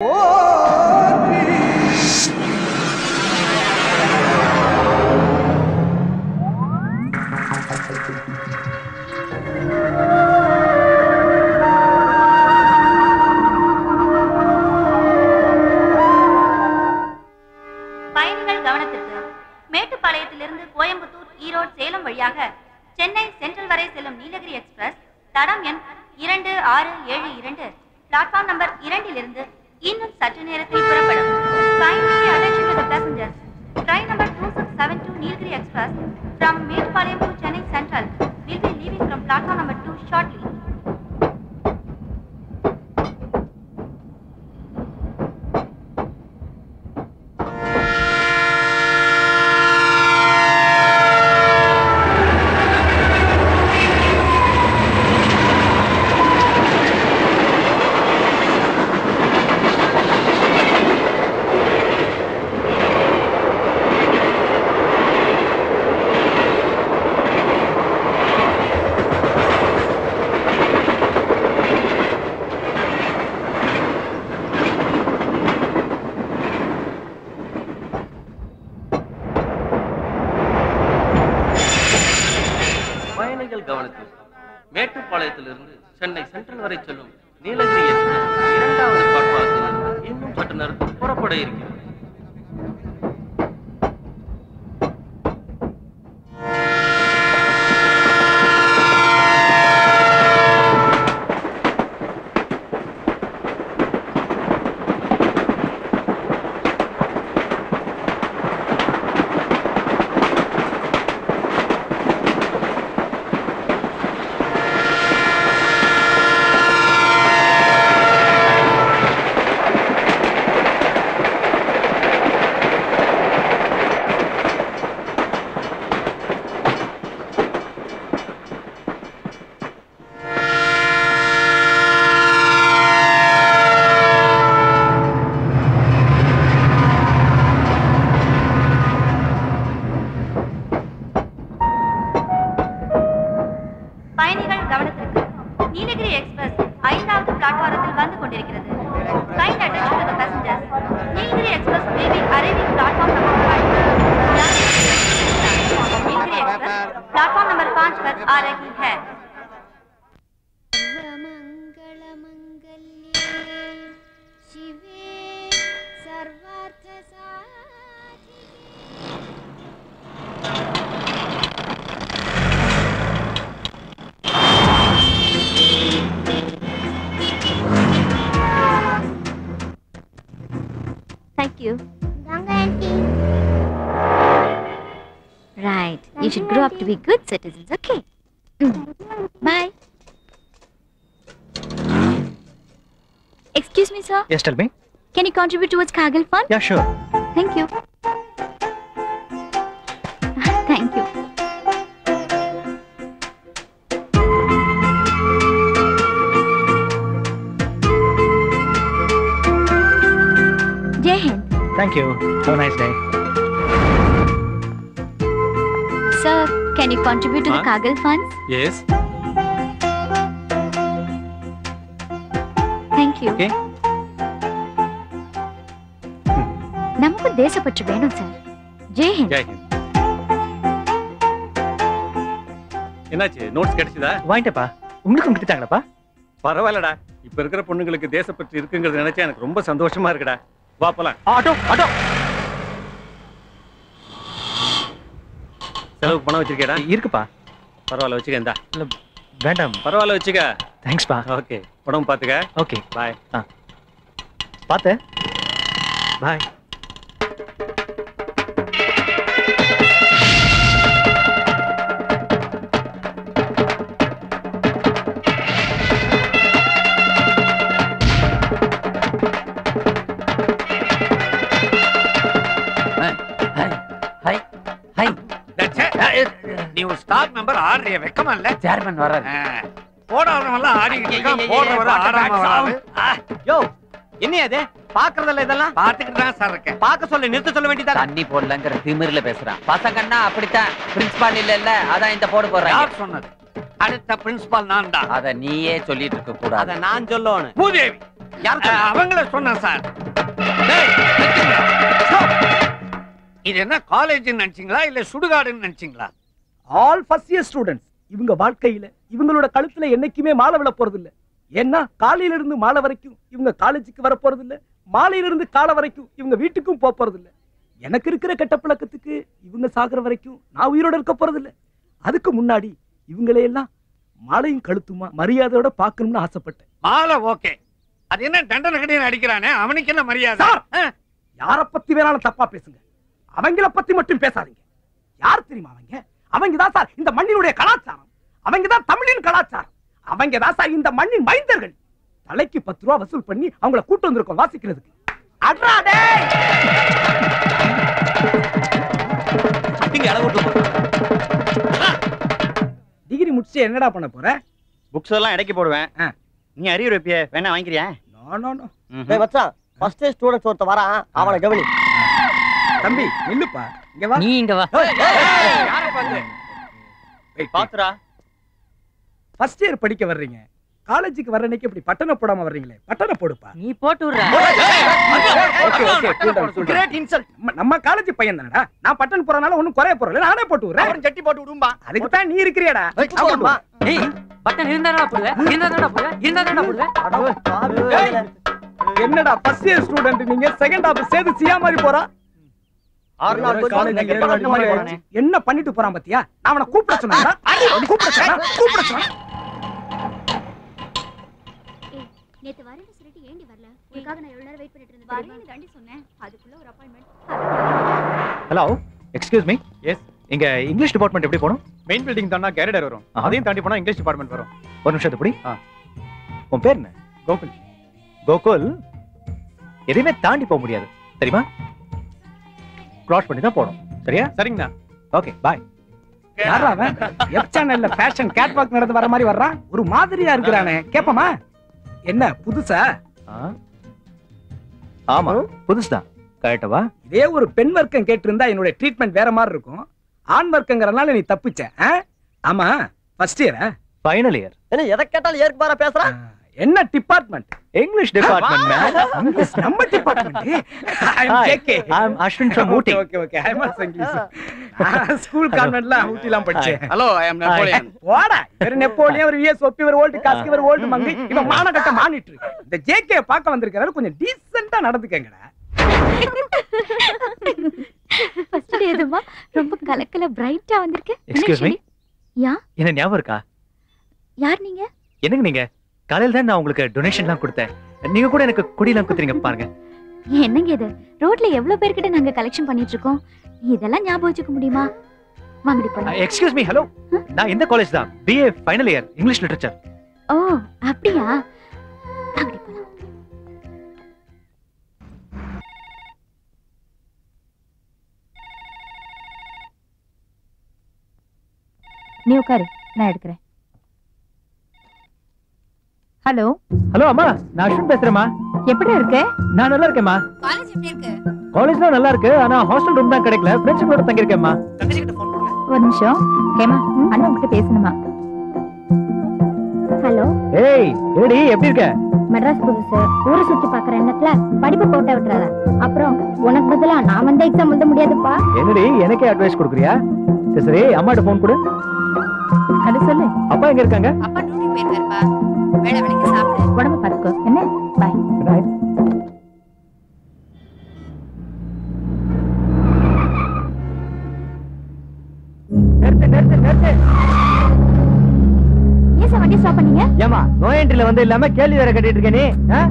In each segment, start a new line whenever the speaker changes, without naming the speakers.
பயணிகள் கவனத்திற்கு மேட்டுப்பாளையத்திலிருந்து கோயம்புத்தூர், ஈரோடு, சேலம் வழியாக சென்னை சென்ட்ரல் வரை செல்லும் நீலகிரி எக்ஸ்பிரஸ் தடம் எண் 2672 பிளாட்ஃபார்ம் நம்பர் 2 இன்னும் சற்று நேரத்தில் புறப்படும். Kindly attention to the passengers. Train number 2672 Nilgiri Express from Mettupalayam to Chennai Central will be leaving from platform number 2 shortly.
மேட்டுப்பாளையத்திலிருந்து சென்னை சென்ட்ரல் வரை செல்லும் நீலகிரி எக்ஸ்பிரஸ் 2வது பிளாட்பாரத்தில் இன்னும் சற்று நேரத்தில் புறப்பட இருக்கிறது. நீலகிரி எக்ஸ்பிரஸ் 5வது பிளாட்பாரத்தில் வந்து கொண்டிருக்கிறது. Kind attention to the passengers. Nilgiri express will be arriving platform number 5. Nilgiri express platform number 5 पर आ रही है.
मंगल मंगल्ये शिवे सर्वार्थ
Thank you.
Ganga auntie.
Right. You should grow up to be good citizens, okay? Bye. Excuse me, sir.
Yes, tell me.
Can you contribute towards Kaggle Fund?
Yeah, sure.
Thank you. Thank you. Jai Hind.
Thank you. Have a nice day.
Sir, can you contribute to the Kaggle funds?
Yes.
Thank you.
Okay.
நமக்கு தேசப்பற்று வேணும் sir. Jai Hind.
Jai Hind. என்னாச்சு, notes கிடைச்சதா?
வாங்கிட்டப்பா. உங்களுக்கும் கிடைச்சாங்களாப்பா?
பரவாயில்லடா. இப்ப இருக்கிற பொண்ணுங்களுக்கு தேசப்பற்று இருக்குங்கிறது நினைச்சா எனக்கு ரொம்ப சந்தோஷமா இருக்குடா. வா போலாம்.
Auto auto.
செலவு பணம் வச்சிருக்கேடா?
இருக்குப்பா.
பரவாயில்ல, வச்சுக்க. இந்தா.
இல்ல வேண்டாம்.
பரவாயில்ல, வச்சுக்க.
தேங்க்ஸ்ப்பா.
ஓகே, உடம்பு பாத்துக்க.
Okay
bye.
பாத்து. பாய்.
ನೀವು ಸ್ಟಾಕ್ ಮೆಂಬರ್ ಆಡ್ರಿ ವೆಕ್ಕಮಲ್ಲ
சேர்மன் வராரு.
போடாதவங்க ஆடிக்கிட்டு இருக்கான், போடுறவர ஆடாம வராது.
யோ என்ன அது பாக்குறதல்ல இதெல்லாம்?
பாத்துக்கிட்டு தான் சார் இருக்கேன்.
பாக்க சொல்ல நிறுத்த சொல்ல வேண்டியதா? தண்ணி போடலங்கிற திமிர்ல பேசுறான். பசங்கன்னா அப்படித்தான். பிரின்சிபால் இல்ல அதான் இந்த போடு போடுறேன்.
யார் சொன்னது? அடுத்த பிரின்சிபால் நான் தான்.
அத நீயே சொல்லிட்டு இருக்க கூடாது.
அத நான் சொல்லணும். பூதேவி அவங்கள சொன்னேன் சார். டேய், நிறுத்துங்கடா. Stop. இது என்ன காலேஜ் நினைச்சீங்களா இல்ல சுடுகாடுன்னு நினைச்சீங்களா?
All first year students. இவங்க வாழ்க்கையில இவங்களோட கழுத்துல என்னைக்குமே மாலை விழ போறது இல்ல. ஏன்னா காலையில இருந்து மாலை வரைக்கும் இவங்க காலேஜுக்கு வர போறது இல்ல, மாலையில இருந்து காலை வரைக்கும் இவங்க வீட்டுக்கும் போக போறது இல்ல. எனக்கு இருக்கிற கெட்ட பழக்கத்துக்கு இவங்க சாகுற வரைக்கும் நான் உயிரோட இருக்க போறது இல்ல. அதுக்கு முன்னாடி இவங்களே எல்லாம் மாலையும் கழுத்துமா மரியாதையோட பார்க்கணும்னு ஆசைப்பட்டேன்.
மாலை ஓகே, அது என்ன தண்டனை கடையில் அடிக்கிறானே அவனுக்கு என்ன மரியாதை?
சார், யார பத்தி வேணாலும் தப்பா பேசுங்க, அவங்கள பத்தி மட்டும் பேசாதீங்க. யார் தெரியுமா அவங்க? அவங்க தான் சார் இந்த மண்ணினுடைய கலாச்சாரம், அவங்க தான் தமிழின் கலாச்சாரம், அவங்க தான் சார் இந்த மண்ணின் மைந்தர்கள். தலைக்கு 10 ரூபா வசூல் பண்ணி அவங்கள கூட்டு வந்திருக்கோம் வாசிக்கிறதுக்கு. அட்ராடே டிகிரி முடிச்சு என்னடா பண்ண போற?
புக்ஸ் எல்லாம் இடைக்கு போடுவேன். நீ அரியர் வைப்பிய வேணா வாங்கிக்கிறியா?
நோ.
டேய் மச்சான், ஃபர்ஸ்ட் ஸ்டூடண்ட்ஸ் ஒருத்த வரான், அவனை கவனி.
தம்பி நில்லுப்பா, இங்க வா.
நீ இங்க வா.
யார பாத்து?
பாத்துடா.
ஃபர்ஸ்ட் இயர் படிக்க வர்றீங்க, காலேஜுக்கு வர அன்னைக்கு இப்படி பட்டனை போடாம வர்றீங்களே, பட்டனை போடுப்பா.
நீ போட்டு விடுற.
Great insult. நம்ம காலேஜ் பையன் தானடா, நான் பட்டன் போறனால ஒண்ணும் குறைய போறல, நானே போட்டு விடுறேன்.
அவன் சட்டி போட்டு விடும்பா.
அதுக்கு தான் நீ இருக்கிறியாடா.
ஏய், பட்டன் இருந்தாடா போடுவே, இருந்தாடா போடுவே.
என்னடா ஃபர்ஸ்ட் இயர் ஸ்டூடண்ட் நீங்க, செகண்ட் ஹாஃப் சேது சியா மாதிரி போறா. என்ன பண்ணிட்டு போறான் பாத்தியா? நான் அவனை கூப்பிட சொன்னேன்டா. கூப்பிட சொன்னேன்.
நேத்து வரேன்னு சொல்லிட்டு ஏண்டி வரல? உனக்காக நான் எவ்வளவு நேரம் வெயிட் பண்ணிட்டு இருந்தேன்.
வரேன்னு தாண்டி சொன்னேன், அதுக்குள்ள ஒரு appointment.
Hello, excuse me. Yes, இங்க இங்கிலீஷ் டிபார்ட்மெண்ட் எப்படி போகணும்?
மெயின் பில்டிங் தானா கேரடர் வரும், அதையும் தாண்டி போனா இங்கிலீஷ் டிபார்ட்மெண்ட் வரும்.
ஒரு நிமிஷம் எப்படி? உன் பேர் என்ன?
கோகுல்.
கோகுல், எதையுமே தாண்டி போக முடியாது தெரியுமா? கிராஸ் பண்ணி தான் போகணும், சரியா?
சரிங்கண்ணா.
ஓகே, பாய்.
யாரா அவன்? எஃப் சேனல்ல ஃபேஷன் கேட்வாக் நடந்து வர மாதிரி வர்றான், ஒரு மாதிரியா இருக்கிறானே. கேப்பமா? என்ன புதுசா?
ஆமா, புதுசுதான். கரெக்டவா?
இதே ஒரு பெண் வர்க்கம் கேட்டிருந்தா என்னோட ட்ரீட்மெண்ட் வேற மாதிரி இருக்கும். ஆண் வர்க்கங்கறனால நீ தப்பிச்ச. ஆமா, ஃபர்ஸ்ட் இயரா?
Final year.
என்ன எதை கேட்டாலும் ஏற்பாரா பேசுறான்?
என்ன department?
English department man.
English நம்ம department. I am JK.
I am Ashwin from Ooty.
Okay. I am also English. School கான்வென்ட்ல ஊட்டிலாம் படிச்சேன்.
Hello, I am Napoleon.
போடா, இவர் நெப்போலியன், ஒரு விஎஸ் ஒப்பி, ஒரு ஓல்ட் காஸ்கி, ஒரு ஓல்ட் மங்கி, இவன் மானகட்ட மானிட்டர். இந்த ஜேகே பார்க்க வந்திருக்காரு, கொஞ்சம் டீசென்ட்டா நடந்துக்கங்கடா.
ஃபர்ஸ்ட் டே எதுமா ரொம்ப கலக்கல பிரைட்டா வந்திருக்க.
Excuse me.
யா,
என்ன ஞாபகம் இருக்கா?
யார் நீங்க?
என்னங்க நீங்க? காலையில தான் நான் உங்களுக்கு டொனேஷன்லாம் கொடுத்தேன், நீங்க கூட எனக்கு குடிலாம் குத்துறீங்க பாருங்க.
என்னங்க இது? ரோட்ல எவ்வளவு பேர்கிட்ட நாங்க கலெக்ஷன் பண்ணிட்டு இருக்கோம், இதெல்லாம் ஞாபகம் வச்சுக்க முடியுமா? வாங்கடி போலாம்.
Excuse me. ஹலோ, நான் இந்த காலேஜ் தான், BA final year English literature.
Oh அப்படியா? வாங்கடி போலாம்.
நீ உட்காரு, நான் எடுக்கிறேன். ஹலோ
ஹலோ அம்மா, நான் அஸ்வின் பேசுறேம்மா.
எப்படி இருக்கு?
நான் நல்லா இருக்கேம்மா.
காலேஜ் எப்படி இருக்கு?
காலேஜ்லாம் நல்லா இருக்கு, ஆனா ஹாஸ்டல் ரூம் தான் கிடைக்கல. ஃப்ரெண்ட்ஸுங்களோட தங்கி இருக்கேம்மா.
ஒரு நிமிஷம். ஹேமா, அண்ணா உங்ககிட்ட பேசணுமா?
ஹலோ.
ஏய், ஏடி எப்படி இருக்க?
மெட்ராஸ் புதுசு, ஊரை சுத்தி பாக்குற எண்ணத்துல படிப்பு போட்ட விட்டுறாத. அப்புறம் உனக்கு பதிலா நான் வந்த எக்ஸாம் எழுத முடியாதுப்பா.
என்னடி எனக்கே அட்வைஸ் கொடுக்குறியா? சரி, அம்மாட்ட போன் கொடு.
ஹலோ சொல்லு.
அப்பா எங்க இருக்காங்க?
அப்பா டியூட்டி போயிருக்காருப்பா. வேளை வேளைக்கு சாப்பிடு, உடம்ப பாத்துக்கோ. என்ன? பை.
Good night. நிறுத்து.
ஏன் சார் வண்டி ஸ்டாப் பண்ணீங்க?
ஏமா, நோ என்ட்ரில வந்து இல்லாம கேள்வி வேற கட்டிட்டு இருக்க நீ?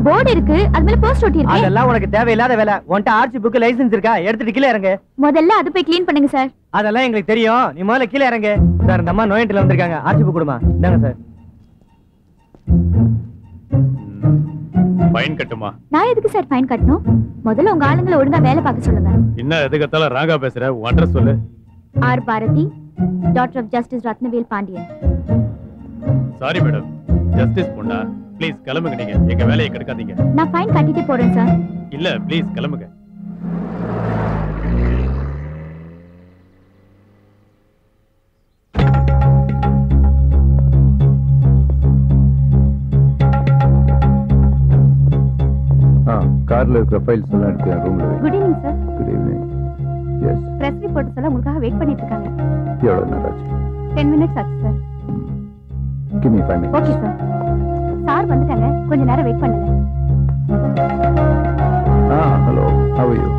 போர்டு இருக்கு, அது மேல போஸ்ட் ஒட்டி இருக்கு.
அதெல்லாம் உனக்கு தேவையில்லாத வேலை. உன்கிட்ட ஆர்சி புக் லைசென்ஸ் இருக்கா? எடுத்துட்டு கீழே இறங்கு.
முதல்ல அது போய் க்ளீன் பண்ணுங்க சார்.
அதெல்லாம் எங்களுக்கு தெரியும், நீ முதல்ல கீழே இறங்கு. சார், இந்த அம்மா நோ என்ட்ரில வந்திருக்காங்க, ஆர்சி புக் கொடுமா. இந்தாங்க சார்.
ஃபைன் கட்டுமா?
நான் எதுக்கு சார் ஃபைன் கட்டணும்? முதல்ல உங்க ஆளுங்களை ஒழுங்கா வேலை பார்க்க சொல்லுங்க.
என்ன எதுக்கத்தால ராங்கா பேசுற? உன் அட்ரஸ் சொல்லு.
R Bharathi, doctor of justice Rathnavel Pandian.
Sorry madam, justice பொண்ணா? ப்ளீஸ் கிளம்புங்க, நீங்க எங்க வேலையை கெடுக்காதீங்க.
நான் ஃபைன் கட்டிட்டு போறேன் சார்.
இல்ல, ப்ளீஸ் கிளம்புங்க.
கார்ல இருக்கிற ஃபைல்ஸ் எல்லாம் எடுத்து ரூம்ல வை.
Good evening sir.
Good evening. Yes.
Press reports எல்லாம் உங்களுக்காக வெயிட் பண்ணிட்டு இருக்காங்க.
எவ்வளவு நேரம் ஆச்சு?
10 minutes ஆச்சு sir.
Give me 5 minutes.
Okay sir. Sir வந்துட்டாங்க, கொஞ்ச நேரம் வெயிட் பண்ணுங்க.
Hello. How are you?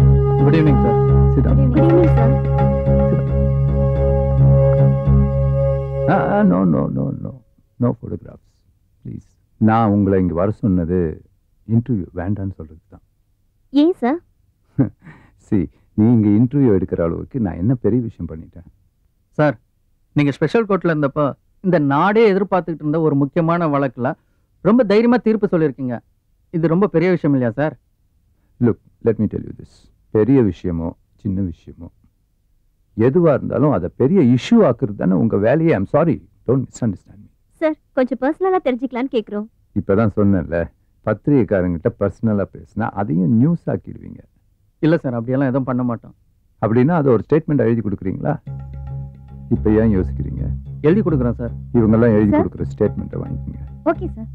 Good evening, sir.
Sit down.
Good evening, sir.
No photographs. Please. நான் உங்களை இங்க வர சொன்னது இன்டர்வியூ வேண்டான்னு சொல்றது தான்.
ஏன் சார்?
See, நீங்க இன்டர்வியூ எடுக்கிற அளவுக்கு நான் என்ன பெரிய விஷயம் பண்ணிட்டேன்?
சார், நீங்க ஸ்பெஷல் கோர்ட்ல இருந்தப்ப இந்த நாடே எதிர்பார்த்துக்கிட்டு இருந்த ஒரு முக்கியமான வழக்குல ரொம்ப தைரியமா தீர்ப்பு சொல்லியிருக்கீங்க. இது ரொம்ப பெரிய விஷயம் இல்லையா sir?
Look, let me tell you this. பெரிய விஷயமோ சின்ன விஷயமோ எதுவா இருந்தாலும் அதை பெரிய இஷ்யூ ஆக்குறது தானே உங்க வேலையே. I'm sorry, don't miss understand me.
Sir, கொஞ்சம் பர்சனலா தெரிஞ்சுக்கலாம்னு கேக்குறோம்.
இப்பதான் சொன்னேன்ல, பத்திரிகைக்காரங்கிட்ட பர்சனலா பேசினா அதையும் நியூஸ் ஆக்கிடுவீங்க.
இல்ல சார், அப்படியெல்லாம் எதுவும் பண்ண மாட்டோம்.
அப்படின்னா அதை ஒரு ஸ்டேட்மெண்ட் எழுதி கொடுக்குறீங்களா? இப்ப ஏன் யோசிக்கிறீங்க?
எழுதி கொடுக்குறேன் சார்.
இவங்கெல்லாம் எழுதி கொடுக்குற ஸ்டேட்மெண்ட்டை வாங்கிக்கோங்க.
Okay sir.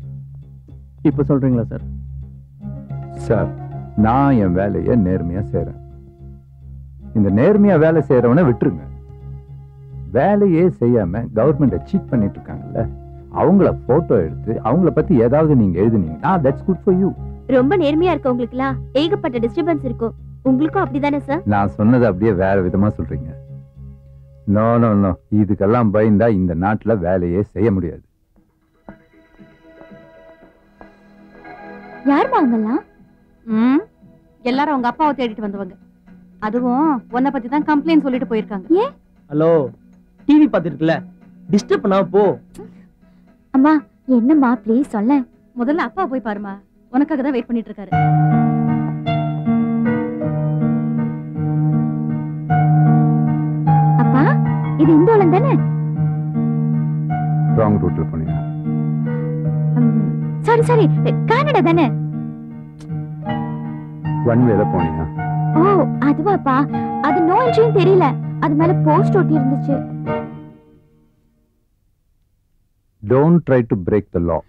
இப்ப சொல்றீங்களா சார்?
சார், நான் என் வேலையை நேர்மையா செய்றேன். இந்த நேர்மையா வேலை செய்யறவனை விட்டுருங்க. வேலையே செய்யாம கவர்மெண்ட்டை சீட் பண்ணிட்டு இருக்காங்கல்ல, அவங்கள போட்டோ எடுத்து அவங்கள பத்தி ஏதாவது நீங்க எழுதுனீங்கன்னா தட்ஸ் குட் ஃபார் யூ.
ரொம்ப நேர்மையா இருக்கவங்களுக்குலாம் ஏகப்பட்ட டிஸ்டர்பன்ஸ் இருக்கும். உங்களுக்கும் அப்படிதானே சார்?
நான் சொன்னது அப்படியே வேற விதமா சொல்றீங்க. நோ நோ நோ, இதுக்கெல்லாம் பயந்தா இந்த நாட்டுல வேலையே செய்ய முடியாது.
யார் வாங்கலாம்?
எல்லாரும் அவங்க அப்பாவை தேடிட்டு வந்தவங்க. அதுவும் உன்னை பத்தி தான் கம்ப்ளைண்ட் சொல்லிட்டு போயிருக்காங்க.
ஏன்?
ஹலோ, டிவி பார்த்துட்டுல டிஸ்டர்ப் பண்ணாம போ.
அம்மா, என்னம்மா ப்ளீஸ் சொல்ல.
முதல்ல அப்பா போய் பாருமா, உனக்காக தான் வெயிட் பண்ணிட்டு இருக்காரு.
அப்பா, இது இந்தோளம் தானே?
ராங் ரூட்ல போனீங்க.
சாரி சாரி, கனடா தானே?
ஒன் வேல போனீங்க.
ஓ, அதுவாப்பா. அது நோ என்ட்ரின்னு தெரியல, அது மேல போஸ்ட் ஒட்டி இருந்துச்சு.
Don't try to break the law.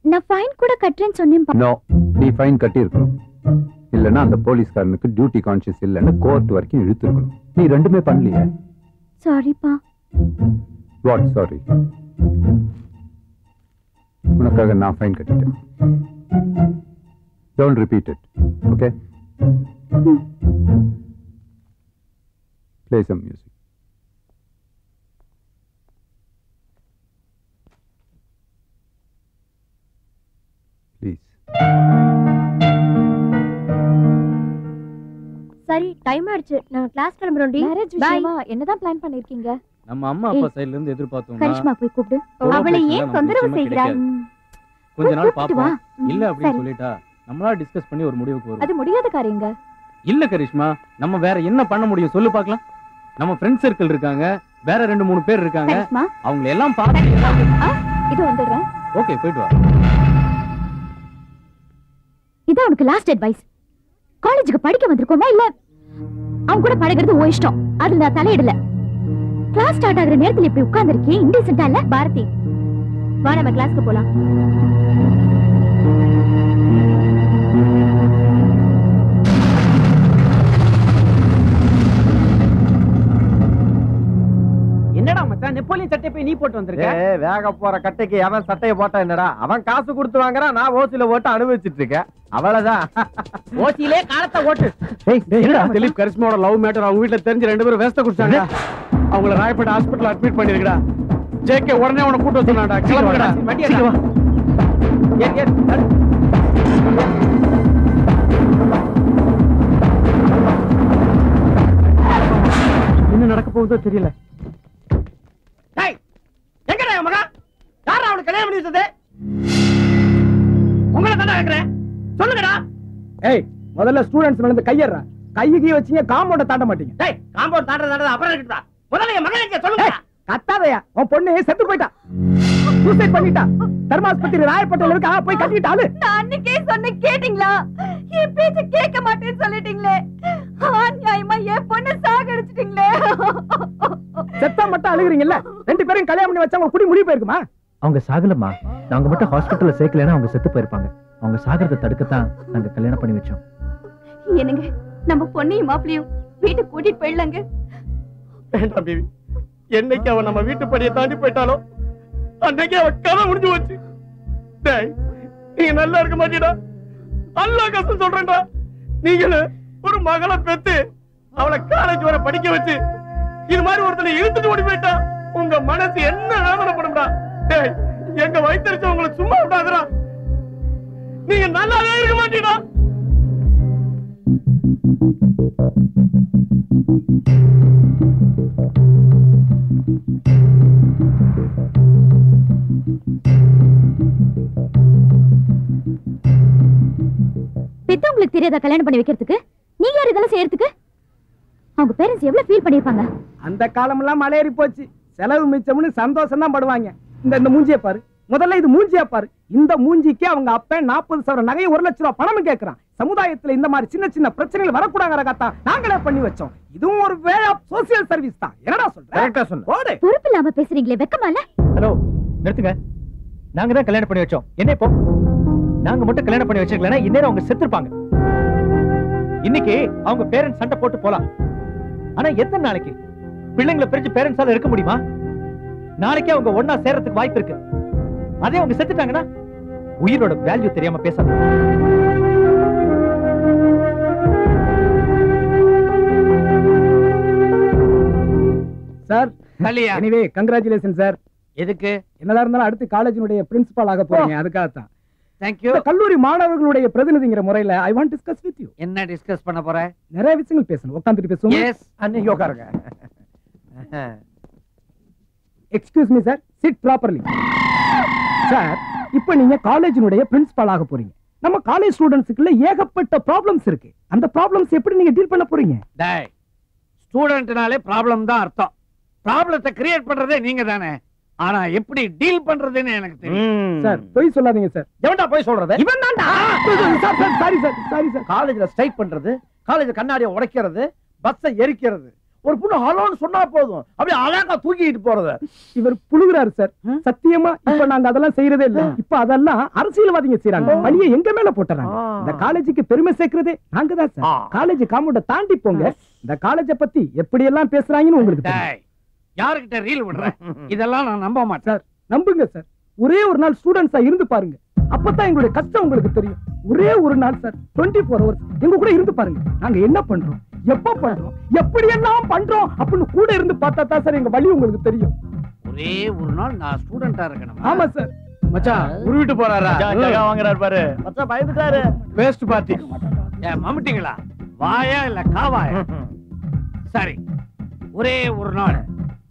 நான் ஃபைன் கூட கட்டறேன்னு சொன்னேன்.
No, நீ ஃபைன் கட்டி இருக்கணும். இல்லனா அந்த போலீஸ்காரனுக்கு டியூட்டி கான்ஷியஸ் இல்லன்னு கோர்ட் வரைக்கும் இழுத்து இருக்கணும். நீ ரெண்டுமே பண்ணலையே.
சாரிப்பா.
What sorry? உனக்காக நான் ஃபைன் கட்டிட்டேன். Don't repeat it. Okay? Play some music. Please.
சரி, டைம் ஆயிடுச்சு. நான் கிளாஸ் கிளம்பறோம்டி.
மேரேஜ் விஷயமா என்னதான் பிளான் பண்ணிருக்கீங்க?
நம்ம அம்மா அப்பா சைடுல இருந்து எதிர்பார்த்தோம்னா
கரிஷ்மா போய் கூப்பிடு.
அவளை ஏன் தொந்தரவு செய்கிறாய்?
கொஞ்ச நாள் பாப்போம். இல்ல அப்படி சொல்லிட்டா நம்மளா டிஸ்கஸ் பண்ணி ஒரு முடிவுக்கு வருவோம்.
அது முடியாத காரியங்க.
இல்ல கரிஷ்மா, நம்ம வேற என்ன பண்ண முடியும் சொல்லு பார்க்கலாம். நம்ம ஃப்ரெண்ட் சர்க்கிள் இருக்காங்க, வேற 2-3 பேர் இருக்காங்க. அவங்க எல்லாம் பார்த்து
இது வந்துடுறேன்.
ஓகே, போய்ட்டு வா.
இதான் உனக்கு லாஸ்ட் அட்வைஸ். காலேஜுக்கு படிக்க வந்திருக்கோமா இல்ல அவங்க கூட பழகிறது ஓ இஷ்டம். அதுல நான் தலையிடல. கிளாஸ் ஸ்டார்ட் ஆகுற நேரத்துல இப்படி உட்கார்ந்திருக்கேன், இன்டீசென்ட்டா இல்ல? பாரதி, வா நம்ம கிளாஸ்க்கு போலாம்.
என்னடா மச்சான், நெப்போலியன் சட்டை போய் நீ போட்டு வந்திருக்க?
வேக போற கட்டைக்கு அவன் சட்டையை போட்டா என்னடா? அவன் காசு கொடுத்து வாங்குறான், நான் ஓசில ஓட்டு அனுபவிச்சிட்டு இருக்கேன். அவ்வளவுதான்.
ஓசியிலே காலத்தை ஓட்டு.
திலீப் கரிஷ்மாவோட லவ் மேட்டர் அவங்க வீட்டுல தெரிஞ்சு 2 பேரும் வேஸ்ட குடிச்சாங்க. அவங்கள ராயப்பேட்டை ஹாஸ்பிடல் அட்மிட் பண்ணிருக்கடா. ஜேகே உடனே உன கூட்டு சொன்னாடா. கிளம்புடா.
வண்டியா.
என்ன நடக்க போகுதோ தெரியல.
எங்கடா மகா? யாரா அவனுக்கு கல்யாணம் பண்ணி வச்சது? உங்களை தானே கேக்குறேன், சொல்லுங்கடா. ஏய், முதல்ல ஸ்டூடண்ட்ஸ் மேல இருந்து கையறா. கையை வச்சீங்க காம்பவுண்ட தாண்ட மாட்டீங்க. டேய், காம்பவுண்ட் தாண்டறத அப்புறம் இருக்கடா. முதல்ல என் மகனை சொல்லுங்க. கத்தாதயா, உன் பொண்ணு செத்து போயிட்டா. சூசைட் பண்ணிட்டா. தர்மாஸ்பத்திரி ராயப்பேட்டையில இருக்கா, போய் கட்டிட்டாளு.
நான் அன்னைக்கே சொன்ன கேட்டிங்களா? என் பேச்ச கேட்க மாட்டேன்னு சொல்லிட்டீங்களே. அநியாயமா என் பொண்ணு சாகடிச்சிட்டீங்களே.
செத்தா மட்டும் அழுகுறீங்கல்ல? 2 பேரும் கல்யாணம் பண்ணி வச்சா குடி முடிவு போயிருக்குமா?
அவங்க சாகலமா, நாங்க மட்டும் ஹாஸ்பிட்டல்ல சேர்க்கலன்னா அவங்க செத்து போயிருப்பாங்க. அவங்க சாகிறத தடுக்கத்தான் நாங்க கல்யாணம் பண்ணி வச்சோம்.
என்னங்க நம்ம பொண்ணையும் மாப்பிளையும் வீட்டுக்கு கூட்டிட்டு போயிடலாங்க.
வேண்டாம் பேபி, என்னைக்கு அவன் நம்ம வீட்டு படியை தாண்டி போயிட்டாலோ அன்னைக்கு அவன் கதை முடிஞ்சு போச்சு. டேய், நீங்க நல்லா இருக்க மாட்டீடா, அல்லா கஷ்டம் சொல்றேன்டா. நீங்கள ஒரு மகளை பெத்து அவளை காலேஜ் வர படிக்க வச்சு இது மாதிரி ஒருத்தனை இழுத்துட்டு ஓடி போயிட்டா உங்க மனசு என்ன வேதனைப்படும்டா. டேய், எங்க வயிற்றுச்சு உங்களை சும்மா விடாதடா. நீங்க நல்லாவே இருக்க மாட்டீடா.
பெத்தவங்களுக்கு தெரியாதா கல்யாணம் பண்ணி வைக்கிறதுக்கு? நீங்க யார் இதெல்லாம் செய்யறதுக்கு? அவங்க பேரண்ட்ஸ் எவ்வளவு ஃபீல் பண்ணிருப்பாங்க.
அந்த காலம் எல்லாம் மலையேறி போச்சு. செலவு மிச்சம்னு சந்தோஷம் தான் படுவாங்க. இந்த மூஞ்சியை பாரு, முதல்ல இது மூஞ்சியா பாரு. இந்த மூஞ்சிக்கு அவங்க அப்ப 40,000 நகையை 1 லட்சம் ரூபாய் பணம் கேட்கறான். சமுதாயத்துல இந்த மாதிரி சின்ன சின்ன பிரச்சனைகள் வரக்கூடாதுங்கறதா நாங்களே பண்ணி வச்சோம். இதுவும் ஒரு வே ஆஃப் சோசியல் சர்வீஸ் தான். என்னடா சொல்ற?
கரெக்ட்டா சொன்ன.
பொறுப்பு இல்லாம பேசுறீங்களே, வெக்கமா இல்ல?
ஹலோ, நிறுத்துங்க. நாங்க தான் கல்யாணம் பண்ணி வச்சோம். என்ன இப்போ? நாங்க மட்டும் கல்யாணம் பண்ணி வச்சிருக்கலனா இந்நேரம் அவங்க செத்துருப்பாங்க. இன்னைக்கு அவங்க பேரண்ட்ஸ் சண்டை போட்டு போலாம். ஆனா எத்தனை நாளைக்கு பிள்ளைங்களை பிரிஞ்சு பேரண்ட்ஸால இருக்க முடியுமா? நாளைக்கே அவங்க ஒண்ணா சேர்றதுக்கு வாய்ப்பு இருக்கு. அதே அவங்க செத்துட்டாங்கன்னா உயிரோட வேல்யூ தெரியாம பேசாத.
Sir, anyway congratulation sir.
எதுக்கு?
என்னதா இருந்தாலும் அடுத்து காலேஜினுடைய பிரின்சிபால் ஆக போறீங்க, அதுக்காக தான்.
Thank you.
கல்லூரி மாணவர்களுடைய பிரதிநிதிங்கிற முறையில I want discuss with you.
என்ன டிஸ்கஸ் பண்ண போற?
நிறைய விஷயங்கள் பேசணும். உட்கார்ந்துட்டு பேசுவோம்.
எஸ்,
அன்னைக்கு உட்காருங்க. Excuse me sir, sit properly. Sir, இப்போ நீங்க காலேஜினுடைய பிரின்சிபால் ஆக போறீங்க. நம்ம காலேஜ் ஸ்டூடண்ட்ஸ்க்குள்ள ஏகப்பட்ட ப்ராப்ளம்ஸ் இருக்கு. அந்த ப்ராப்ளம்ஸ் எப்படி நீங்க டீல் பண்ண போறீங்க?
டேய், ஸ்டூடண்ட்னாலே ப்ராப்ளம் தான் அர்த்தம். ப்ராப்ளத்தை கிரியேட் பண்றதே நீங்க தானே. ஆனா எப்படி டீல் பண்றதுன்னு எனக்கு தெரியும்.
சார், போய் சொல்லாதீங்க சார்.
எவன்டா போய் சொல்றது?
இவன் தான்டா. Sir sir, sorry sir, sorry sir.
காலேஜ்ல ஸ்ட்ரைக் பண்றது, காலேஜ் கண்ணாடியை உடைக்கிறது, பஸ்ஸை எரிக்கிறது, ஒரு பொண்ணு ஹலோன்னு சொன்னா போதும் அப்படியே அழகா தூக்கிட்டு போறது.
இவர் புழுகுறாரு சார். சத்தியமா இப்ப நாங்க அதெல்லாம் செய்யறதே இல்ல. இப்ப அதெல்லாம் அரசியல்வாதிங்க செய்யறாங்க. பழிய எங்க மேல போட்டுறாங்க. இந்த காலேஜுக்கு பெருமை சேர்க்கிறதே நாங்க தான் சார். காலேஜ் காம்பவுண்ட தாண்டி போங்க. இந்த காலேஜ பத்தி எப்படி எல்லாம் பேசுறாங்கன்னு உங்களுக்கு தெரியும்.
யாருக்கிட்ட ரீல் விடுற? இதெல்லாம் நான் நம்ப மாட்டேன்
சார். நம்புங்க சார். ஒரே ஒரு நாள் ஸ்டூடண்ட்ஸா இருந்து பாருங்க. அப்பதான் எங்களுடைய கஷ்டம் உங்களுக்கு தெரியும். ஒரே ஒரு நாள் சார், 24 hours எங்க கூட இருந்து பாருங்க. நாங்க என்ன பண்றோம், எப்ப பண்றோம், எப்படி எல்லாம் பண்றோம் அப்படின்னு கூட இருந்து பார்த்தா தான் சார் எங்க வழி உங்களுக்கு தெரியும்.
ஒரே ஒரு நாள் நான் ஸ்டூடெண்டா இருக்கணும்.
ஆமா சார்.
மச்சான் உருவிட்டு போறாரா?
ஜகா வாங்குறாரு பாரு. மச்சான் பயந்துட்டாரு.
Waste party.
ஏ மம்முட்டிங்களா, வாயா இல்ல காவாயா? சரி, ஒரே ஒரு நாள்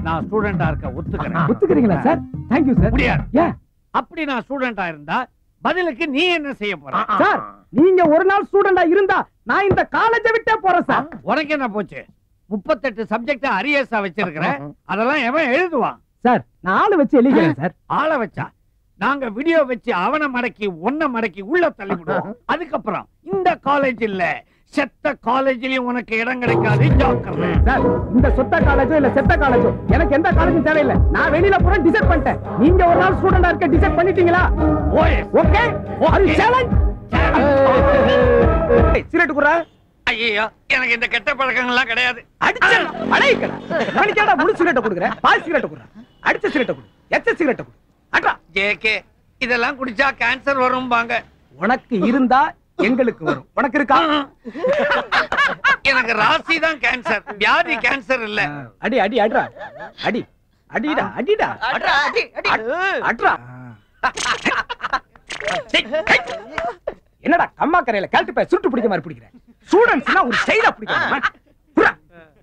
நான் ஸ்டூடெண்டா இருக்க ஒத்துக்கிறேன்.
ஒத்துக்கிறீங்களா சார்? Thank you sir.
முடியாது.
ஏன்?
அப்படி நான் ஸ்டூடெண்டா இருந்தா பதிலுக்கு நீ என்ன செய்ய போற?
சார், நீங்க ஒரு நாள் ஸ்டூடெண்டா இருந்தா நான் இந்த காலேஜை விட்டே போறேன் சார்.
உனக்கு என்ன போச்சு? 38 சப்ஜெக்ட் அரியர்ஸா வச்சிருக்கிறேன். அதெல்லாம் எவன் எழுதுவான்?
சார், நான் ஆளை வச்சு எழுதிக்கிறேன் சார்.
ஆளை வச்சா நாங்க வீடியோ வச்சு அவனை மடக்கி ஒன்ன மடக்கி உள்ள தள்ளி விடுவோம். அதுக்கப்புறம் இந்த காலேஜ் இல்ல, செத்த காலேஜ்லயும் உனக்கு இடம் கிடைக்காது. ஜாக்கிரதை.
சார், இந்த சொத்த காலேஜோ இல்ல செத்த காலேஜோ எனக்கு எந்த காலேஜும் தேவையில்லை. நான் வெளியில போறேன் டிசைட் பண்ணிட்டேன். நீங்க ஒரு நாள் ஸ்டூடெண்டா இருக்க டிசைட் பண்ணிட்டீங்களா? Okay. Are you challenge? Cigarette குறா.
ஐயோ, எனக்கு இந்த கெட்ட பழக்கங்கள்லாம் கிடையாது.
அடிச்சா அடைக்கடா. நாளைக்கேடா முழு சிகரெட் குடுக்குறேன். பால் சிகரெட் குறா. அடிச்ச சிகரெட் குடு. எச்ச சிகரெட் குடு. அடா
ஜேகே, இதெல்லாம் குடிச்சா கேன்சர் வரும்பாங்க.
உனக்கு இருந்தா எங்களுக்கு வரும். உனக்கு இருக்கா?
எனக்கு ராசி தான் கேன்சர், வியாதி கேன்சர் இல்ல.
அடி அடி அட்ரா. அடி அடிடா அடிடா.
அட்ரா அடி அடி.
அட்ரா. என்னடா கம்மா கரையில கழட்டு போய் சுட்டு பிடிக்க மாதிரி பிடிக்கிற? ஸ்டூடண்ட்ஸ்னா ஒரு ஸ்டைலா பிடிக்கணுமா?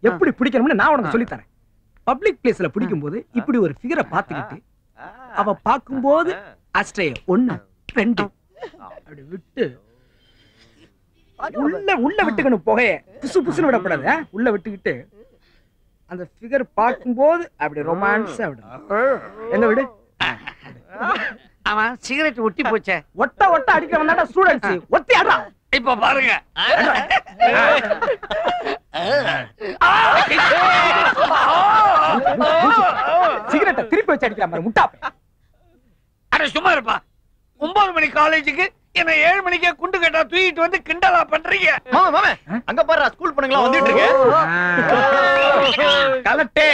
எப்படி பிடிக்கணும்னு நான் உனக்கு சொல்லி தரேன். பப்ளிக் பிளேஸ்ல பிடிக்கும் போது இப்படி ஒரு ஃபிகரை பாத்துக்கிட்டு அவ பாக்கும்போது அஸ்ட்ரே 1 2 அப்படி விட்டு உள்ள விட்டுக்கணும். புகைய புசு புசுன்னு விடக்கூடாது. உள்ள விட்டுக்கிட்டு அந்த ஃபிகர் பார்க்கும்போது அப்படி ரொமான்ஸா விடும். எங்க விடு.
அவன் சிகரெட் ஒட்டி போச்சே.
ஒட்ட ஒட்ட அடிக்க வந்தாடா ஸ்டூடண்ட்ஸ். ஒத்தி அடா.
இப்ப பாருங்க.
சிகரெட்டை திருப்பி வச்சு அடிக்கிற மாதிரி முட்டாப்பே.
அட சும்மா இருப்பா. 9 மணி காலேஜுக்கு என்ன 7 மணிக்கே குண்டு கட்டா தூக்கிட்டு வந்து கிண்டலா பண்றீங்க?
மாமா அங்க பாரு ஸ்கூல் பொண்ணுங்களா வந்துட்டு இருக்கு.
கலட்டே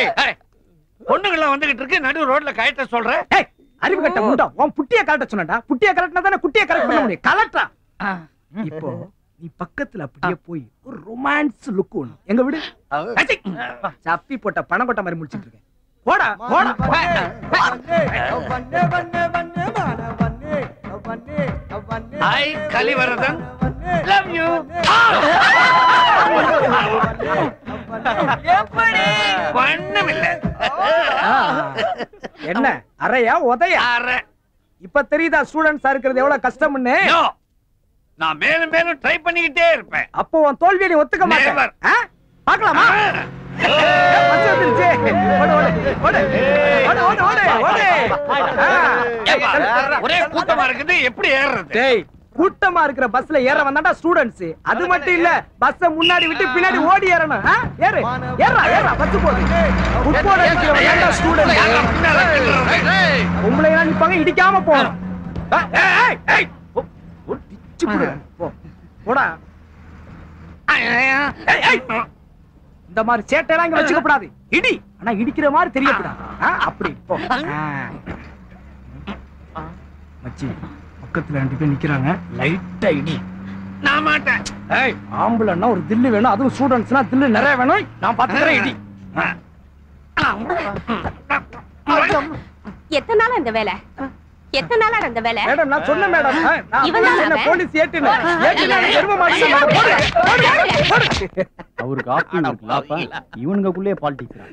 பொண்ணுங்களா வந்துகிட்டு இருக்கு, நடு ரோட்ல கயட்ட சொல்ற.
அறிவு கட்ட முண்டா, உன் புட்டிய கலட்ட சொன்னடா. புட்டிய கலட்டினா தானே குட்டிய கரெக்ட் பண்ண முடியும். கலட்டா. இப்போ நீ பக்கத்துல அப்படியே போய் ஒரு ரொமான்ஸ் லுக் ஒண்ணு எங்க விடு. சப்பி போட்ட பணம் கொட்ட மாதிரி முடிச்சிட்டு இருக்கேன். போடா போடா.
ஐ கலிவரதன் லவ் யூ. எப்படி பண்ணமில்ல.
என்ன அறையா உதையா?
அறை.
இப்ப தெரியுதா ஸ்டூடண்ட்ஸா இருக்கிறது எவ்வளவு கஷ்டம்னு?
நான் மேலும் மேலும் ட்ரை பண்ணிக்கிட்டே இருப்பேன்.
அப்போ உன் தோல்வியை நீ ஒத்துக்க மாட்டே. பார்க்கலாமா?
ஒரே கூட்டமா இருக்குது, எப்படி ஏறுறது?
கூட்டமா இருக்கிற பஸ்ல ஏற வந்தாடா ஸ்டூடண்ட்ஸ். அது மட்டும் இல்ல, பஸ்ஸ முன்னாடி விட்டு பின்னாடி ஓடி ஏறணும். ஏறு ஏறா ஏறா பஸ் போடு. ஃபுட்பால் அடிக்கிறவங்க ஏன்டா ஸ்டூடண்ட்? உங்களை எல்லாம் நிப்பாங்க, இடிக்காம போறோம். ஏய் ஏய் டிச்சு போடு. போடா. இந்த மாதிரி சேட்டைலாம் இங்க வச்சுக்க கூடாது. இடி, ஆனா இடிக்கிற மாதிரி தெரியக்கூடாது. அப்படி போ. மச்சி பக்கத்துல 2 பேர் நிக்கிறாங்க, லைட்டா இடி.
நான் மாட்டேன்.
ஏய் ஆம்பளன்னா ஒரு தில்லு வேணும், அதுவும் ஸ்டூடண்ட்ஸ்னா தில்லு நிறைய வேணும். நான் பாத்துக்கறேன். இடி.
எத்தனை நாளா இந்த வேலை? எத்தனை நாளா இந்த வேலை?
மேடம் நான் சொன்னேன் மேடம்.
இவன்
என்ன போலீஸ் ஏட்டுன எருவ மாடு மேடம்.
அவருக்கு ஆப்பு இருக்குல்லப்பா, இவனுக்குள்ளே பாலிடிக்ஸ்.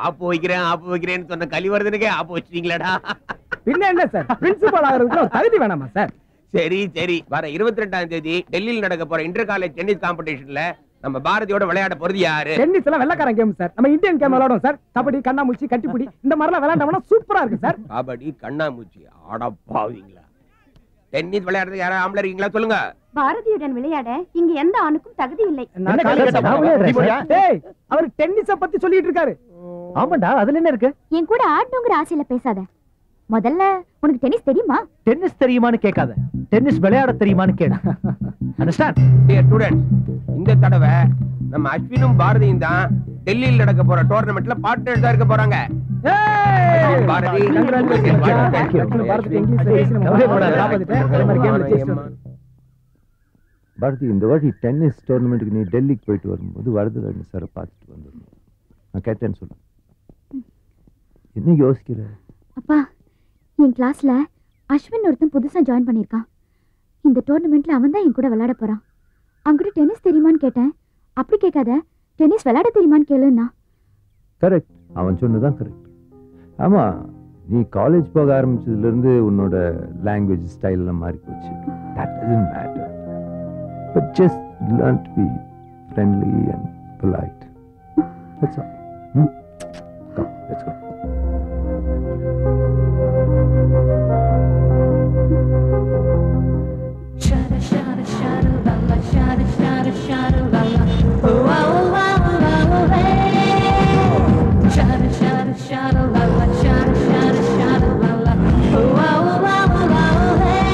ஆப்பு வைக்கிறேன்னு சொன்ன கலிவரதனுக்கே ஆப்பு வச்சிட்டீங்களாடா?
பின்ன என்ன சார், பிரின்சிபல் ஆகிறதுக்கு தகுதி வேணாமா சார்?
சரி சரி, வர 22ஆம் தேதி டெல்லியில் நடக்க போற இன்டர் காலேஜ் டென்னிஸ் காம்படிஷன்ல நம்ம பாரதியோட விளையாட போறது யாரு?
டென்னிஸ் எல்லாம் வெள்ளக்காரன் கேம் சார். நம்ம இந்தியன் கேம் விளையாடுவோம் சார். கபடி, கண்ணாமூச்சி, கட்டிப்புடி இந்த மாதிரிலாம் விளையாண்டோம்னா சூப்பரா இருக்கு சார்.
கபடி, கண்ணாமூச்சி, அடப்பாவீங்களா? டென்னிஸ் விளையாடுறது யாரா ஆம்பளை இருக்கீங்களா சொல்லுங்க.
பாரதியுடன் விளையாட இங்க எந்த ஆணுக்கும் தகுதி இல்லை.
டேய் அவர் டென்னிஸ பத்தி சொல்லிட்டு இருக்காரு.
ஆமாண்டா, அதுல என்ன இருக்கு?
என் கூட ஆடணுங்கிற ஆசையில பேசாத. முதல்ல உனக்கு டென்னிஸ் தெரியுமா?
டென்னிஸ் தெரியுமான்னு கேட்காத, டென்னிஸ் விளையாட தெரியுமான்னு கேளு. அண்டர்ஸ்டாண்ட்?
டியர் ஸ்டூடண்ட்ஸ், இந்த தடவை நம்ம அஸ்வினும் பாரதியும் தான் டெல்லியில் நடக்க போற டோர்னமெண்ட்ல பார்ட்னர்ஸா இருக்க போறாங்க. பாரதி
பாரதி, இந்த வாட்டி டென்னிஸ் டோர்னமெண்ட்டுக்கு நீ டெல்லிக்கு போயிட்டு வரும்போது வரதராஜன் சாரை பார்த்துட்டு வந்துடணும். நான் கேட்டேன்னு சொல்லு. என்ன யோசிக்கிற?
அப்பா, என் கிளாஸ்ல அஸ்வின் ஒருத்தன் புதுசா ஜாயின் பண்ணிருக்கான். இந்த டோர்னமெண்ட்ல அவன் தான் என் கூட விளையாட போறான். அவன்கிட்ட டென்னிஸ் தெரியுமான்னு கேட்டேன். அப்படி கேட்காத, டென்னிஸ் விளையாட தெரியுமான்னு கேளுன்னா.
கரெக்ட், அவன் சொன்னதான் கரெக்ட். ஆமா, நீ காலேஜ் போக ஆரம்பிச்சதுல இருந்து உன்னோட லாங்குவேஜ் ஸ்டைல் எல்லாம் மாறி போச்சு. That doesn't matter. But just learn to be friendly and polite. That's all. Come, let's go.
Shada shada shada la la, shada shada shada la la, oh oh oh oh hey. Shada shada shada la la, shada shada shada la la, oh oh oh oh hey.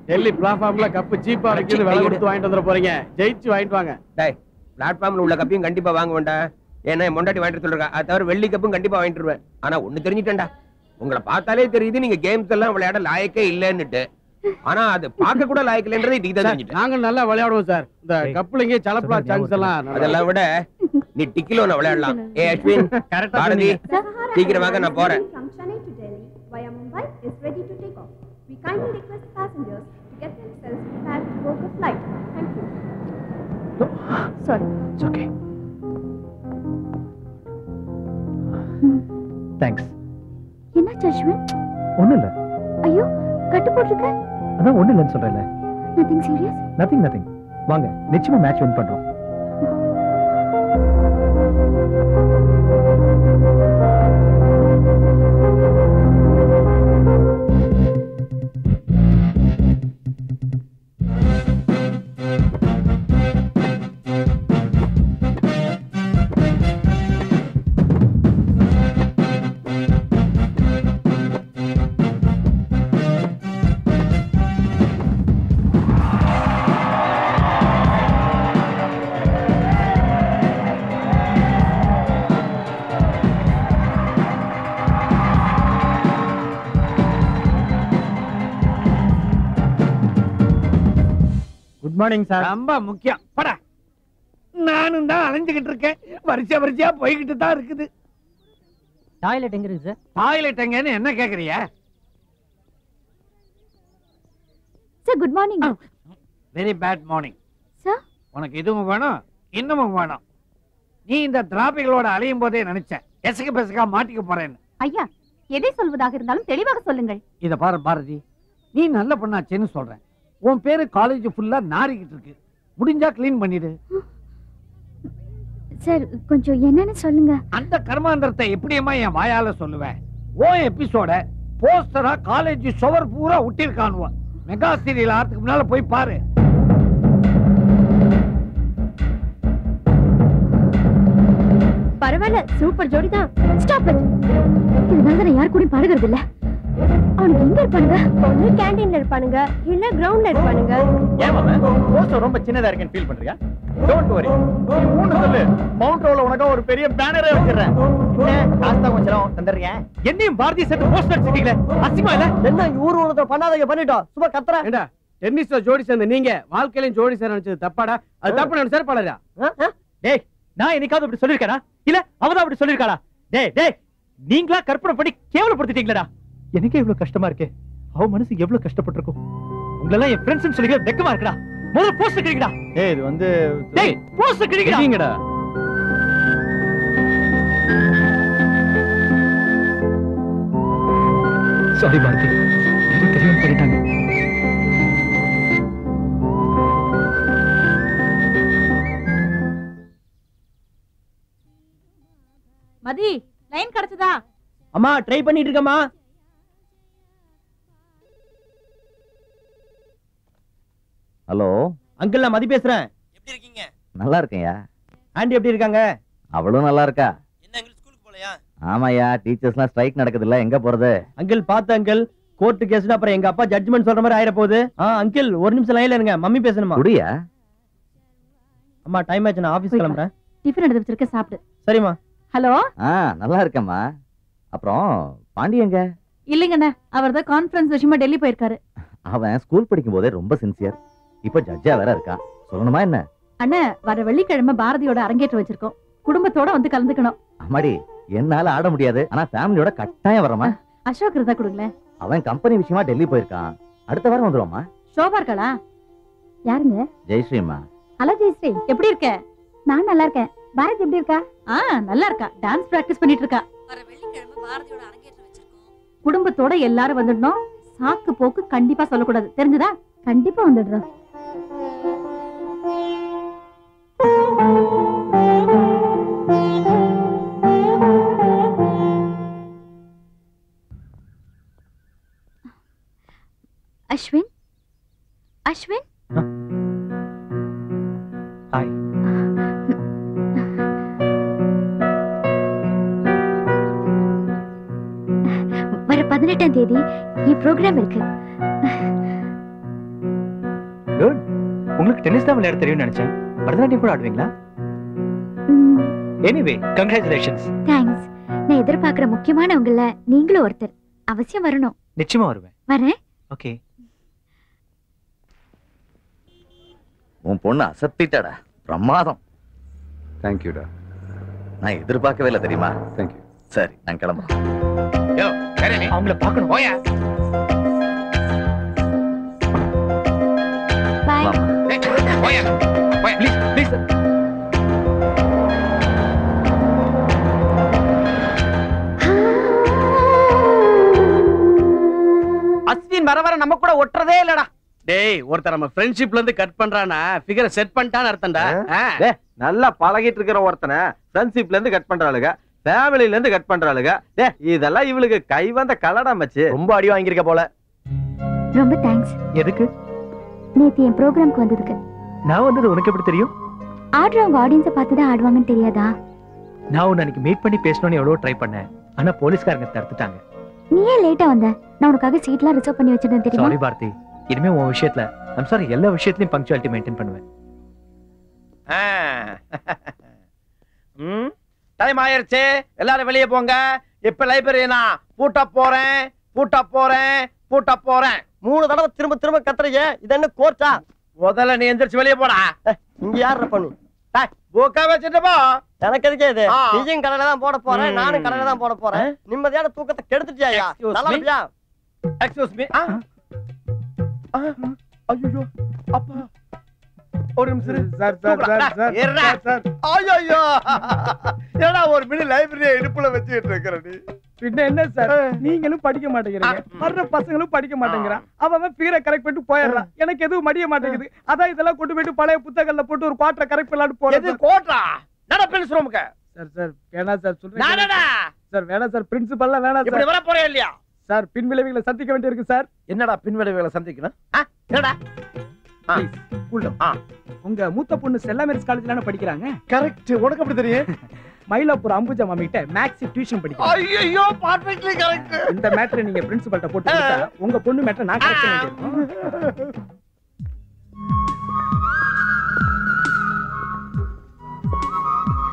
Delhi பிளாட்ஃபார்ம்ல cup சீப்பா விக்குது, விலை கொடுத்து வாங்கிட்டு வந்துட போறீங்க. ஜெயிச்சு வாங்கிட்டு வாங்க.
டேய், பிளாட்ஃபார்ம்ல உள்ள கப்பையும் கண்டிப்பா வாங்க வேண்டாம். ஏன்னா மொண்டாட்டி வாங்கிட்டு சொல்றேன். அது தவிர வெள்ளி கப்பும் கண்டிப்பா வாங்கிட்டு வருவேன். ஆனா ஒண்ணு தெரிஞ்சுட்டேன்டா, உங்களை பார்த்தாலே தெரியுது நீங்க கேம்ஸ் எல்லாம் விளையாட லாயக்கே இல்லன்னுட்டு. ஆனா அது பார்க்க கூட லாயக்கு இல்லன்றது இதுக்கு தான் தெரிஞ்சுட்டேன்.
நாங்க நல்லா விளையாடுவோம் சார். இந்த கப்புலங்க சலப்பலா சான்ஸ் எல்லாம்
அதெல்லாம் விட நீ டிக்கிலோ நான் விளையாடலாம். ஏ அஸ்வின், பாரதி, சீக்கிரமாக நான் போறேன்.
From Chennai to Delhi via Mumbai is ready to take off. We kindly request passengers to get themselves prepared to board the flight. Thank you.
Sorry.
It's okay. Thanks.
என்னாச்சு அஸ்வின்?
ஒண்ணும் இல்ல,
சட்டு போட்டிருக்க?
அதான் ஒண்ணு இல்லைன்னு சொல்றேன்ல.
Nothing serious?
நத்திங். வாங்க, நிச்சயமா மேட்ச் வின் பண்றோம்.
Good morning sir. ரொம்ப முக்கியம். பட நானும் தான் அலைஞ்சுகிட்டு இருக்கேன். வரிசையா போய்கிட்டு தான் இருக்குது.
டாய்லெட் எங்க இருக்கு சார்?
டாய்லெட் எங்கன்னு என்ன கேக்குறியா?
Sir good morning.
Very bad morning.
Sir
உனக்கு இதுவும் வேணும் இன்னமும் வேணும். நீ இந்த டிராபிகளோட அலையும் போதே நினைச்சேன் எசக்கு பெசக்கா மாட்டிக்க போறேன்னு.
ஐயா, எதை சொல்வதாக இருந்தாலும் தெளிவாக சொல்லுங்கள்.
இத பாரு பாரதி, நீ நல்ல பொண்ணாச்சேன்னு சொல்றேன். உன் பேரு காலேஜ் ஃபுல்லா நாரிக்கிட்டு இருக்கு. முடிஞ்சா கிளீன் பண்ணிடு.
சார் கொஞ்சம் என்னன்னு சொல்லுங்க.
அந்த கர்மாந்திரத்தை எப்படியம்மா என் வாயால சொல்லுவேன்? ஓ எபிசோட போஸ்டரா காலேஜ் சுவர் பூரா ஒட்டிருக்கானுவா. மெகா சீரியல் ஆறதுக்கு முன்னால போய் பாரு.
பரவாயில்ல, சூப்பர் ஜோடி தான். Stop it. இதனால நான் யார் கூடயும் பழகிறது இல்ல. அவனுக்கு எங்க இருப்பானுங்க? ஒண்ணு கேண்டீன்ல இருப்பானுங்க, இல்ல கிரவுண்ட்ல இருப்பானுங்க.
ஏன் மாமா போஸ்டர் ரொம்ப சின்னதா இருக்குன்னு ஃபீல் பண்றியா? Don't worry. நீ மூணு சொல்லு. மவுண்ட் ரோல உனக்கு ஒரு பெரிய பேனரே வச்சிரறேன். என்ன காஸ்தா கொஞ்சம் தந்தறியா?
என்னையும் பாரதி சேர்த்து போஸ்டர் அடிச்சிட்டீங்களே, அசிங்கமா இல்ல?
என்ன ஊர் ஊரத பண்ணாதீங்க பண்ணிட்டோம். சும்மா கத்துற.
ஏண்டா டென்னிஸ்ல ஜோடி சேர்ந்த நீங்க வாழ்க்கையிலும் ஜோடி சேர நினைச்சது தப்பாடா? அது தப்பு நான் சேர்ப்பாளரா?
டேய், நான் என்னைக்காவது அப்படி சொல்லிருக்கேனா? இல்ல அவதான் அப்படி சொல்லிருக்காளா? டேய் நீங்களா கற்பனை பண்ணி கேவலப்படுத்திட்டீங்களா? எனக்கே இவ்வளவு கஷ்டமா இருக்கு. அவ மனசு எவ்வளவு கஷ்டப்பட்டிருக்கும். உங்களெல்லாம் என் ஃப்ரெண்ட்ஸ் சொல்லி வெக்கமா இருக்குடா. முதல்ல போஸ்ட் கிழிங்கடா.
டேய் இது வந்து
டேய் போஸ்ட் கிழிங்கடா. சாரி பாரதி, எனக்கு தெரியாம பண்ணிட்டாங்க.
மதி, லைன் கிடைச்சதா?
அம்மா ட்ரை பண்ணிட்டு இருக்கேம்மா.
ஹலோ
அங்கிள், நான் மதி பேசுறேன்.
எப்படி இருக்கீங்க? நல்லா இருக்கேன்யா.
ஆண்டி எப்படி இருக்காங்க?
அவளும் நல்லா இருக்கா.
என்ன அங்கிள் ஸ்கூலுக்கு போலையா?
ஆமாயா, டீச்சர்ஸ்லாம் ஸ்ட்ரைக் நடக்குதுல்ல, எங்க போறது?
அங்கிள் பார்த்து அங்கிள், கோர்ட் கேஸ் அப்புறம் எங்க அப்பா ஜட்ஜ்மெண்ட் சொல்ற மாதிரி ஆயிர போகுது. அங்கிள் ஒரு நிமிஷம் லைன்ல இருங்க, மம்மி பேசணுமா?
குடியா?
அம்மா டைம் ஆச்சு, நான் ஆபீஸ் கிளம்புறேன்.
டிஃபன் எடுத்து வச்சிருக்க, சாப்பிடு.
சரிம்மா.
ஹலோ.
நல்லா இருக்கேம்மா. அப்புறம் பாண்டி எங்க?
இல்லைங்கண்ணா, அவர் தான் கான்ஃபரன்ஸ் விஷயமா டெல்லி போயிருக்காரு.
அவன் ஸ்கூல் படிக்கும் போதே ரொம்ப சின்சியர். இப்ப ஜட்ஜா வேற இருக்கான். சொல்லணுமா என்ன?
அண்ணா, வர வெள்ளிக்கிழமை பாரதியோட அரங்கேற்றம் வச்சிருக்கோம். குடும்பத்தோட வந்து கலந்துக்கணும்.
அம்மாடி, என்னால ஆட முடியாது, ஆனா ஃபேமிலியோட கட்டாயம் வரமா.
அசோக் இருந்தா கொடுங்களேன்.
அவன் கம்பெனி விஷயமா டெல்லி போயிருக்கான். அடுத்த வாரம் வந்துருவாமா.
ஷோபா இருக்காளா? யாருங்க?
ஜெயஸ்ரீமா.
ஹலோ ஜெயஸ்ரீ, எப்படி இருக்க? நான் நல்லா இருக்கேன். பாரதி எப்படி இருக்கா? நல்லா இருக்கா. டான்ஸ் பிராக்டிஸ் பண்ணிட்டு இருக்கா. வர வெள்ளிக்கிழமை பாரதியோட அரங்கேற்றம் வச்சிருக்கோம். குடும்பத்தோட எல்லாரும் வந்துடணும். சாக்கு போக்கு கண்டிப்பா சொல்லக்கூடாது, தெரிஞ்சதா? கண்டிப்பா வந்துடுறோம்.
அஸ்வின், அஸ்வின்.
ஹாய்.
வர 18ஆம் தேதி இந்த ப்ரோக்ராம் இருக்கு.
குட். உங்களுக்கு டென்னிஸ் தான் விளையாட தெரியும்னு நினைச்சேன். பரதநாட்டியம் கூட ஆடுவீங்களா? Anyway, congratulations.
தேங்க்ஸ். நான் எதிர்பார்க்கிற முக்கியமானவங்கள நீங்களும் ஒருத்தர். அவசியம் வரணும்.
நிச்சயமா வருவேன்.
வரேன்.
ஓகே.
உன் பொண்ணு அசத்திட்டாடா. பிரமாதம்.
தேங்க்யூடா.
நான் எதிர்பார்க்கவே இல்லை தெரியுமா?
தேங்க்யூ.
சரி, நான் கிளம்புறேன்.
அவங்கள பார்க்கணும்.
போயா.
பாய்.
போயா.
Please please.
அஸ்வின் வர வர நம்ம கூட
ஒட்டுறதே இல்லடா.
டேய் ஒருத்தர் நம்ம ஃப்ரெண்ட்ஷிப்ல இருந்து கட் பண்றானா ஃபிகரை செட் பண்ணிட்டான்னு அர்த்தம்டா.
டேய் நல்லா பழகிட்டு இருக்கிற ஒருத்தனை ஃப்ரெண்ட்ஷிப்ல இருந்து கட் பண்றாளுங்க, ஃபேமிலில இருந்து கட் பண்றாளுங்க. டேய் இதெல்லாம் இவளுக்கு கை வந்த கலடா மச்சி.
ரொம்ப அடி வாங்கியிருக்க போல.
ரொம்ப தேங்க்ஸ்.
எதுக்கு?
நேத்து என் ப்ரோக்ராம்க்கு வந்ததுக்கு.
நான் வந்தது உனக்கு எப்படி தெரியும்?
ஆடுறவங்க ஆடியன்ஸை பார்த்து தான் ஆடுவாங்கன்னு தெரியாதா?
நான் உன்னை அன்னைக்கு மீட் பண்ணி பேசணும்னு எவ்வளவு ட்ரை பண்ணேன், ஆனா போலீஸ்காரங்க தடுத்துட்டாங்க.
நீ ஏன் லேட்டா வந்த? நான் உனக்காக சீட்லாம் ரிசர்வ் பண்ணி வச்சிருந்தேன் தெரியுமா?
சாரி பாரதி, இனிமே உன் விஷயத்துல ஐம் சாரி, எல்லா விஷயத்துலயும் பங்க்சுவாலிட்டி மெயின்டைன் பண்ணுவேன்.
டைம் ஆயிருச்சு, எல்லாரும் வெளியே போங்க. இப்ப லைப்ரரினா பூட்ட போறேன் பூட்ட போறேன் பூட்ட போறேன்.
3 தடவை திரும்ப திரும்ப கத்துறீங்க. இது என்ன கோர்ட்டா?
முதல்ல நீ எந்திரிச்சு வெளியே போடா.
இங்க யார பண்ணு?
புக்கா வச்சுட்டு போ.
எனக்கு எதுக்கே இது? நீயும் கடையில தான் போட போறேன், நானும் கடையில தான் போட போறேன். நிம்மதியான தூக்கத்தை கெடுத்துட்டியா? நல்லா இருப்பியா?
Excuse me. ஐயோ அப்பா ஒரு நிமிஷம் சார் சார் சார் சார். ஐயோ ஏடா ஒரு மினி லைப்ரரியை இடுப்புல வச்சிட்டு இருக்கற நீ?
பின்ன என்ன சார், நீங்களும் படிக்க மாட்டேங்கிறீங்க, வர்ற பசங்களும் படிக்க மாட்டேங்கிறான். அவன் ஃபிகரை கரெக்ட் பண்ணிட்டு போயிடுறான். எனக்கு எதுவும் மடிய மாட்டேங்குது. அதான் இதெல்லாம் கொண்டு போயிட்டு பழைய புத்தகங்கள்ல போட்டு ஒரு குவார்டரை கரெக்ட் பண்ணலாம்னு போறது.
கோட்டா நட பிரின்சிபலுக்கு.
சார் சார் வேணாம் சார் சொல்றேன்.
நானடா
சார் வேணாம் சார், பிரின்சிபல்லாம் வேணாம் சார்.
இப்படி வர போறே இல்லையா
சார்? பின் விளைவுகளை சந்திக்க வேண்டியிருக்கு சார்.
என்னடா பின் விளைவுகளை சந்திக்கணும்? என்னடா
உங்க மூத்த பொண்ணு செல்லா மேரிஸ் காலேஜ்ல படிக்கிறாங்க.
கரெக்ட். உனக்கு எப்படி தெரியும்?
மயிலாப்பூர் அம்புஜா மாமிட்ட மேக்ஸ் டியூஷன் படிக்கிறாங்க.
ஐயோ பர்ஃபெக்ட்லி கரெக்ட்.
இந்த மேட்டரை நீங்க பிரின்சிபல்ட்ட போட்டு கொடுத்தா உங்க பொண்ணு மேட்டரை நான் கரெக்ட் பண்ணிடுறேன்.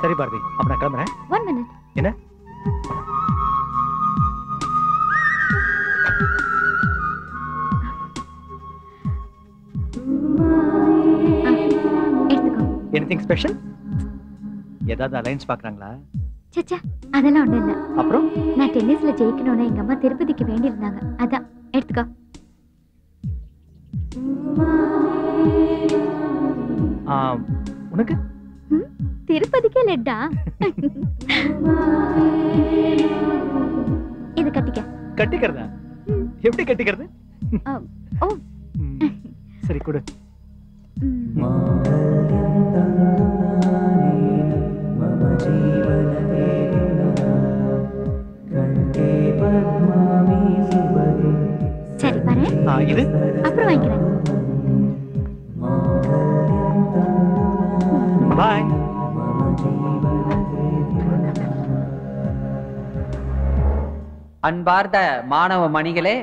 சரி பாரதி, அப்ப நான் கிளம்புறேன்.
1 minute.
என்ன? Anything special? ஏதாவது அலைன்ஸ் பாக்குறாங்களா?
சச்சா அதெல்லாம் ஒண்ணும் இல்ல.
அப்புறம்
நான் டென்னிஸ்ல ஜெயிக்கணும்னு எங்க அம்மா திருப்பதிக்கு வேண்டி இருந்தாங்க. அதான் எடுத்துக்கோ.
உனக்கு?
திருப்பதிக்கே லெட்டா? இது கட்டிக்க.
கட்டிக்கிறதா? எப்படி கட்டிக்கிறது?
ஓ
சரி கொடு.
சரி பாரு.
இது
அப்புறம் வாங்கிக்கிறேன்.
பாய்.
அன்பார்ந்த மாணவ மணிகளே,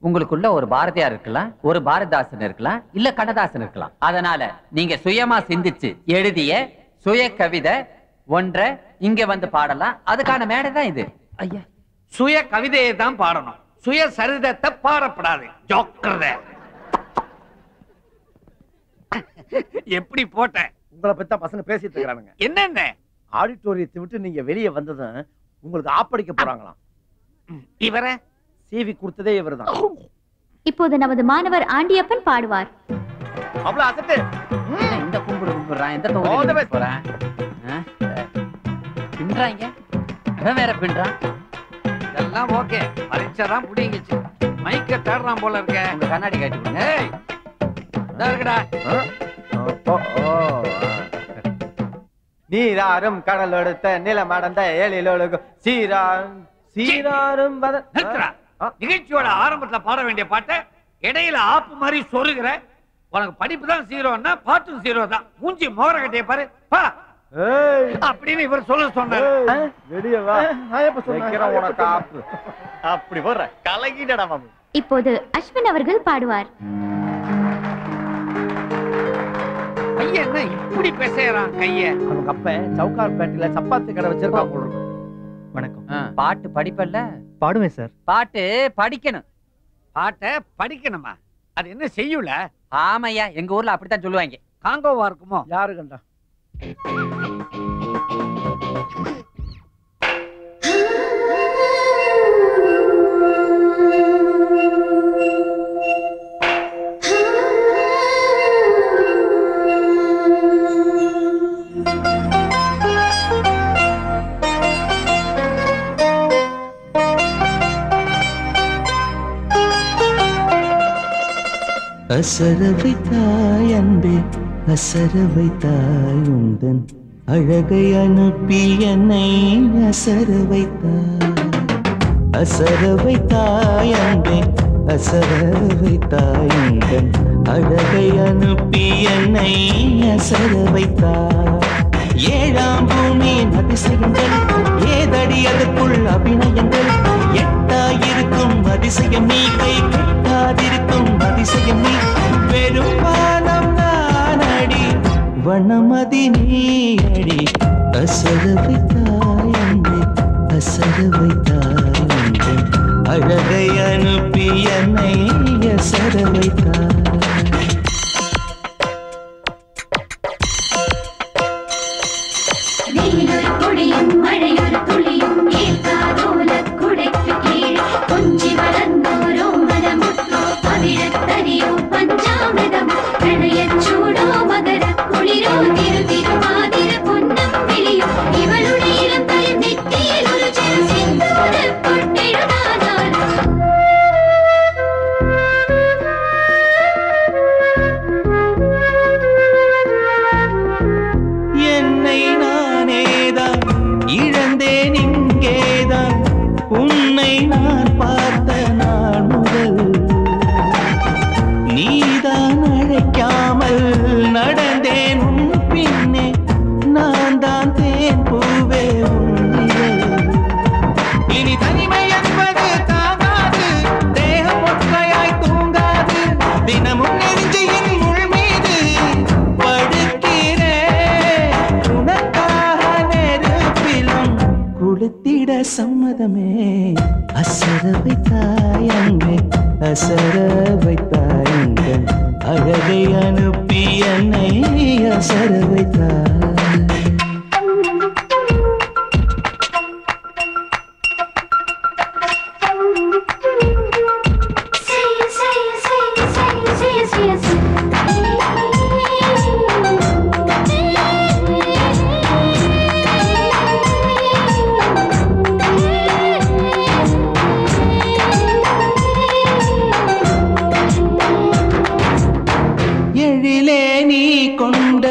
உங்களுக்குள்ள ஒரு பாரதியார் இருக்கலாம், ஒரு பாரதிதாசன் இருக்கலாம், இல்ல கண்ணதாசன் இருக்கலாம். அதனால நீங்க சுயமா சிந்திச்சு எழுதிய சுய கவிதை ஒன்றை இங்க வந்து பாடலாம். அதுக்கான மேடை தான் இது.
ஐயா, சுய கவிதையை தான் பாடணும், சுய சரிதத்தை பாடப்படாது. ஜோக்கரத எப்படி போட்டேன்?
உங்களை பத்தி தான் பசங்க பேசிட்டு இருக்கானுங்க.
என்னென்ன
ஆடிட்டோரியத்தை விட்டு நீங்க வெளியே வந்ததும் உங்களுக்கு ஆப்படிக்க போறாங்களாம்.
இவரை
சிவி கொடுத்ததே இவர்தான்.
இப்போது நமது மாணவர் ஆண்டியப்பன் பாடுவார்.
அவ்வளவு அசட்டு.
இந்த கும்பிடுறான், எந்த தொகுதி போறேன் பின்றாங்க, அவன் வேற பின்றான்.
இதெல்லாம் ஓகே, பரீட்சை தான் முடிஞ்சிச்சு. மைக்க தேடுறான் போல இருக்க.
உங்க கண்ணாடி காட்டி விடுங்க.
இருக்குடா.
நீராறும் கடல் எடுத்த நிலம் அடந்த ஏழிலொழுகும் சீராரும்
நிகழ்ச்சியோட ஆரம்பத்துல பாட வேண்டிய பாட்டை இடையில ஆப்பு மாதிரி சொருகிற. உனக்கு படிப்பு தான் ஜீரோன்னா பாட்டும் ஜீரோ தான். மூஞ்சி மோர கட்டிய பாரு அப்படின்னு இவர் சொல்ல சொன்னாரு.
வெளியே வா, உனக்கு ஆப்பு அப்படி போடுற கலகிடா மாமி.
இப்போது அஸ்வின் அவர்கள் பாடுவார்.
கைய என்ன இப்படி பேசுறான்? கைய
அவங்க அப்ப சவுக்கார் பேட்டையில சப்பாத்தி கடை வச்சிருக்கா போடுறோம்.
வணக்கம்.
பாட்டு படிப்பல்ல?
பாடுவேன் சார்.
பாட்டு படிக்கணும்.
பாட்டை படிக்கணுமா? அது என்ன செய்யுல?
ஆமையா, எங்க ஊர்ல அப்படித்தான் சொல்லுவாங்க.
காங்கோவா இருக்குமோ?
யாரு கண்டா?
அசர வைத்தாய் அன்பே அசர வைத்தாய் உந்தன் அழகை அனுப்பி என்னை அசர வைத்தாய் அசர வைத்தாய் அன்பே அசர வைத்தாய் உந்தன் அழகை அனுப்பி என்னை அசர வைத்தாய் ஏழாம் பூமியின் அதிசயங்கள் ஏதடி அதற்குள் அபிநயங்கள் எட்டாயிருக்கும் அதிசயம் நீ கை கட்டாதிருக்கும் அதிசயம் நீ பெரும்பாலம் நானடி வனமதி நீயடி அசர வைத்தாய் அன்பே அசர வைத்தாய் உந்தன் அழகை அனுப்பி என்னை அசர வைத்தாய்
வெயிலொரு பொடியும் மழையொரு துளியும் ஏற்காதோல குடைக்கு கீழே கொஞ்சி வளர்ந்தோரோ மனமுற்றோ பவிழத்தரியோ பஞ்சாமிரதமோ பிரணயச்சூடோ மகர குளிரோ திரு திருவாதிர பொன்னம் வெளியோ இவளுடைய இளம் தலை நெற்றியில் ஒரு சிறு சிந்தூர பொட்டெழுதானார்
என்னை நானேதான் இழந்தேன் இங்கேதான் உன்னை நான் பார்த்த நாள் முதல் நீதான் அழைக்காமல் நடந்தேன் உன் பின்னே நான் தான் தேன் பூவே உன்னில் இனி தனிமை என்பது தாங்காது தேகம் ஒற்றையாய் தூங்காது தினமும் நெஞ்சியின் முள் மீது படுக்கிறேன் உனக்காக நெருப்பிலும் குளித்திட சம்மதமே அசர வைத்தாய் அன்பே அசர வைத்தாய் உந்தன் அழகை அனுப்பி என்னை அசர வைத்தாய் எழிலே நீ கொண்ட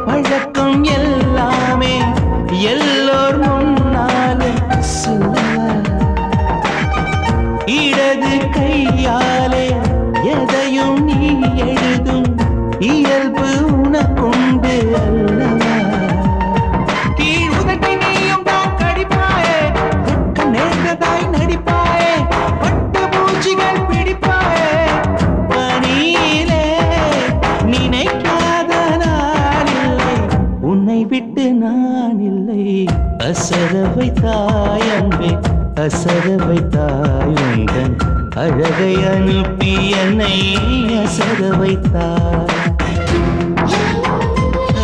பழக்கம் எல்லாமே எல்லோர் முன்னாலும் சொல்லவா இடது கையாலே எதையும் நீ எழுதும் இயல்பு உனக்குண்டு அல்லவா கீழ் உதட்டி நீயும் தான் கடிப்பாயே வெட்கம் நேர்ந்ததாய் நடிப்பாயே பட்டு பூச்சிகள் பிடிப்பாயே பனியிலே நினைக்காத நாள் இல்லை உன்னை விட்டு நான் இல்லை அசர வைத்தாய் அன்பே அசர வைத்தாய் உந்தன் அழகை அனுப்பி என்னை அசர வைத்தாய்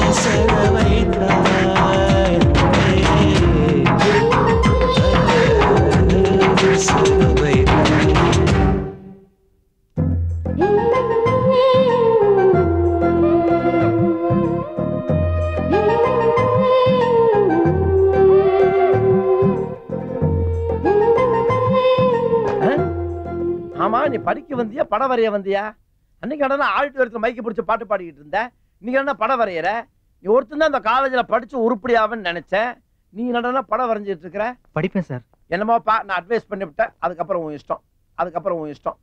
அசர வைத்தாய் அசர வைத்தாய்
ஆமா நீ படிக்க வந்தியா படம் வரைய வந்தியா அன்னைக்கு என்ன ஆடிட்டோரியத்துல மைக்கு பிடிச்ச பாட்டு பாடிக்கிட்டு இருந்த இன்னைக்கு என்ன படம் வரையற நீ ஒருத்தன் தான் அந்த காலேஜ்ல படிச்சு உருப்படியாவன்னு நினைச்சேன் நீ என்னடா படம் வரைஞ்சிட்டு இருக்கிற
படிப்பேன் சார்
என்னமோப்பா நான் அட்வைஸ் பண்ணிவிட்டேன் அதுக்கப்புறம் உன் இஷ்டம் அதுக்கப்புறம் உன் இஷ்டம்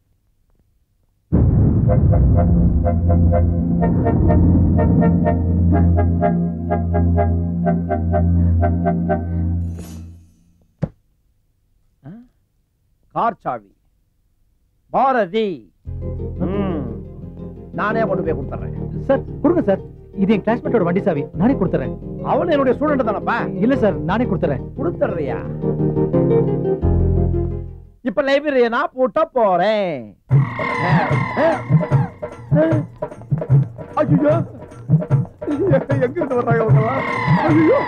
கார் சாவி பாரதி நானே கொண்டு போய் கொடுத்துறேன்
சார் கொடுங்க சார் இது என் கிளாஸ்மேட்டோட வண்டி சாவி நானே கொடுத்துறேன்
அவன் என்னுடைய ஸ்டூடெண்ட் தானப்பா
இல்ல சார் நானே கொடுத்துறேன்
கொடுத்துறியா இப்ப லைப்ரரியை நான் பூட்ட போறேன் ஐயோ எங்க இருந்து வர்றாங்க அவங்க ஐயோ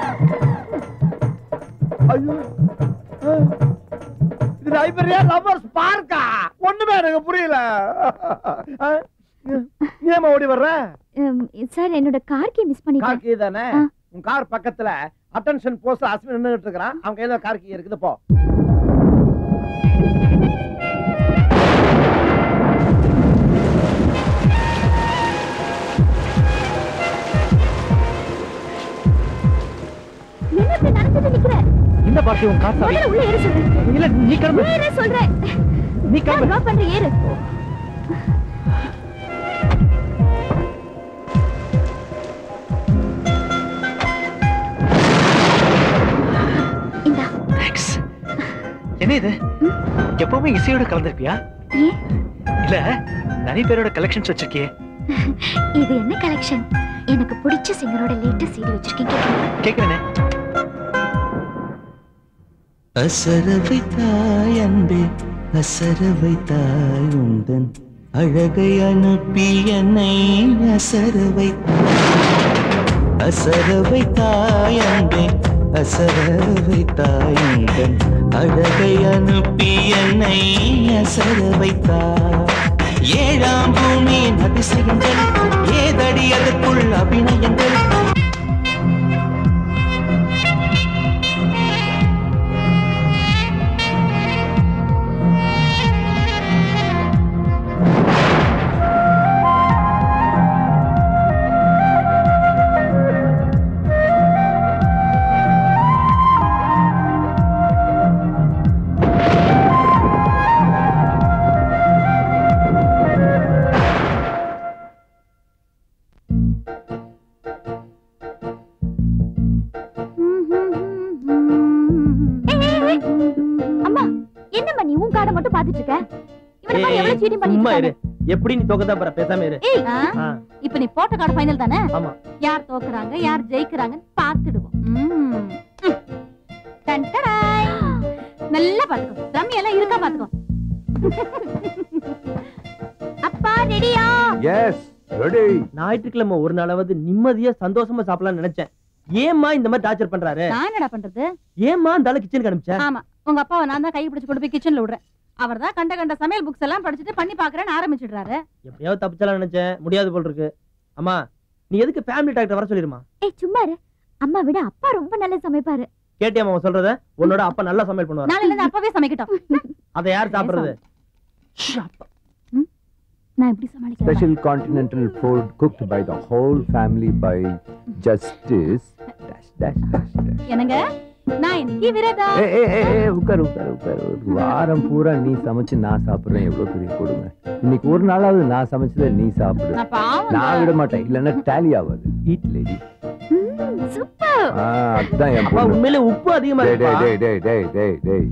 ஐயோ இது லைப்ரரியா லவர்ஸ் பார்க்கா ஒண்ணுமே எனக்கு புரியல ஏமா ஓடி வர்ற
சார் என்னோட கார் கீ மிஸ் பண்ணிட்டேன்
கார் கீ தானே உன் கார் பக்கத்துல அட்டென்ஷன் போஸ்ட் அஸ்வின் நின்னுட்டு இருக்கான் அவங்க கையில கார் கீ இருக்குது போ
பார்ட்டி உன் கார் சாவி.
முதல்ல உள்ள ஏறு சொல்றேன்.
இல்ல நீ கிளம்பு.
ஏறு சொல்றேன்.
நீ கிளம்பு.
டிராப் பண்ற ஏறு. இந்தா.
தேங்க்ஸ். என்ன இது? எப்பவுமே இசையோட கலந்திருப்பியா? இல்ல நிறைய பேரோட கலெக்ஷன்ஸ் வச்சிருக்கியே.
இது என்ன கலெக்ஷன்? எனக்கு பிடிச்ச சிங்கரோட லேட்டஸ்ட் சீடி வச்சிருக்கீங்க.
கேக்குறேனே.
அசரவை தாய் அன்பே அசரவை தாய் உந்தன் அழகை அனுப்பி என்னை அசரவை தாய் அன்பே அசரவை தாய் உந்தன் அழகை அனுப்பி என்னை அசரவை தாய். ஏழாம் பூமியின் அதிசயங்கள் ஏதடி அதற்குள் அபிநயங்கள்.
எப்படி நீ தோக்கதா போற? பேசாம இரு.
இப்ப நீ போட்ட கார்டு ஃபைனல் தானே?
ஆமா.
யார் தோக்குறாங்க யார் ஜெயிக்கிறாங்கன்னு பாத்துடுவோம். நல்லா பாத்துக்கோ. ரம்மி எல்லாம் இருக்கா பாத்துக்கோ.
அப்பா ரெடியா?
S ready.
ஞாயிற்றுக்கிழமை ஒரு நாளாவது நிம்மதியா சந்தோஷமா சாப்பிடலாம்னு நினைச்சேன். ஏம்மா இந்த மாதிரி டார்ச்சர் பண்றாரு?
நான் என்னடா பண்றது?
ஏம்மா அந்த ஆளு கிச்சனுக்கு அனுப்பிச்சேன்?
ஆமா, உங்க அப்பாவை நான் தான் கை பிடிச்சு கொண்டு போய் கிச்சன்ல விடுறேன். அவர் தான் கண்ட சமையல் புக்ஸ் எல்லாம் படிச்சுட்டு பண்ணி பாக்குறேன்னு ஆரம்பிச்சிடுறாரு.
எப்படியாவது தப்பிச்சலாம் நினைச்சேன், முடியாது போல் இருக்கு. அம்மா நீ எதுக்கு ஃபேமிலி டாக்டர் வர சொல்லிருமா?
ஏய் சும்மா இரு. அம்மா விட அப்பா ரொம்ப நல்லா சமைப்பாரு.
கேட்டியா மாமா சொல்றத? உன்னோட அப்பா நல்லா சமையல் பண்ணுவாரு.
நாளைல இருந்து அப்பாவே சமைக்கட்டும்.
அதை யார் சாப்பிடுறது?
நான் எப்படி சமாளிக்கிறேன்?
Special continental food cooked by the whole family by Justice
என்னங்க நான் இன்னைக்கு விரதம்.
உட்கார். வாரம் பூரா நீ சமைச்சு நான் சாப்பிடுறேன், எவ்வளவு பெரிய கொடுமை. இன்னைக்கு ஒரு நாளாவது நான் சமைச்சதை நீ சாப்பிடு. நான் விட மாட்டேன், இல்லன்னா டேலி ஆகாது. Eat lady.
சூப்பர்.
அதுதான் என்
அப்பா உண்மையிலே உப்பு அதிகமா இருக்குப்பா.
டேய்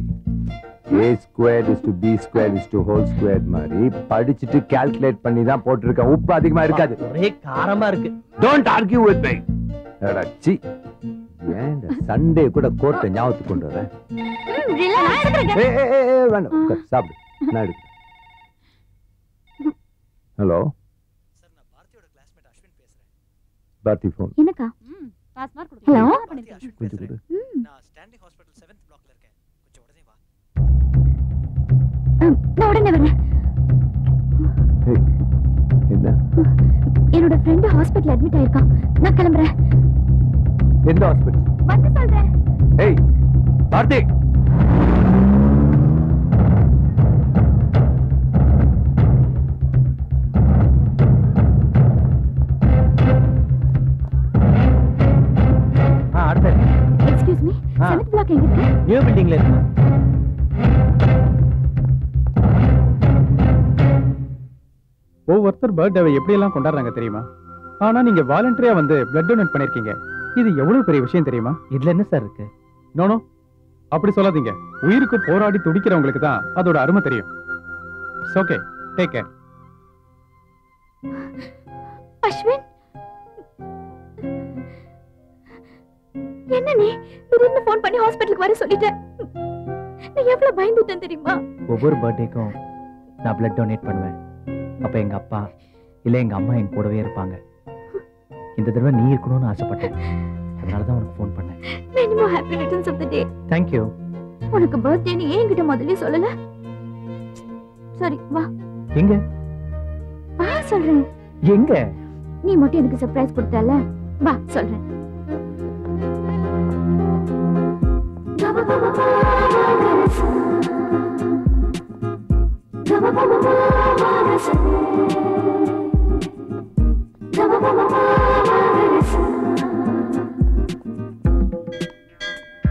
a squared is to b squared is to whole squared மாதிரி படிச்சிட்டு கால்குலேட் பண்ணி தான் போட்டுருக்கேன். உப்பு அதிகமா இருக்காது,
ஒரே காரமா இருக்கு.
Don't argue with me. அடச்சி ஏன்டா சண்டே கூட கோர்ட்ட ஞாபகத்துக்கு கொண்டு வரேன். வேண்டாம் உட்கார் சாப்பிடு, நான் எடுக்கிறேன். ஹலோ
சார், நான் பாரதியோட கிளாஸ்மேட் அஸ்வின் பேசுறேன்.
பாரதி ஃபோன்.
என்னக்கா?
பாஸ் மார்க் கொடு.
ஹலோ
கொஞ்சம் கொடு.
நான் ஸ்டான்லி ஹாஸ்பிடல் 7th பிளாக்ல இருக்கேன், கொஞ்சம் உடனே வா.
நான் உடனே வரேன்.
என்ன?
என்னோட ஃப்ரெண்ட் ஹாஸ்பிடல் அட்மிட் ஆயிருக்கான், நான் கிளம்புறேன்.
எந்த ஹாஸ்பிடல்?
வந்து சொல்றேன்.
ஏய் பாரதி,
அடுத்து.
எக்ஸ்கியூஸ் மீ, 7th பிளாக் எங்க இருக்கு?
நியூ பில்டிங்ல இருக்கு.
ஒவ்வொருத்தர் பர்த்டேவை எப்படி எல்லாம் கொண்டாடுறாங்க தெரியுமா? ஆனா நீங்க வாலண்டரியா வந்து பிளட் டொனேட் பண்ணிருக்கீங்க. இது எவ்வளவு பெரிய விஷயம் தெரியுமா?
இதுல என்ன சார் இருக்கு?
நோ அப்படி சொல்லாதீங்க. உயிருக்கு போராடி துடிக்கிறவங்களுக்கு தான் அதோட அருமை தெரியும். Okay, take care.
அஸ்வின், என்ன நீ திடீர்னு ஃபோன் பண்ணி ஹாஸ்பிடலுக்கு வர சொல்லிட்டேன். நான் எவ்வளவு பயந்துட்டேன் தெரியுமா?
ஒவ்வொரு பர்த்டேக்கும் நான் பிளட் டொனேட் பண்ணுவேன். அப்ப எங்க அப்பா இல்ல எங்க அம்மா என் கூடவே இருப்பாங்க. இந்த தடவை நீ இருக்கணும்னு ஆசைப்பட்டேன், அதனாலதான் உனக்கு ஃபோன் பண்ணேன்.
Many more happy returns of the day.
Thank you.
உனக்கு பர்த்டே நீ என்கிட்ட முதல்ல சொல்லல. சரி வா.
எங்க?
வா சொல்றேன்.
எங்க?
நீ மட்டும் எனக்கு சர்ப்ரைஸ் கொடுத்தல. வா சொல்றேன்.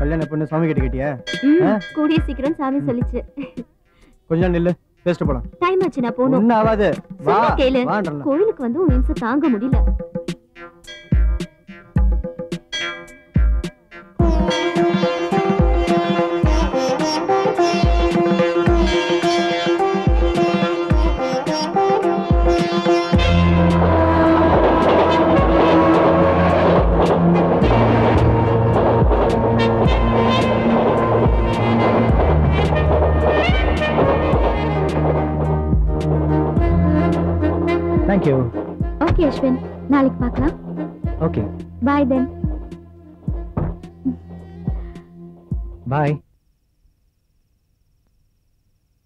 கல்யாணம் பொண்ணு சாமி கிட்ட கேட்டியா
கூடிய சீக்கிரம் சாமி சொல்லிச்சு.
கொஞ்சம் நில்லு, பேசிட்டு போலாம்.
டைம் ஆச்சு, நான் போகணும்.
ஒன்னும் ஆகாது, வா.
கேளு,
வான்றல.
கோயிலுக்கு வந்து உன் இம்சை தாங்க முடியல.
Thank you.
ஓகே அஸ்வின், நாளைக்கு பார்க்கலாம்.
Okay.
Bye then.
Bye.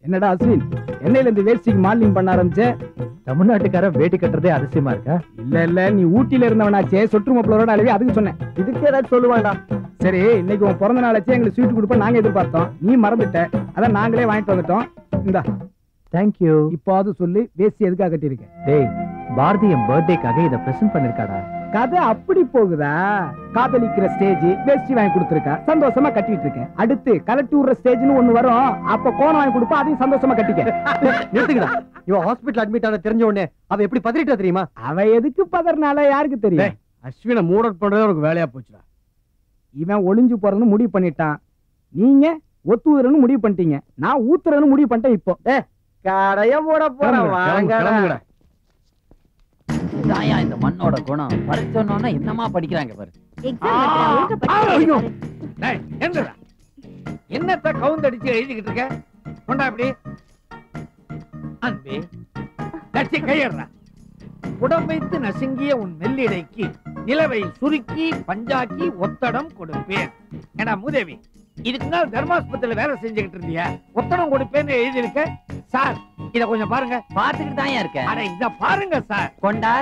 என்னடா அஸ்வின், என்னையில இருந்து வேஷ்டிக்கு மாடலிங் பண்ண ஆரம்பிச்ச?
தமிழ்நாட்டுக்கார வேட்டி கட்டுறதே அதிசயமா இருக்கா?
இல்ல நீ ஊட்டில இருந்தவனாச்சே, சொட்டு மப்பளோட அளவே அதுக்கு சொன்னேன். இதுக்கு ஏதாச்சும் சொல்லுவாண்டா. சரி, இன்னைக்கு உன் பிறந்த நாளாச்சே, எங்களுக்கு ஸ்வீட் கொடுப்ப நாங்க எதிர்பார்த்தோம், நீ மறந்துட்ட. அதான் நாங்களே வாங்கிட்டு வந்துட்டோம். இந்தா.
தேங்க்யூ.
இப்பாவது சொல்லி வேஷ்டி எதுக்காக கட்டியிருக்க?
டேய், பாரதி என் பர்த்டேக்காக இதை பிரசன்ட் பண்ணிருக்காடா.
கதை அப்படி போகுதா? காதலிக்கிற ஸ்டேஜ் வேஷ்டி வாங்கி கொடுத்துருக்கா, சந்தோஷமா கட்டிட்டு இருக்கேன். அடுத்து கலட்டி விடுற ஸ்டேஜ்னு ஒண்ணு வரும், அப்ப கோணம் வாங்கி கொடுப்பா, அதையும் சந்தோஷமா கட்டிக்க.
நிறுத்துக்கடா. இவன் ஹாஸ்பிடல் அட்மிட் ஆன தெரிஞ்ச உடனே அவ எப்படி பதறிட்டா தெரியுமா?
அவ எதுக்கு பதறனால யாருக்கு தெரியும்?
அஸ்வினை மூடட் பண்றதே உனக்கு வேலையா போச்சுடா.
இவன் ஒளிஞ்சு போறதுன்னு முடிவு பண்ணிட்டான், நீங்க ஒத்துறன்னு முடிவு பண்ணிட்டீங்க, நான் ஊத்துறன்னு முடிவு பண்ணிட்டேன். இப்போ
கடைய மூட போறேன்.
தாயா இந்த மண்ணோட குணம் படிச்சோன்னா என்னமா படிக்கிறாங்க பாரு.
என்னத்த கவுந்தடிச்சு எழுதிக்கிட்டு இருக்க? கொண்டா இப்படி அன்பே கட்சி கையறா. உடம்பைத்து நசுங்கிய உன் மெல்லிடைக்கு நிலவை சுருக்கி பஞ்சாக்கி ஒத்தடம் கொடுப்பேன். ஏன்னா மூதேவி, இதுக்கு நாள் தர்மாஸ்பத்திரியில வேலை செஞ்சுக்கிட்டு இருந்தியா? ஒத்தடம் கொடுப்பேன்னு எழுதியிருக்க சார். இத கொஞ்சம் பாருங்க.
பாத்துக்கிட்டு தான் இருக்கேன்.
அட இத பாருங்க சார்.
கொண்டா.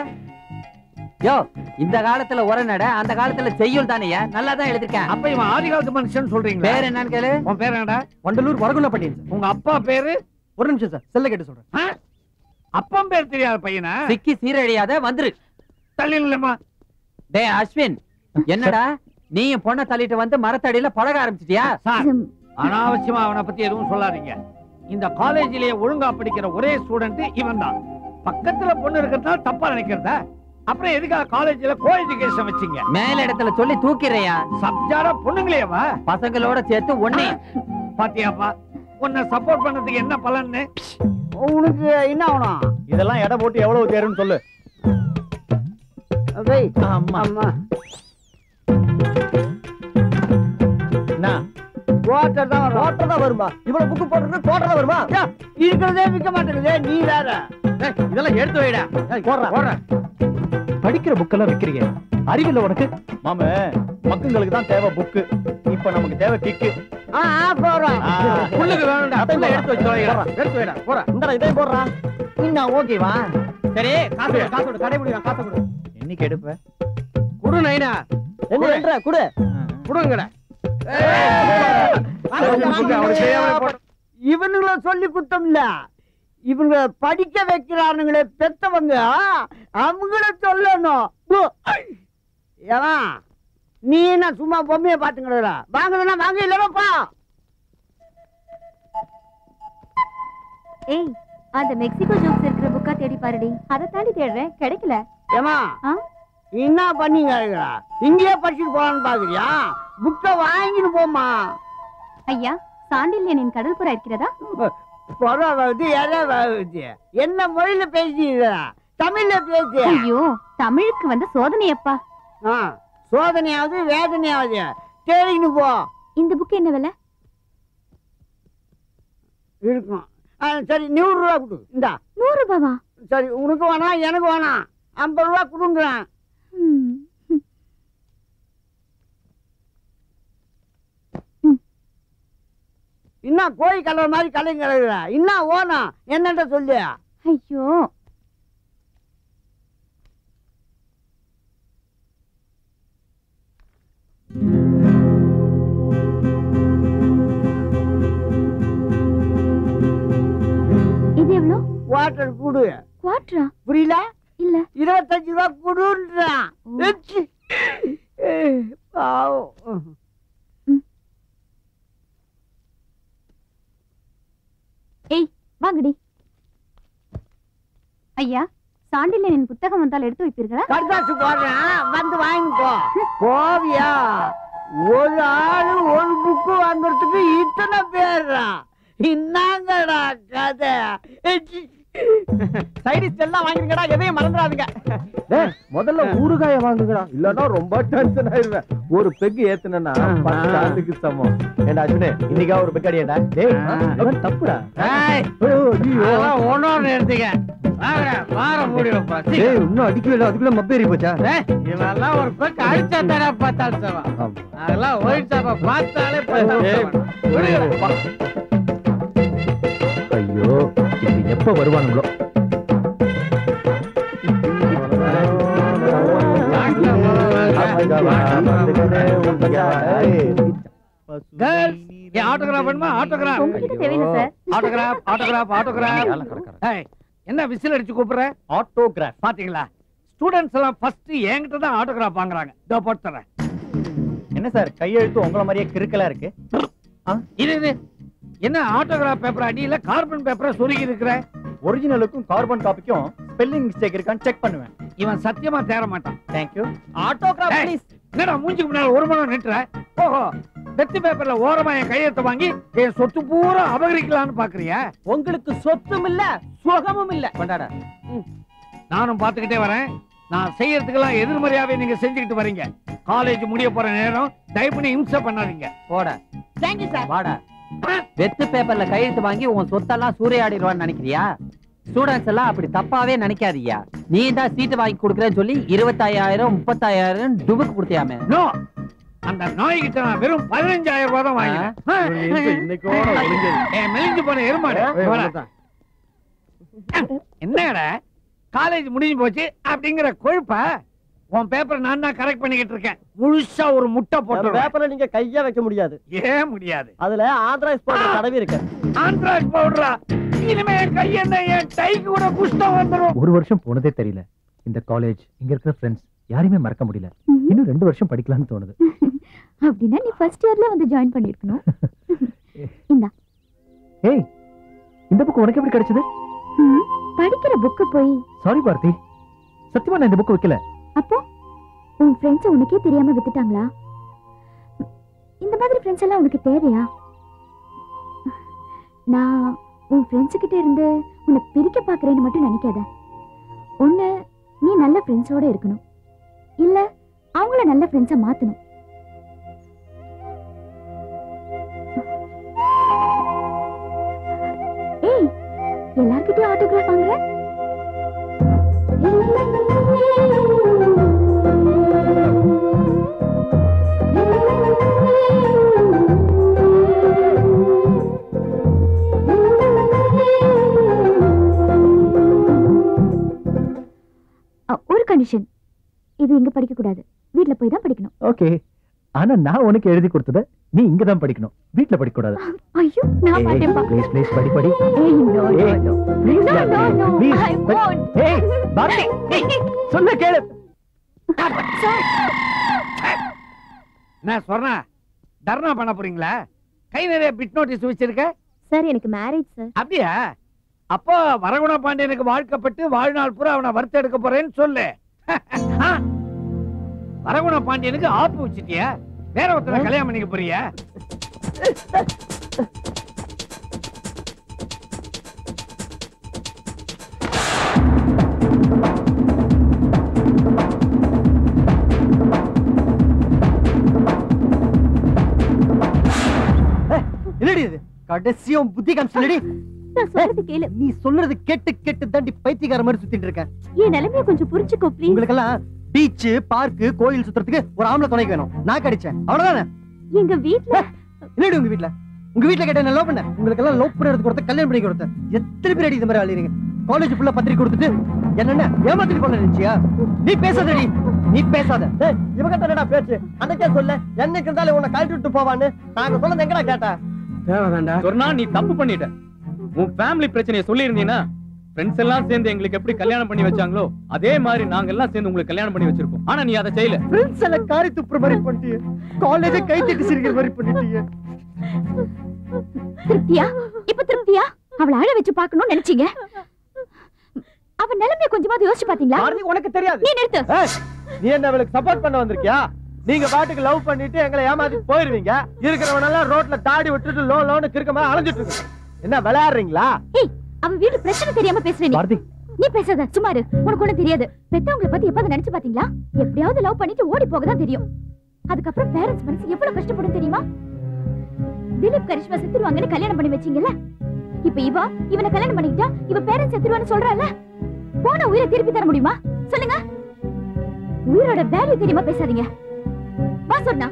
யோ, இந்த காலத்துல உரநட, அந்த காலத்துல செய்யுள் தானேயா? நல்லா தான் எழுதிருக்கேன்.
அப்ப இவன் ஆதி காலத்து மனுஷன் சொல்றீங்க.
பேர் என்னன்னு கேளு.
உன் பேர் என்னடா?
வண்டலூர் வரகுள்ள பட்டியல்.
உங்க அப்பா பேரு?
ஒரு நிமிஷம் சார், செல்ல கேட்டு சொல்றேன்.
அப்பம் பேர் தெரியாத பையனா?
சிக்கி சீரழியாத வந்துரு.
தள்ளி இல்லம்மா.
டேய் அஸ்வின், என்னடா நீயும் பொண்ணை தள்ளிட்டு வந்து மரத்தடியில பழக ஆரம்பிச்சிட்டியா?
சார், அனாவசியமா அவனை பத்தி எதுவும் சொல்லாதீங்க. இந்த காலேஜிலேயே ஒழுங்கா படிக்கிற ஒரே ஸ்டூடெண்ட் இவன் தான். பக்கத்துல பொண்ணு இருக்கிறதுனால தப்பா நினைக்கிறதா? அப்புறம் எதுக்காக காலேஜ்ல கோ எஜுகேஷன் வச்சீங்க?
மேல இடத்துல சொல்லி தூக்கிறையா?
சப்ஜாரா பொண்ணுங்களேவா?
பசங்களோட சேர்த்து ஒண்ணே.
பாத்தியாப்பா, உன்னை சப்போர்ட் பண்ணதுக்கு என்ன பலன்னு?
உனக்கு என்ன ஆகணும்?
இதெல்லாம் எடை போட்டு எவ்வளவு தேருன்னு சொல்லு.
அம்மா அம்மா
குவார்டர் தான் வருமா? இவ்வளவு புக்கு போட்டு குவார்டர் தான் வருமா?
இருக்கிறதே விற்க மாட்டேங்குதே, நீ வேற.
இதெல்லாம் எடுத்து வைடா. போடுற
படிக்கிற புக்கெல்லாம் விக்கிறீங்க, அறிவில்ல உனக்கு?
மாமே, மக்களுக்கு தான் தேவை புக்கு, இப்ப நமக்கு தேவை கிக்கு.
போறோம்.
புல்லுக்கு வேணும்டா. அதெல்லாம் எடுத்து வச்சு எடுத்து வைடா. போற இந்த இதையும் போடுறான்.
இன்னும் ஓகேவா?
சரி, காசோட கடை முடியும். காசை கொடு. என்னைக்கு எடுப்ப?
குடு நைனா.
என்ன குடு
குடுங்கடா.
இவனுங்கள சொல்லி குத்தம் இல்ல, இவங்க படிக்க வைக்கிறானுங்களே பெத்தவங்க, அவங்கள சொல்லணும். ஏன்னா நீ என்ன சும்மா பொம்மையை பாத்துங்கடா? வாங்குதுன்னா வாங்க, இல்லப்பா.
ஏய், அந்த மெக்சிகோ ஜோக்ஸ் இருக்கிற புக்கா தேடி பாருடி. அதை தாண்டி தேடுறேன், கிடைக்கல.
ஏமா என்ன பண்ணீங்க? இங்கேயே படிச்சுட்டு போலான்னு பாக்குறியா? புக்க வாங்கிட்டு போமா.
ஐயா, சாண்டில்யனின் கடல் புறா இருக்கிறதா?
என்ன மொழியில பேசுறீங்க? தமிழ்ல பேசு.
ஐயோ, தமிழுக்கு வந்து சோதனையப்பா.
சோதனையாவது வேதனையாவது தேடிக்கிட்டு போ.
இந்த புக் என்ன விலை
இருக்கும்? சரி, 100 ரூபா கொடு. இந்தா.
100 ரூபாவா?
சரி, உனக்கு வேணாம், எனக்கு வேணாம். 50 ரூபா கொடுங்குறேன். இன்னும் கோழி கலர் மாதிரி கலைங்க கலகுற. இன்னும் ஓனா என்னட்ட சொல்லு.
ஐயோ, இது எவ்வளவு?
குவார்டர் குடு.
குவார்டரா?
புரியல?
இல்ல,
25 ரூபா குடுன்றான்.
சாண்டில்யனின் புத்தகம் வந்தால் எடுத்து வைப்பீர்களா?
கடுதாசு போடுறேன், வந்து வாங்கிக்கோ. போவியா? ஒரு ஆளு ஒரு புக்கு வாங்குறதுக்கு இத்தனை பேரா? என்னங்கடா கதை?
சைடிஸ் எல்லாம் வாங்கிருங்கடா, எதையும் மறந்துடாதீங்க.
முதல்ல ஊறுகாய வாங்குங்கடா, இல்லன்னா ரொம்ப டென்ஷன் ஆயிருவேன். ஒரு பெக் ஏத்துனா 10 ஆண்டுக்கு சமம். ஏண்டா அர்ஜுனே, இன்னைக்கா ஒரு பெக் அடியடா. டேய் அவன் தப்புடா.
ஒன்னொன்னு எடுத்துக்க. வார மூடி வைப்பா.
டேய் இன்னும் அடிக்கவே இல்ல, அதுக்குள்ள மப்பேறி போச்சா?
இவெல்லாம் ஒரு பக்கம் அடிச்சா தானே பார்த்தாலும் சவா. அதெல்லாம் ஒயிட் சாப்பா பார்த்தாலே
ஐயோ, இது எப்ப வருவானுங்களோ?
ஆட்டோகிராஃப் வேணுமா? Autograph autograph autograph autograph. என்ன விசில் அடிச்சு கூப்பிடுற?
ஆட்டோகிராஃப்
பாத்தீங்களா? ஸ்டூடெண்ட்ஸ் எல்லாம் ஃபர்ஸ்ட் என்கிட்ட தான் ஆட்டோகிராஃப் வாங்குறாங்க. இதோ போட்டு தரேன்.
என்ன சார் கையெழுத்து உங்கள மாதிரியே கிறுக்கலா இருக்கு?
இது என்ன ஆட்டோகிராஃப் பேப்பர் அடியில கார்பன் பேப்பரை சொருகி இருக்கிற?
ஒரிஜினலுக்கும் கார்பன் காப்பிக்கும் ஸ்பெல்லிங் மிஸ்டேக் இருக்கான்னு செக் பண்ணுவேன்.
இவன் சத்தியமா தேர மாட்டான்.
Thank you. Autograph please.
என்னடா மூஞ்சிக்கு முன்னால ஒரு மணி நிற்ற? ஓஹோ, வெத்தி பேப்பர்ல ஓரமா என் கையெழுத்து வாங்கி என் சொத்து பூரா அபகரிக்கலாம்னு பாக்குறியா?
உங்களுக்கு சொத்தும் இல்ல சுகமும் இல்ல.
கொண்டாடா. நானும் பாத்துக்கிட்டே வரேன். நான் செய்யறதுக்கெல்லாம் எதிர்மறையாவே நீங்க செஞ்சுக்கிட்டு வரீங்க. காலேஜ் முடிய போற நேரம் தயவு பண்ணி இம்சை பண்ணாதீங்க.
போடா.
Thank you sir.
வாடா. வெத்து பேப்பர்ல கையெழுத்து வாங்கி உன் சொத்தெல்லாம் சூறையாடிடுவான்னு நினைக்கிறியா? ஸ்டூடெண்ட்ஸ் எல்லாம் அப்படி தப்பாவே நினைக்காதீயா. நீ தான் சீட்டு வாங்கி கொடுக்கறேன்னு சொல்லி 25,000 30,000 டுபுக்கு கொடுத்தியாமே.
நோ, அந்த நாய்கிட்ட நான் வெறும் 15,000 ரூபாய் தான் வாங்கினேன். மெலிஞ்சு போன எருமாடு. என்னடா காலேஜ் முடிஞ்சு போச்சு அப்படிங்கிற கொழுப்ப உன் பேப்பரை நான் தான் கரெக்ட் பண்ணிக்கிட்டு இருக்கேன். முழுசா ஒரு முட்டை போட்டு
பேப்பர்ல நீங்க கையா வைக்க முடியாது.
ஏன் முடியாது?
அதுல ஆந்திராஸ் பவுடர் தடவி இருக்கு.
ஆந்திராஸ் பவுடரா? இனிமே என் கையென்ன என் டைக்கு கூட குஷ்டம் வந்துரும்.
ஒரு வருஷம் போனதே தெரியல. இந்த காலேஜ், இங்க இருக்கிற ஃப்ரெண்ட்ஸ் யாரையுமே மறக்க முடியல. இன்னும் 2 வருஷம் படிக்கலாம்னு தோணுது.
அப்படின்னா நீ ஃபர்ஸ்ட் இயர்ல வந்து ஜாயின் பண்ணிருக்கணும். இந்தா.
ஏய், இந்த புக் உனக்கு எப்படி கிடைச்சது?
படிக்கிற புக் போய்.
சாரி பார்த்தி, சத்தியமா நான் இந்த புக் வைக்கல.
அப்போ உன் ஃப்ரெண்ட்ஸ் உனக்கே தெரியாம வித்துட்டாங்களா? இந்த மாதிரி ஃப்ரெண்ட்ஸ் எல்லாம் உனக்கு தேவையா? நான் உன் ஃப்ரெண்ட்ஸ் கிட்ட இருந்து உன்னை பிரிக்க பாக்குறேன்னு மட்டும் நினைக்காத. ஒண்ணு நீ நல்ல ஃப்ரெண்ட்ஸோட இருக்கணும், இல்ல அவங்கள நல்ல ஃப்ரெண்ட்ஸா மாத்தணும். ஏய், எல்லார்கிட்டயும் ஆட்டோகிராஃப் வாங்குற? ஒரு கண்டிஷன், இது இங்க படிக்க கூடாது, வீட்ல போய் தான் படிக்கணும்.
ஓகே, ஆனா நான் உனக்கு எழுதி கொடுத்தத நீ இங்க தான் படிக்கணும், வீட்ல படிக்க கூடாது.
ஐயோ, நான் மாட்டேன்பா.
ப்ளீஸ் ப்ளீஸ் படி படி.
ஏய், no no no.
Please
no no.
Please.
I want.
ஏய், பாரதி, சொல்ல கேளு.
நான் சொன்னா தர்ணா பண்ண போறீங்களா? கை நிறைய பிட் நோட்டீஸ் வச்சிருக்க.
சார், எனக்கு மேரேஜ் சார்.
அப்படியா? அப்போ வரகுண பாண்டியனுக்கு வாழ்க்கப்பட்டு வாழ்நாள் பூரா அவனை வறுத்து எடுக்க போறேன்னு சொல்லு. வரகுண பாண்டியனுக்கு ஆப்பு வச்சிட்டியா? வேற ஒருத்தரை கல்யாணம் பண்ணிக்க போறியா?
என்னடி இது? கடைசியும் புத்தி காமிச்சலடி.
நான் சொல்றது கேளு.
நீ சொல்றது கேட்டு கேட்டு தாண்டி பைத்தியக்கார மாதிரி சுத்திட்டு இருக்க.
என் நிலைமைய கொஞ்சம் புரிஞ்சுக்கோ ப்ளீஸ்.
உங்களுக்கெல்லாம் பீச், பார்க், கோயில் சுத்துறதுக்கு ஒரு ஆம்பளை துணைக்கு வேணும். நான் கடிச்சேன், அவ்வளவுதானே?
எங்க வீட்ல
என்னடி உங்க வீட்ல? உங்க வீட்ல கேட்ட என்ன லவ் பண்ண? உங்களுக்கு எல்லாம் லவ் பண்றதுக்கு கொடுத்த, கல்யாணம் பண்ணி கொடுத்த எத்தனை பேர் அடி இந்த மாதிரி அழிறீங்க? காலேஜ் ஃபுல்லா பத்திரிக்கை கொடுத்துட்டு என்னென்ன ஏமாத்திட்டு போல நினைச்சியா? நீ பேசாதடி, நீ பேசாத. இவகிட்ட என்னடா பேச்சு? அன்னைக்கே சொல்ல, என்னைக்கு இருந்தாலும் உன்னை கழட்டி விட்டு போவான்னு. நாங்க சொன்னது எங்கடா கேட்டா?
சொன்னா நீ தப்பு பண்ணிட்ட. உன் ஃபேமிலி பிரச்சனையை சொல்லி இருந்தீனா ஃப்ரெண்ட்ஸ் எல்லாம் சேர்ந்து எங்களுக்கு எப்படி கல்யாணம் பண்ணி வச்சாங்களோ அதே மாதிரி நாங்க எல்லாம் சேர்ந்து உங்களுக்கு கல்யாணம் பண்ணி வச்சிருப்போம். ஆனா நீ அதை செய்யல.
ஃப்ரெண்ட்ஸ் எல்லாம் காரி துப்புற மாதிரி பண்ணிட்டியே, காலேஜை கை தட்டி சிரிக்கிற மாதிரி பண்ணிட்டியே.
திருப்தியா? இப்ப திருப்தியா? அவளை அழ வச்சு பார்க்கணும்னு நினைச்சீங்க. அவன் நிலைமைய கொஞ்சமாவது யோசிச்சு பாத்தீங்களா?
உனக்கு தெரியாது.
நீ நிறுத்து.
நீ என்ன அவளுக்கு சப்போர்ட் பண்ண வந்திருக்கியா? நீங்க பாட்டுக்கு லவ் பண்ணிட்டு எங்களை ஏமாத்தி போயிருவீங்க. இருக்கிறவனெல்லாம் ரோட்ல தாடி விட்டுட்டு லோன்னு கிறுக்கமா அலைஞ்சிட்டு இருக்கு. என்ன விளையாடுறீங்களா?
ஏய், அவன் வீட்டு பிரச்சனை தெரியாம பேசுற நீ. நீ பேசாத, சும்மா இரு. உனக்கு ஒண்ணு தெரியாது. பெத்தவங்களை பத்தி எப்ப நினைச்சு பாத்தீங்களா? எப்படியாவது லவ் பண்ணிட்டு ஓடி போகதான் தெரியும். அதுக்கப்புறம் பேரண்ட்ஸ் மனசு எவ்வளவு கஷ்டப்படும் தெரியுமா? திலீப் கரிஷ்மா செத்துருவாங்கன்னு கல்யாணம் பண்ணி வச்சீங்கல்ல, இப்ப இவனை கல்யாணம் பண்ணிக்கிட்டா இவ பேரண்ட்ஸ் செத்துருவான்னு சொல்றால, போன உயிரை திருப்பி தர முடியுமா? சொல்லுங்க. உயிரோட வேல்யூ தெரியுமா? பேசாதீங்க. வா சொன்னா.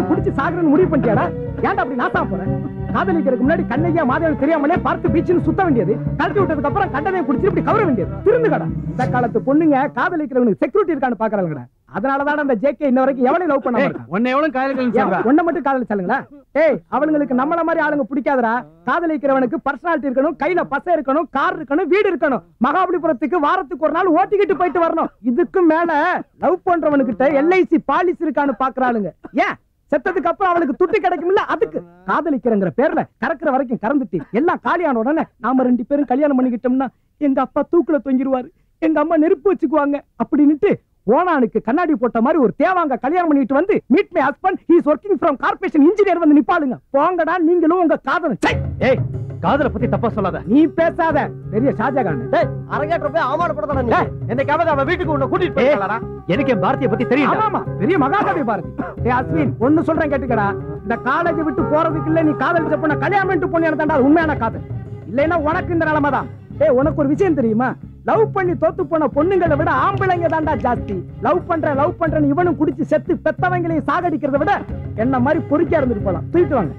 குடிச்சு சாகரன்னு முடிவு பண்ணிட்டியாடா? ஏன்டா அப்படி நாசமா போற? காதலிக்கிறதுக்கு முன்னாடி கண்ணையா மாதவன் தெரியாமலே பார்த்து பீச்சுன்னு சுத்த வேண்டியது, கழட்டி விட்டதுக்கு அப்புறம் கண்டதையும் குடிச்சு இப்படி கவர வேண்டியது. திருந்துகடா. இந்த காலத்து பொண்ணுங்க காதலிக்கிறவனுக்கு செக்யூரிட்டி இருக்கான்னு பாக்குறாங்கடா. அதனாலதான் அந்த ஜேகே இன்ன வரைக்கும் எவனையும் லவ் பண்ணாம இருக்கான்.
உன்னை எவ்வளவு காதலிக்கலாம்?
ஒன்ன மட்டும் காதலிச்சாலுங்களா? ஏய், அவங்களுக்கு நம்மள மாதிரி ஆளுங்க பிடிக்காதடா. காதலிக்கிறவனுக்கு பர்சனாலிட்டி இருக்கணும், கையில பசை இருக்கணும், கார் இருக்கணும், வீடு இருக்கணும், மகாபலிபுரத்துக்கு வாரத்துக்கு ஒரு நாள் ஓட்டிக்கிட்டு போயிட்டு வரணும். இதுக்கு மேல லவ் பண்றவனுக்கிட்ட எல்ஐசி பாலிசி இருக்கான்னு பாக்குறாளுங்க. ஏன் செத்ததுக்கு அப்புறம் அவளுக்கு துட்டு கிடைக்கும்ல, அதுக்கு காதலிக்கிறங்கிற பேர்ல கறக்குற வரைக்கும் கறந்துட்டு எல்லாம் காலியான உடனே நாம 2 பேரும் கல்யாணம் பண்ணிக்கிட்டோம்னா எங்க அப்பா தூக்குல தொங்கிடுவாரு, எங்க அம்மா நெருப்பு வச்சுக்குவாங்க அப்படின்னுட்டு ஓனானுக்கு கண்ணாடி போட்ட மாதிரி ஒரு தேவாங்க கல்யாணம் பண்ணிட்டு வந்து meet my husband he is working from corporation engineer வந்து நிப்பாளுங்க. போங்கடா நீங்களும் உங்க காதலன். ஏய், காதலை பத்தி தப்பா சொல்லாத. நீ பேசாத. பெரிய ஷாஜகான். டேய், அரங்கேற்ற போய் அவமானப்படுறதா நீ? என்னைக்காவது அவ வீட்டுக்கு உன்னை கூட்டிட்டு போறீங்களாடா? எனக்கு என் பாரதியை பத்தி தெரியும். ஆமா, பெரிய மகாகவி பாரதி. ஏய் அஸ்வின், ஒன்னு சொல்றேன் கேட்டுக்கடா. இந்த காலேஜ் விட்டு போறதுக்கு இல்ல, நீ காதலிச்ச பொண்ண கல்யாணம் பண்ணிட்டு போனியா தான்டா உண்மையான காதல். இல்லைன்னா உனக்கு இந்த நிலைமை தான். ஏய், உனக்கு ஒரு விஷயம் தெரியுமா? லவ் பண்ணி தோத்து போன பொண்ணுங்களை விட ஆம்பளைங்க தான்டா ஜாஸ்தி. லவ் பண்றேன்னு இவனும் குடிச்சு செத்து பெத்தவங்களையும் சாகடிக்கிறத விட என்ன மாதிரி பொறுக்கியா இருந்துட்டு போலாம். தூக்கிட்டு வாங்க.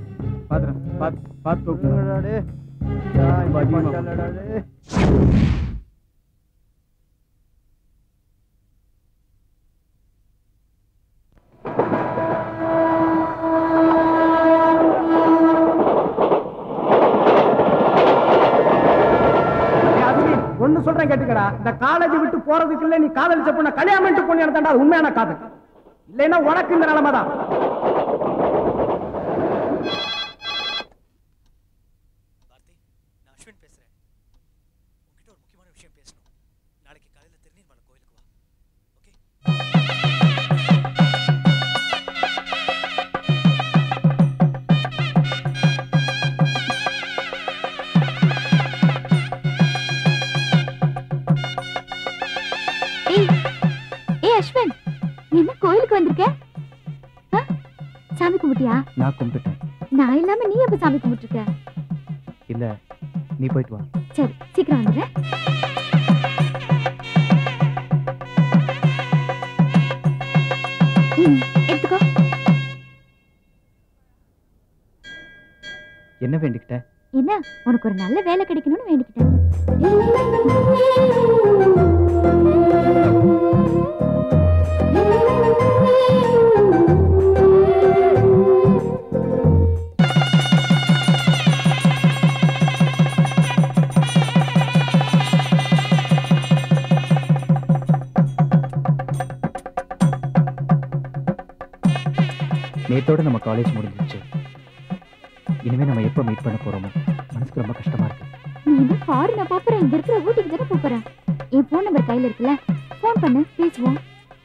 ஒன்னு சொல்றேன் கேட்டுக்கடா. இந்த காலேஜ் விட்டு போறதுக்கு இல்ல, நீ காதலிச்ச பொண்ண கல்யாணம் பண்ணிட்டு போனியா தான்டா உண்மையான காதல். இல்லைன்னா உனக்கு இந்த நிலைமை தான்.
அஸ்வின், என்ன கோயிலுக்கு வந்திருக்க? சாமி கும்பிட்டியா?
நான் கும்பிட்டுட்டேன்.
நான் இல்லாம நீ எப்ப சாமி கும்பிட்டுருக்க?
இல்ல, நீ போயிட்டு வா.
சரி, சீக்கிரம் வந்துடுறேன். எடுத்துக்கோ.
என்ன வேண்டிக்கிட்ட?
என்ன, உனக்கு ஒரு நல்ல வேலை கிடைக்கணும்னு வேண்டிக்கிட்டேன்.
நேத்தோட நம்ம காலேஜ் முடிஞ்சிச்சு. இனிமே நம்ம எப்ப மீட் பண்ண போறோமோ மனசுக்கு ரொம்ப கஷ்டமா இருக்கு.
நீ என்ன ஃபாரின் போறேன், இங்க இருக்கிற ஊட்டிக்கு தானே போறேன். என் போன் நம்பர் கையில இருக்குல்ல, போன் பண்ணு, பேசுவோம்.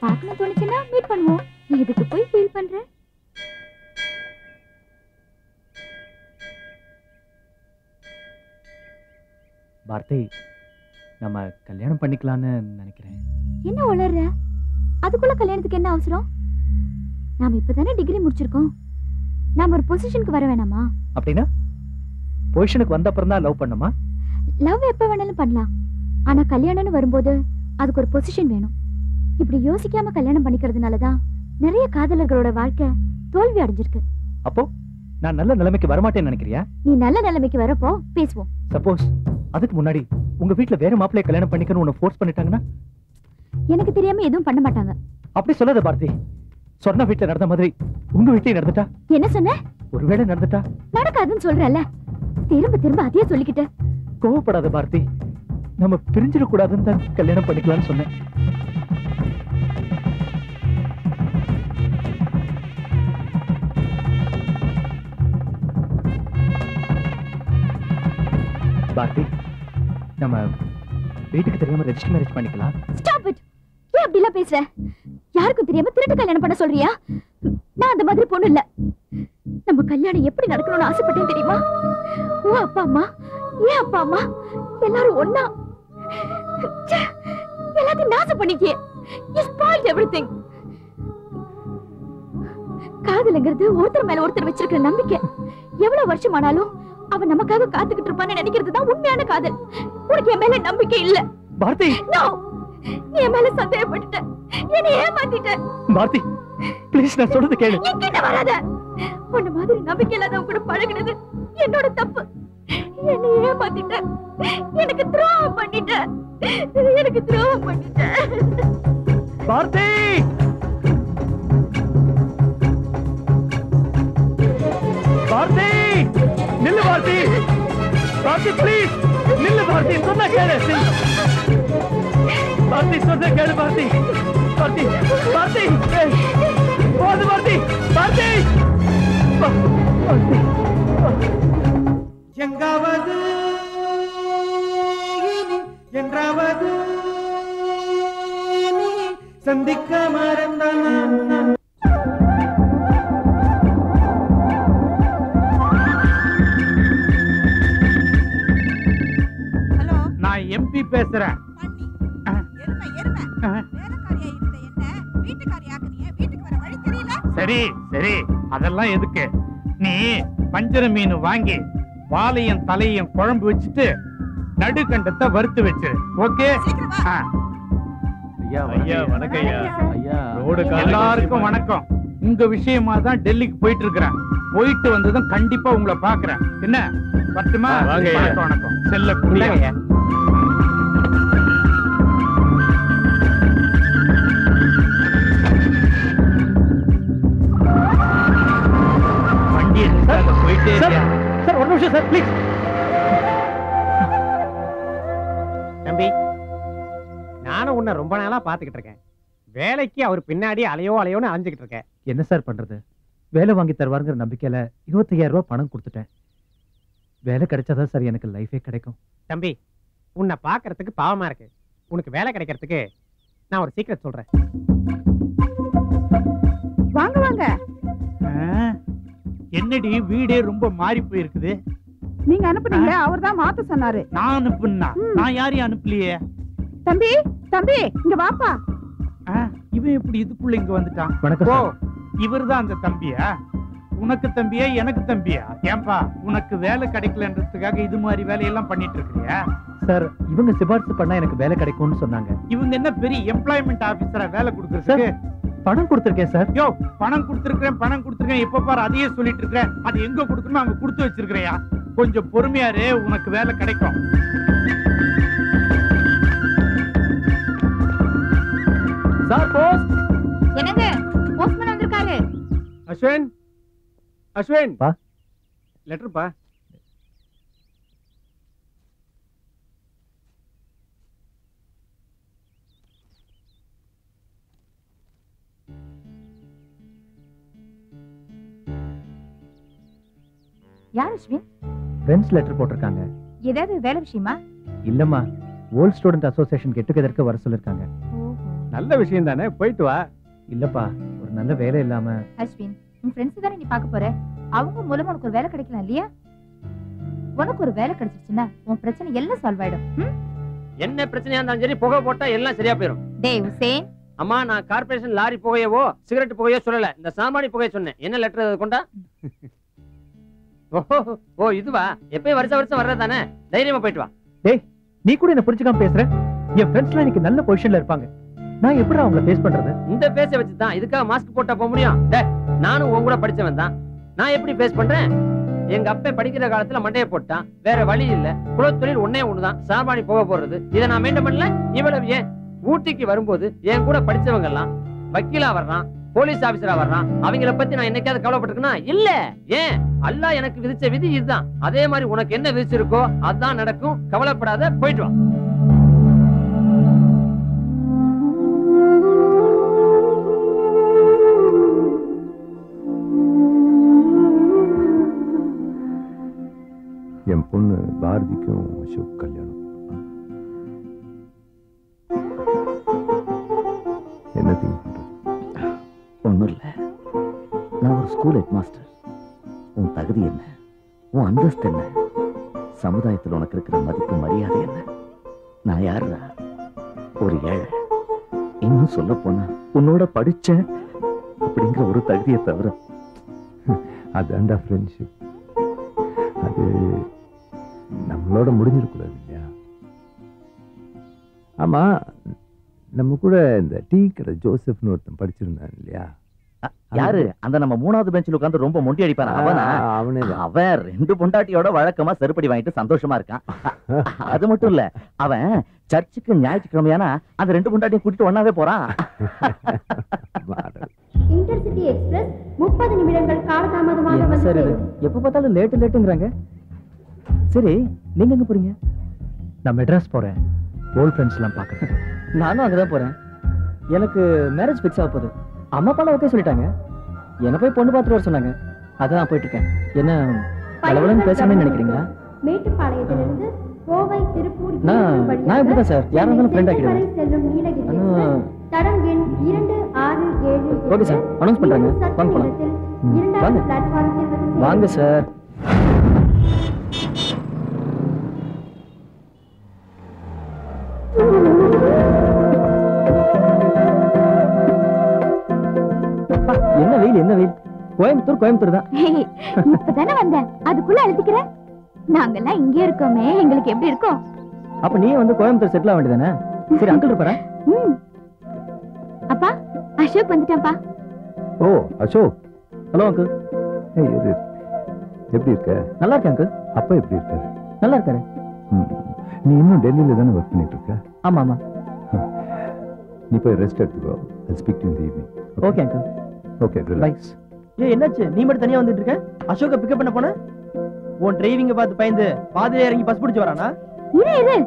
பார்க்கணும் தோணுச்சுன்னா மீட் பண்ணுவோம். நீ இதுக்கு போய் ஃபீல் பண்ற?
பாரதி, நம்ம கல்யாணம் பண்ணிக்கலாம்னு நினைக்கிறேன்.
என்ன உளர்ற? அதுக்குள்ள கல்யாணத்துக்கு என்ன அவசரம்? நாம இப்பதானே டிகிரி முடிச்சிருக்கோம். நாம ஒரு பொசிஷனுக்கு வர வேணாமா?
அப்படின்னா பொசிஷனுக்கு வந்த அப்புறம் தான் லவ் பண்ணுமா?
லவ் எப்ப வேணாலும் பண்ணலாம். ஆனா கல்யாணம்னு வரும்போது அதுக்கு ஒரு பொசிஷன் வேணும். இப்படி யோசிக்காம கல்யாணம் பண்ணிக்கிறதுனாலதான் நிறைய காதலர்களோட வாழ்க்கை தோல்வி அடைஞ்சிருக்கு.
அப்போ நான் நல்ல நிலைமைக்கு வரமாட்டேன்னு நினைக்கிறியா?
நீ நல்ல நிலைமைக்கு வரப்போ பேசுவோம்.
சப்போஸ் அதுக்கு முன்னாடி உங்க வீட்டுல வேற மாப்பிள்ளைய கல்யாணம் பண்ணிக்கணும் உன்னை ஃபோர்ஸ் பண்ணிட்டாங்கன்னா?
எனக்கு தெரியாம எதுவும் பண்ண மாட்டாங்க.
அப்படி சொல்லாத பாரதி. சொன்ன வீட்டுல நடந்த மாதிரி உங்க வீட்லயும் நடந்துட்டா?
என்ன சொன்ன?
ஒருவேளை நடந்துட்டா?
நடக்காதுன்னு சொல்றல, திரும்ப திரும்ப அதையே சொல்லிக்கிட்ட.
கோவப்படாத பாரதி. நம்ம பிரிஞ்சிட கூடாதுன்னு தான் கல்யாணம் பண்ணிக்கலாம்னு சொன்னேன். பாரதி, நம்ம வீட்டுக்கு தெரியாம ரெஜிஸ்டர் மேரேஜ் பண்ணிக்கலாம்.
Stop it. ஏன் அப்படி எல்லாம் பேசுற? யாருக்கும் தெரியாம திருட்டு கல்யாணம் பண்ண சொல்றியா? நான் அந்த மாதிரி பொண்ணு இல்ல. நம்ம கல்யாணம் எப்படி நடக்கணும்னு ஆசைப்பட்டேன் தெரியுமா? உன் அப்பா அம்மா, என் அப்பா அம்மா எல்லாரும் ஒண்ணா. எல்லாத்தையும் நாசம் பண்ணிக்கே. You spoiled everything. காதல்ங்கிறது ஒருத்தர் மேல ஒருத்தர் வச்சிருக்கிற நம்பிக்கை. எவ்வளவு வருஷம் ஆனாலும் அவன் நமக்காக காத்துக்கிட்டு இருப்பான்னு நினைக்கிறது தான் உண்மையான காதல். உனக்கு என் மேல நம்பிக்கை இல்ல
பாரதி.
நோ, நீ என் மேல சந்தேகப்பட்டுட்ட, என்னை ஏமாத்திட்ட.
பாரதி ப்ளீஸ், நான் சொல்றது கேளு.
என்கிட்ட வராத. உன்ன மாதிரி நம்பிக்கை இல்லாதவங்க கூட பழகுனது என்னோட தப்பு. என்னை ஏமாத்திட்ட, எனக்கு துரோகம் பண்ணிட்ட, எனக்கு துரோகம் பண்ணிட்ட.
பாரதி, பாரதி நில்லு. பாரதி, பாரதி ப்ளீஸ் நில்லு. பாரதி சொன்ன கேளு. பாரதி சொன்ன கேளு. பாரதி, பாரதி, பாரதி போது. பாரதி, பாரதி, பாரதி.
எங்காவது என்றாவது நீ சந்திக்க மறந்தான்.
நான் எம்பி பேசுறேன். சரி சரி, அதெல்லாம் எதுக்கு? நீ பஞ்சர மீன் வாங்கி வாலையும் தலையும் குழம்பு வச்சுட்டு நடுக்கண்டத்தை வறுத்து வச்சிரு. ஓகே?
ஐயா வணக்கம். ஐயா
எல்லாருக்கும் வணக்கம். உங்க விஷயமா தான் டெல்லிக்கு போயிட்டு இருக்கிறேன். போயிட்டு வந்ததும் கண்டிப்பா உங்களை பாக்குறேன். என்ன பட்டுமா? வணக்கம் வணக்கம். செல்ல குடியா. வண்டி போயிட்டே
சார், ஒரு நிமிஷம் சார் ப்ளீஸ்.
தம்பி, நானும் உன்னை ரொம்ப நாளா பாத்துக்கிட்டு இருக்கேன். வேலைக்கு அவர் பின்னாடி அலையோன்னு அலைஞ்சுக்கிட்டு இருக்கேன்.
என்ன சார் பண்றது? வேலை வாங்கி தருவாருங்கிற நம்பிக்கையில 25,000 ரூபாய் பணம் கொடுத்துட்டேன். வேலை கிடைச்சாதான் சார் எனக்கு லைஃபே கிடைக்கும்.
தம்பி, உன்னை பாக்குறதுக்கு பாவமா இருக்கு. உனக்கு வேலை கிடைக்கிறதுக்கு நான் ஒரு சீக்கிரம் சொல்றேன்.
வாங்க வாங்க.
என்னடி வீடே ரொம்ப மாறி போயிருக்குது?
நீங்க அனுப்புனீங்க, அவர் தான் மாத்த சொன்னாரு.
நான் அனுப்புனா? நான் யாரையும் அனுப்பலையே.
தம்பி தம்பி இங்க வாப்பா.
இவன் எப்படி இதுக்குள்ள இங்க வந்துட்டான்?
வணக்கம் சார்.
இவர்தான் அந்த தம்பியா? உனக்கு தம்பியா எனக்கு தம்பியா? ஏன்பா உனக்கு வேலை கிடைக்கலன்றதுக்காக இது மாதிரி வேலையெல்லாம் பண்ணிட்டு இருக்கிறியா?
சார், இவங்க சிபாரிசு பண்ணா எனக்கு வேலை கிடைக்கும்னு சொன்னாங்க.
இவங்க என்ன பெரிய எம்ப்ளாய்மெண்ட் ஆபீசரா வேலை கொடுக்கறதுக்கு?
பணம் கொடுத்திருக்கேன் சார்.
யோ, பணம் கொடுத்திருக்கேன் எப்ப பாரு அதையே சொல்லிட்டு இருக்கேன். அது எங்க கொடுக்கணுமோ அங்க கொடுத்து வச்சிருக்கிறியா? கொஞ்சம் பொறுமையாரு, உனக்கு வேலை கிடைக்கும்.
Sir post.
என்னங்க போஸ்ட்மேன் வந்திருக்காரு.
அஸ்வின், அஸ்வின்
பா,
லெட்டர் பா.
யார் அஸ்வின்?
ஃப்ரெண்ட்ஸ் லெட்டர் போட்டிருக்காங்க.
ஏதாவது வேலை விஷயமா?
இல்லம்மா, ஓல்ட் ஸ்டூடெண்ட் அசோசியேஷன் கெட் டுகெதருக்கு வர சொல்லிருக்காங்க.
நல்ல விஷயம் தானே, போயிட்டு வா.
இல்லப்பா, ஒரு நல்ல வேலை இல்லாம.
அஸ்வின், உன் ஃப்ரெண்ட்ஸ் தானே நீ பார்க்க போற. அவங்க மூலமா உனக்கு ஒரு வேலை கிடைக்கலாம் இல்லையா? உனக்கு ஒரு வேலை கிடைச்சிச்சுன்னா உன் பிரச்சனை எல்லாம் சால்வ் ஆயிடும்.
என்ன பிரச்சனையா இருந்தாலும் சரி, புகை போட்டா எல்லாம் சரியா போயிடும்.
டேய் உசேன்,
அம்மா, நான் கார்பரேஷன் லாரி புகையவோ சிகரெட் புகையோ சொல்லல, இந்த சாமானி புகைய சொன்னேன். என்ன லெட்டர் கொண்டா? ஓ இதுவா? எப்பயும் வருஷம் வர்றதானே, தைரியமா போயிட்டு வா.
டேய், நீ கூட என்ன புரிஞ்சுக்காம பேசுற. என் ஃப்ரெண்ட்ஸ்லாம் இன்னைக்கு நல்ல பொசிஷன்ல இருப்பாங்க. நான் எப்படி அவங்கள ஃபேஸ் பண்றது?
இந்த பேச வச்சுதான் இதுக்காக மாஸ்க் போட்டா போக முடியும்? நானும் உன் கூட படிச்சவன் தான். நான் எப்படி ஃபேஸ் பண்றேன்? எங்க அப்பன் படிக்கிற காலத்துல மண்டையை போட்டான், வேற வழி இல்ல. குலத்தொழில் ஒன்னே ஒண்ணுதான், சாமானி போக போறது. இதை நான் மெயின்டைன் பண்ணல. இவ்வளவு ஏன் ஊட்டிக்கு வரும்போது என் கூட படிச்சவங்க எல்லாம் வக்கீலா வர்றான், போலீஸ் ஆபீசரா வர்றான். அவங்கள பத்தி நான் என்னைக்காவது கவலைப்பட்டிருக்கேனா? இல்ல. ஏன்? அல்லாஹ் எனக்கு விதிச்ச விதி இதுதான். அதே மாதிரி உனக்கு என்ன விதிச்சிருக்கோ அதான் நடக்கும். கவலைப்படாத, போயிட்டு வா.
என் பொண்ணு பாரதிக்கும் அசோக் கல்யாணம். என்ன திங்க் பண்ற?
ஒண்ணும் இல்ல. நான் ஒரு ஸ்கூல் ஹெட் மாஸ்டர். உன் தகுதி என்ன? உன் அந்தஸ்து என்ன? சமுதாயத்தில் உனக்கு இருக்கிற மதிப்பு மரியாதை என்ன? நான் யாருடா? ஒரு ஏழை. இன்னும் சொல்ல போனா உன்னோட படிச்சேன் அப்படிங்கிற ஒரு தகுதியை தவிர.
அதான்டா ஃப்ரெண்ட்ஷிப். அது நம்மளோட முடிஞ்சிடக்கூடாது இல்லையா? ஆமா, நம்ம கூட இந்த டீ கடை ஜோசப்னு ஒருத்தன் படிச்சிருந்தான் இல்லையா?
யாரு? அந்த நம்ம 3வது பெஞ்சில் உட்கார்ந்து ரொம்ப மொண்டி அடிப்பான அவனா? அவன் 2 பொண்டாட்டியோட வழக்கமா செருப்படி வாங்கிட்டு சந்தோஷமா இருக்கான். அது மட்டும் இல்ல, அவன் சர்ச்சுக்கு ஞாயிற்றுக்கிழமையானா அந்த 2 பொண்டாட்டியும் கூட்டிட்டு ஒண்ணாவே போறான்.
இன்டர்சிட்டி எக்ஸ்பிரஸ் 30 நிமிடங்கள் காலதாமதமாக வந்து
எப்ப பார்த்தாலும் லேட்டுங்கிறாங்க. சரி, நீங்க எங்க போறீங்க?
நான் மெட்ராஸ் போறேன். ஓல்ட் ஃப்ரெண்ட்ஸ் எல்லாம் பார்க்கறேன்.
நானும் அங்கதான் போறேன். எனக்கு மேரேஜ் ஃபிக்ஸ் ஆக போகுது. அம்மா அப்பா ஓகே சொல்லிட்டாங்க. என்ன போய் பொண்ணு பார்த்துட்டு வர சொன்னாங்க. அதான் போயிட்டு இருக்கேன். என்ன பலவளன்னு பேசணும்னு நினைக்கிறீங்களா?
மேட்டுப்பாளையத்திலிருந்து கோவை திருப்பூர்
நான் இப்படிதான் சார், யாரா இருந்தாலும் ஃப்ரெண்ட் ஆக்கிடுவேன்.
செல்லும் நீலகிரி தடம் எண் 267.
ஓகே சார், அனௌன்ஸ் பண்றாங்க. வாங்க போலாம். வாங்க வாங்க சார். என்ன வெயில், என்ன வெயில். கோயம்புத்தூர் தான்.
இப்பதானே வந்தேன், அதுக்குள்ள அழுத்திக்கிறேன். நாங்கெல்லாம் இங்கே இருக்கோமே, எங்களுக்கு எப்படி இருக்கும்?
அப்ப நீ வந்து கோயம்புத்தூர் செட்டில் ஆக வேண்டியதானே? சரி, அங்கிள் இருப்பாரா?
அப்பா, அசோக் வந்துட்டான்ப்பா.
ஓ, அசோக்.
Hello uncle.
எப்படி இருக்க?
நல்லா இருக்கேன் அங்கிள்.
அப்பா எப்படி இருக்காரு?
நல்லா இருக்காரு.
நீ இன்னும் டெல்லியில தானே ஒர்க் பண்ணிட்டு இருக்க?
ஆமா ஆமா.
நீ போய் ரெஸ்ட் எடுத்துக்கோ. I'll speak to you in the evening.
Okay uncle.
Okay, relax.
என்னாச்சு? நீ மட்டும் தனியா வந்துட்டு இருக்க? அசோக்க பிக்கப் பண்ண போன? உன் டிரைவிங்க பார்த்து பயந்து பாதியில இறங்கி பஸ் பிடிச்சு வரானா?
இரு.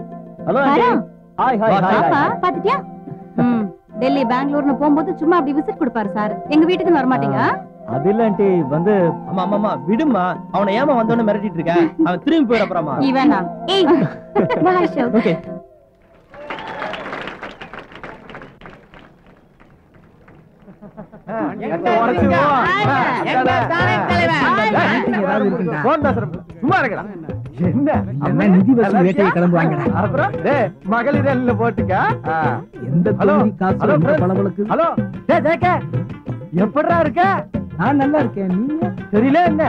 Hello uncle. Hi hi hi.
பாத்துட்டியா? டெல்லி பெங்களூர்னு போகும்போது சும்மா அப்படி விசிட் கொடுப்பாரு சார். எங்க வீட்டுக்கு வர மாட்டீங்க?
அது இல்ல ஆண்டி, வந்து அம்மா அம்மா விடுமா. அவனை ஏமா வந்தோன்னு மிரட்டிட்டு இருக்க? அவன் திரும்பி போயிட அப்புறமா.
இவனா?
ஏய் வா அசோக்.
ஓகே.
நிதி வசூல் வேட்டையை கிளம்புவாங்க. மகளிர் போட்டுக்க. எந்த பளபளக்கு. ஹலோ எப்படா இருக்க? நான் நல்லா இருக்கேன். நீங்க தெரியல என்ன?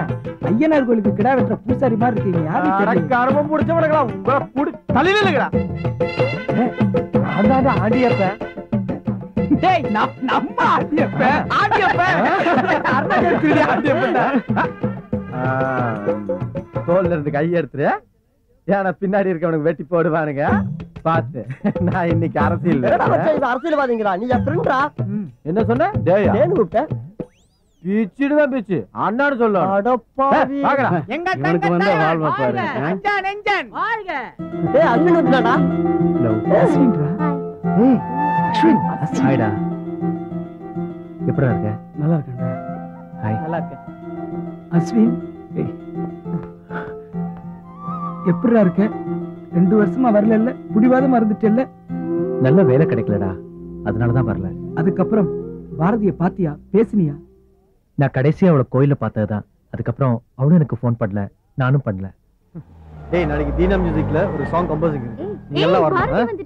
ஐயனார் கோயிலுக்கு கிடா வெட்டுற பூசாரி மாதிரி இருக்கீங்க. யாருக்கு அரபம் முடிச்சவனுங்களா? உங்களை தலையில இல்லைங்களா? அதான் ஆண்டியப்ப. டேய், நம்ம ஆண்டியப்ப. தோல்ல இருந்து கையை எடுத்துரு. ஏன்னா பின்னாடி இருக்கவனுக்கு வெட்டி போடுவானுங்க. பாத்து, நான் இன்னைக்கு அரசியல்
அரசியல்வாதிங்களா? நீ என் ஃப்ரெண்டா?
என்ன சொன்ன? பிச்சுடுதான் பிச்சு அண்ணாடு சொல்ல. இவனுக்கு வந்து வாழ்வா பாரு.
ஹாய்டா. எப்படா இருக்க?
நல்லா இருக்கேன்.
ஹாய்.
நல்லா இருக்கேன்.
அஸ்வின், எப்படிடா இருக்க? 2 வருஷமா வரல, புடிவாதமா இருந்துட்டல்ல.
நல்ல வேலை கிடைக்கலடா, அதனாலதான் வரல.
அதுக்கப்புறம் பாரதிய பாத்தியா? பேசினியா?
நான் கடைசியா அவளை கோயில பார்த்ததுதான். அதுக்கப்புறம் அவளும் எனக்கு போன் பண்ணல, நானும் பண்ணல.
டேய், நாளைக்கு தீனா மியூசிக்ல ஒரு சாங் கம்போசிங் இருக்கு. நீ எல்லாம் வரணும்.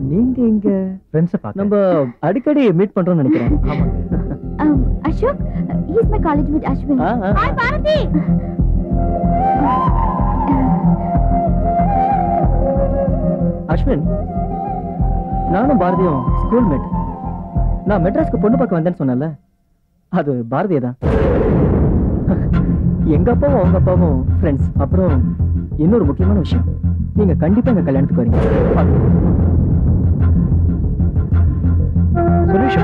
நீங்க இங்க
ஃப்ரெண்ட்ஸ் பார்க்க
நம்ம அடிக்கடி மீட் பண்றோம்னு நினைக்கிறேன்.
Ashok, he is my college mate Ashwin. Hi Bharati.
Ashwin, நானும் பாரதியும் ஸ்கூல் மேட். நான் மெட்ராஸ்க்கு பொண்ணு பார்க்க வந்தேன்னு சொன்னேன்ல, அது பாரதியை தான். எங்க அப்பாவும் அவங்க அப்பாவும் ஃப்ரெண்ட்ஸ். அப்புறம் இன்னொரு முக்கியமான விஷயம், நீங்க கண்டிப்பா எங்க கல்யாணத்துக்கு வரீங்க.
சுரேஷ்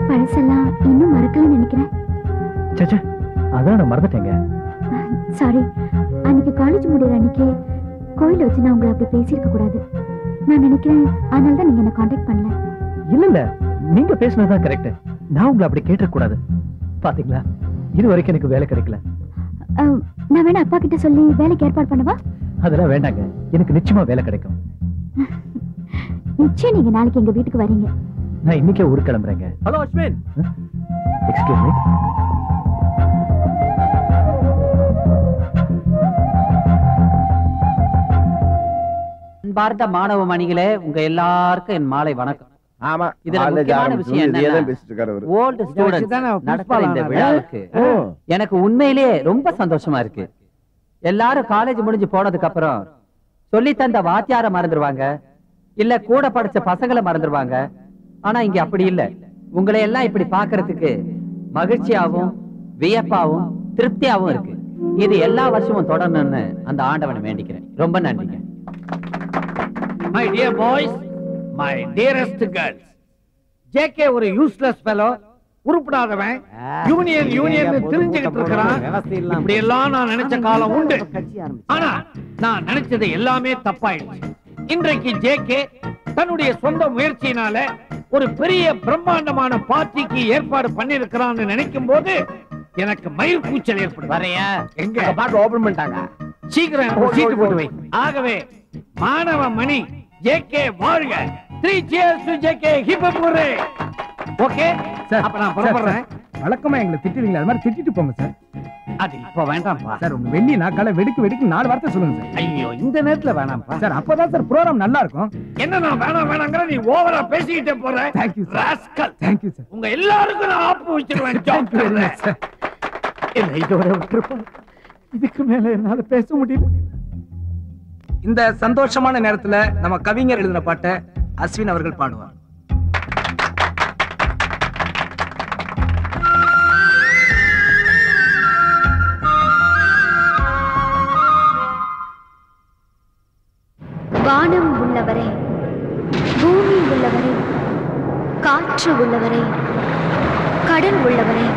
பழசெல்லாம் இன்னும் மறக்கலன்னு நினைக்கிறேன்.
சச்சா, அதான் நான் மறந்துட்டேங்க.
சாரி, அன்னைக்கு காலேஜ் முடிகிற அன்னைக்கு கோயில் வச்சு நான் உங்களை அப்படி பேசியிருக்க கூடாது. நான் நினைக்கிறேன் அதனால தான் நீங்க என்ன காண்டாக்ட் பண்ணல.
இல்ல இல்ல, நீங்க பேசினதுதான் கரெக்ட். நான் உங்களை அப்படி கேட்ட கூடாது. பாத்தீங்களா, இது வரைக்கும் எனக்கு வேலை கிடைக்கல.
நான் வேணா அப்பா கிட்ட சொல்லி வேலைக்கு ஏற்பாடு பண்ணவா?
அதெல்லாம் வேண்டாங்க, எனக்கு நிச்சயமா வேலை கிடைக்கும்.
நிச்சயம் நீங்க நாளைக்கு எங்க வீட்டுக்கு வரீங்க.
நான் இன்னைக்கே ஊருக்கு கிளம்புறேங்க.
ஹலோ அஸ்வின்.
Excuse me.
பார்த்த மாணவ மணிகளே, உங்க எல்லாருக்கும் என் மாலை வணக்கம். ஆமா, இதுல முக்கியமான விஷயம் என்னன்னா, ஓல்ட் ஸ்டூடண்ட்ஸ் நடத்துற இந்த விழாவுக்கு எனக்கு உண்மையிலேயே ரொம்ப சந்தோஷமா இருக்கு. எல்லாரும் காலேஜ் முடிஞ்சு போனதுக்கு அப்புறம் சொல்லி தந்த வாத்தியார மறந்துடுவாங்க, இல்ல கூட படிச்ச பசங்களை மறந்துடுவாங்க. ஆனா இங்க அப்படி இல்ல. உங்களை எல்லாம் இப்படி பாக்குறதுக்கு மகிழ்ச்சியாவும் வியப்பாவும் திருப்தியாவும் இருக்கு. இது எல்லா வருஷமும் தொடரணும்னு அந்த ஆண்டவனை வேண்டிக்கிறேன். ரொம்ப நன்றிங்க.
My dear boys, my dearest girls, JK ஒரு யூஸ்லெஸ் ஃபெலோ, உருப்படாதவன், யூனியன் தெரிஞ்சுக்கிட்டு இருக்கிறான். இப்படி எல்லாம் நான் நினைச்ச காலம் உண்டு. ஆனா நான் நினைச்சது எல்லாமே தப்பாயிடுச்சு. இன்றைக்கு JK தன்னுடைய சொந்த முயற்சியினால ஒரு பெரிய பிரம்மாண்டமான பார்ட்டிக்கு ஏற்பாடு பண்ணிருக்கிறான்னு நினைக்கும் போது எனக்கு மயிர் கூச்சல் ஏற்படுது. வரையா எங்க பாட்டு ஓபன் பண்ணிட்டாங்க, சீக்கிரம் சீட்டு போட்டு வை. ஆகவே மாணவ மணி JK வாழ்க. 3 cheers to JK. Hip hip ஹூரே. Okay sir, அப்ப நான் புறப்படுறேன்.
வழக்கமா எங்களை திட்டுவீங்களா, அது மாதிரி திட்டிட்டு போங்க சார்.
அது இப்ப வேண்டாம்ப்பா
சார். உங்க வெள்ளி நாக்கால வெடுக்கு 4 வார்த்தை சொல்லுங்க சார்.
ஐயோ, இந்த நேரத்துல வேணாம்ப்பா
சார். அப்பதான் சார் ப்ரோகிராம் நல்லா இருக்கும்.
என்ன நான் வேணாங்கிற, நீ ஓவரா பேசிக்கிட்டே போற.
Thank you
rascal.
Thank you sir.
உங்க எல்லாருக்கும் நான் ஆப்பு வச்சிருவேன்.
என்ன இதோட விட்டுருப்பா, இதுக்கு மேல என்னால பேச முடியல.
இந்த சந்தோஷமான நேரத்துல நம்ம கவிஞர் எழுதின பாட்டை அஸ்வின் அவர்கள் பாடுவார்.
வானம் உள்ளவரை, பூமி உள்ளவரை, காற்று உள்ளவரை, கடல் உள்ளவரை,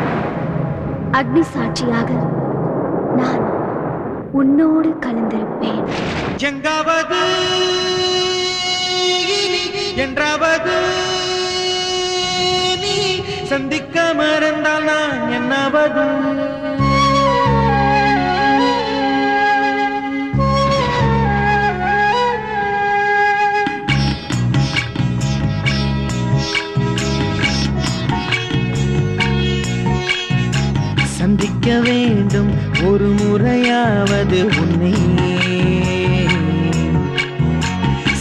அக்னி சாட்சியாக நான் உன்னோடு கலந்திருப்பேன்.
எங்காவது என்றாவது நீ சந்திக்க மறந்தால் நான் என்னாவது. சந்திக்க வேண்டும் ஒரு முறையாவது உன்னை,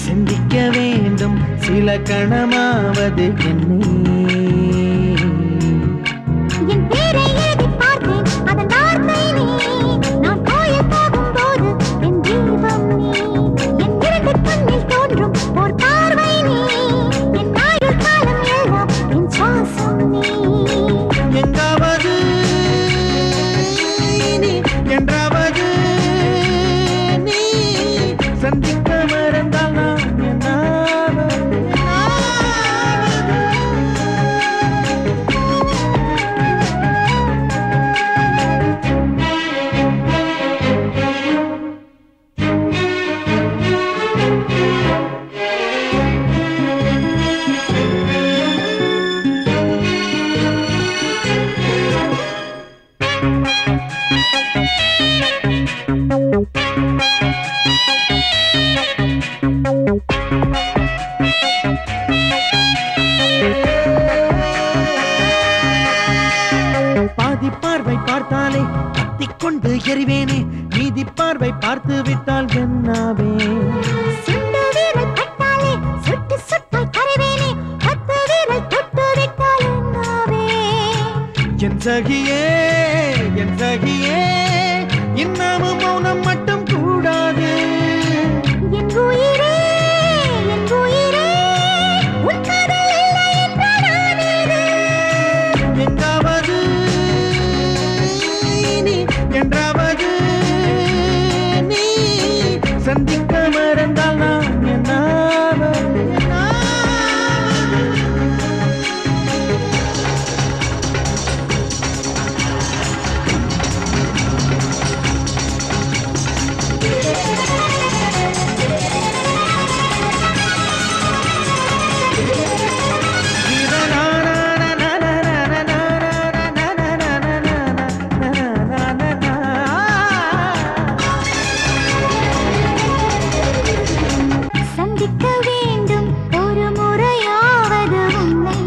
சிந்திக்க வேண்டும் சில கணமாவது என்னை.
என் பேரை எழுதி பார்த்தேன், அதன் வார்த்தை நீ. நான் கோயில் போகும்போது என் தீபம் நீ. என் இரண்டு கண்ணில் தோன்றும் ஓர் பார்வை நீ. என் ஆயுள் காலம் எல்லாம் என் சுவாசம் நீ.
எங்காவது என்றாவது நீ சந்திக்க மறந்தால் நான் என்னாவது. பாதி பார்வை பார்த்தாலே கத்திக்கொண்டு எறிவேனே, மீதி பார்வை பார்த்து விட்டால் என்னாவே.
சுண்டு விரல் பட்டாலே சுட்டு சுட்டாய் கரைவேனே. 10 விரல் தொட்டு விட்டால் என்னாவே.
என் சகியே என் சகியே இன்னமும் மௌனம் மட்டும் கூடாது
என் உயிரே உன் காதல் இல்லை என்றால் நான் ஏது?
எங்காவது நீ என்றாவது நீ சந்திக்க மறந்தால் நான் என்னாவது
சந்திக்க வேண்டும் ஒரு முறையாவது உன்னை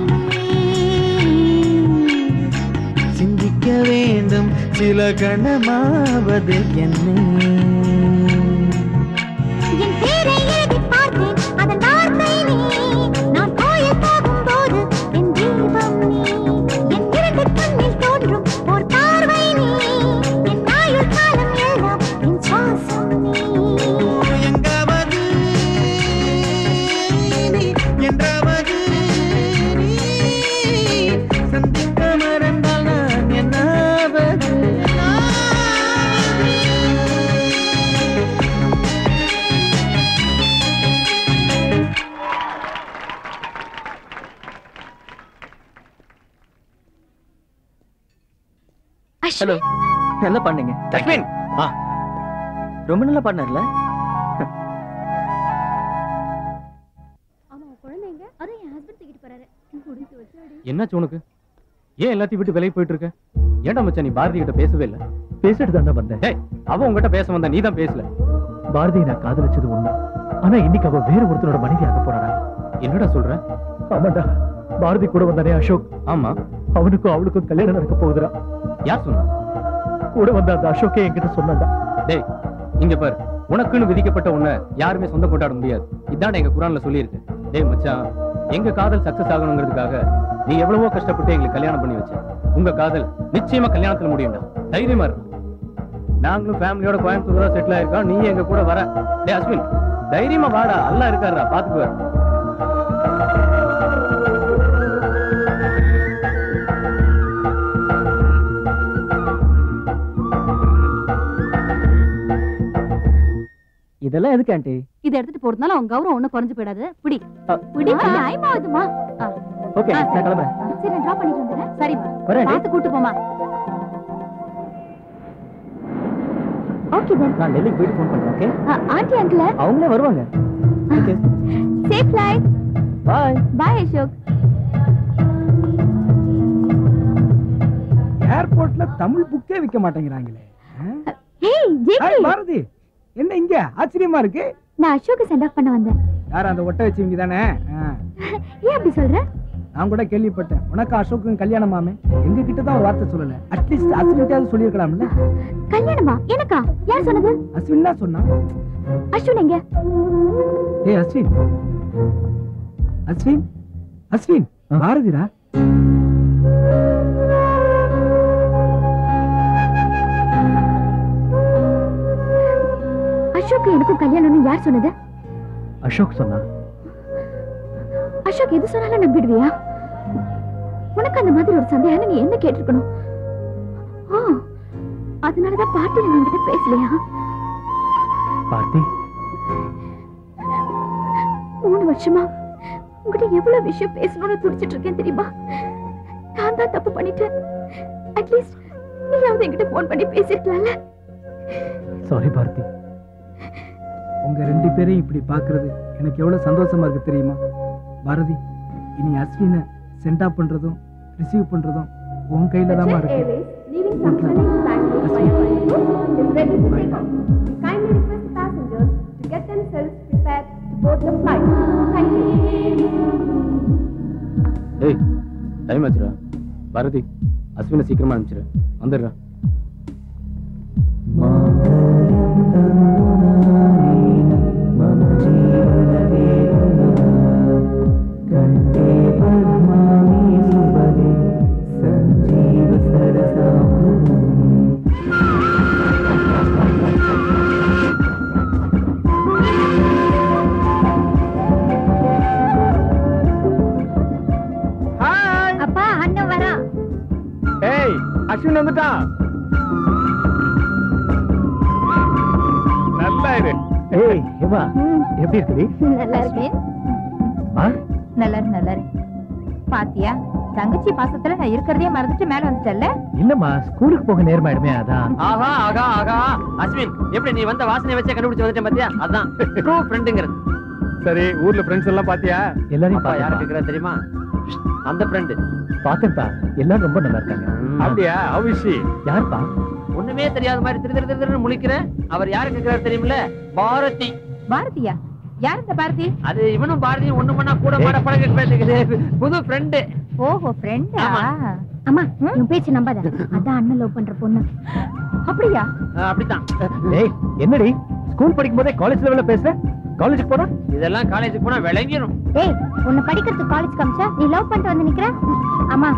சிந்திக்க வேண்டும் சில கணமாவது என்னை
என் பேரை எழுதி பார்த்தேன் அதன் வார்த்தை நீ நான் கோயில் போகும்போது என் தீபம் நீ என் இரண்டு கண்ணில் தோன்றும் ஒரு பார்வை நீ என் ஆயுள் காலம் எல்லாம் என் சுவாசம் நீ
எங்காவது நீ என்றாவது நீ சந்திக்க மறந்தால் நான் என்னாவது
ஹலோ நல்லா பண்ணீங்க
லக்ஷ்மன்
ரொம்ப நல்லா பண்ணார்ல
ஆமா குழந்தைங்க அதான் என் ஹஸ்பண்ட் தூக்கிட்டு போறாரு முடிஞ்சு வச்சாடி
என்னாச்சு உனக்கு ஏன் எல்லாத்தையும் விட்டு விலகி போயிட்டு இருக்க? ஏன்டா மச்சான் நீ பாரதி கிட்ட பேசவே இல்ல?
பேசிட்டு தாண்டா வந்தேன்.
டேய் அவ உன்கிட்ட பேச வந்தா நீ தான் பேசல.
பாரதியை நான் காதலிச்சது உண்மை. ஆனா இன்னைக்கு அவ வேற ஒருத்தனோட மனைவி ஆக போறாடா.
என்னடா சொல்ற?
ஆமாடா, பாரதி கூட வந்தானே அசோக்.
ஆமா,
அவனுக்கும் அவளுக்கும் கல்யாணம் நடக்க போகுதுடா.
யார் சொன்னா?
கூட வந்த அந்த அசோக்கே என்கிட்ட சொன்னான்டா.
டேய் இங்க பாரு, உனக்குன்னு விதிக்கப்பட்ட உன்னை யாருமே சொந்தம் கொண்டாட முடியாது. இதான் எங்க குரான்ல சொல்லியிருக்கு. டேய் மச்சான், எங்க காதல் சக்சஸ் ஆகணுங்கிறதுக்காக நீ எவ்வளவோ கஷ்டப்பட்டு எங்களுக்கு கல்யாணம் பண்ணி வச்ச. உங்க காதல் நிச்சயமா கல்யாணத்துல முடியும்டா. தைரியமா இரு. நாங்களும் ஃபேமிலியோட கோயம்புத்தூர்ல தான் செட்டில் ஆயிருக்கோம். நீ எங்க கூட வர. டேய் அஸ்வின், தைரியமா வாடா, அல்லா இருக்காருடா, பாத்துக்குவார்.
இதெல்லாம் எதுக்கு ஆண்டி?
இதை எடுத்துட்டு போறதுனால உங்க கௌரவம் ஒண்ணும் குறைஞ்சு போயிடாது. பிடி
பிடி டைம் ஆகுதுமா.
ஓகே, நான் கிளம்புறேன்.
சரி நான் டிராப் பண்ணிட்டு வந்துறேன்.
சரிம்மா,
வரேன்.
பார்த்து கூட்டு போமா.
ஓகே தென்
நான் டெல்லிக்கு போயிட்டு ஃபோன் பண்றேன். ஓகே
ஆண்டி அங்கிள்
அவங்களே வருவாங்க. Okay
safe flight.
Bye
bye Ashok.
ஏர்போர்ட்ல தமிழ் புக்கே விற்க மாட்டேங்கிறாங்களே.
Hey JK.
ஹாய் பாரதி, என்ன இங்க ஆச்சரியமா இருக்கு?
நான் அசோக் சென்ட் ஆஃப் பண்ண வந்தேன்.
யார் அந்த ஒட்ட வச்சவங்க தானே?
ஏன் அப்படி சொல்ற?
நான் கூட கேள்விப்பட்டேன் உனக்கு அசோக்கும் கல்யாணமாமே. எங்க கிட்ட தான் ஒரு வார்த்தை சொல்லல. அட்லீஸ்ட் அஸ்வின்ட்டாவது சொல்லிருக்கலாம்ல.
கல்யாணமா? எனக்கா? யார் சொன்னது?
அஸ்வின் தான் சொன்னா.
அஸ்வின் எங்க?
ஏய் அஸ்வின், அஸ்வின், அஸ்வின், பாரதிரா.
அசோக் எனக்கும் கல்யாணம்னு யார் சொன்னது?
அசோக் சொன்னா.
அசோக் எது சொன்னாலும் நம்பிடுவியா? உனக்கு அந்த மாதிரி ஒரு சந்தேகம் நீ என்ன கேட்டிருக்கணும்? அதனாலதான் பாட்டில நீ என்கிட்ட பேசலையா?
பார்த்தி,
3 வருஷமா உங்ககிட்ட எவ்வளவு விஷயம் பேசணும்னு துடிச்சிட்டு இருக்கேன் தெரியுமா? நான் தான் தப்பு பண்ணிட்டேன். அட்லீஸ்ட் நீயாவது என்கிட்ட போன் பண்ணி பேசிருக்கலாம்ல.
சாரி பார்த்தி.
உங்க 2 பேரையும் இப்படி பாக்குறது எனக்கு எவ்வளவு சந்தோஷமா இருக்கு தெரியுமா? பாரதி, இனி அஸ்வினை சென்ட் ஆஃப் பண்றதும் ரிசீவ் பண்றதும் உன் கையில தான் இருக்கு.
டேய் டைம் ஆச்சுடா. பாரதி, அஸ்வினை சீக்கிரமா அனுப்பிச்சிரு. வந்துடுறா.
கண்டே பத்மாமி சுபதே சஞ்சீவ
வந்துட்டான். நல்லா இரு.
ஏய் ஏமா எப்படி இருக்குடி?
நல்லா இருக்கேன். நல்லா இருக்கு நல்லா இருக்கு. பாத்தியா தங்கச்சி பாசத்துல நான் இருக்கிறதே மறந்துட்டு மேல வந்துட்டல்ல.
இல்லம்மா ஸ்கூலுக்கு போக நேரமாயிடுமே அதான்.
ஆகா ஆகா ஆகா அஸ்வின் எப்படி நீ வந்த வாசனை வச்சே கண்டுபிடிச்சு வந்துட்டேன் பாத்தியா? அதான் ட்ரூ ஃப்ரெண்டுங்கிறது.
சரி ஊர்ல ஃப்ரெண்ட்ஸ் எல்லாம் பாத்தியா?
எல்லாரையும்
யாரு கேக்குறா தெரியுமா? அந்த ஃப்ரெண்டு
பாத்தேன்ப்பா. எல்லாரும் ரொம்ப நல்லா இருக்காங்க.
அப்படியா? அவிஷி
யாருப்பா?
ஒண்ணுமே தெரியாத மாதிரி திரு முழிக்கிற. அவர் யாரு கேக்குறாரு தெரியுமில்ல? பாரதி.
பாரதியா? யார் இந்த பாரதி?
அது இவனும் பாரதியும் ஒண்ணு பண்ணா கூட மாட பழகிட்டு புது ஃப்ரெண்டு.
ஓஹோ ஃப்ரெண்டா? அம்மா உன் பேச்சு நம்பாத. அதான் அண்ணன் லவ் பண்ற பொண்ணு. அப்படியா?
அப்படித்தான்.
ஏய் என்னடி ஸ்கூல் படிக்கும் போதே காலேஜ் லெவல்ல பேசுற? காலேஜுக்கு போனா
இதெல்லாம் காலேஜுக்கு போனா விளங்கிரும்.
ஏய் உன்னை படிக்கிறதுக்கு காலேஜ் காமிச்சா நீ லவ் பண்ணிட்டு வந்து நிக்கிற? அம்மா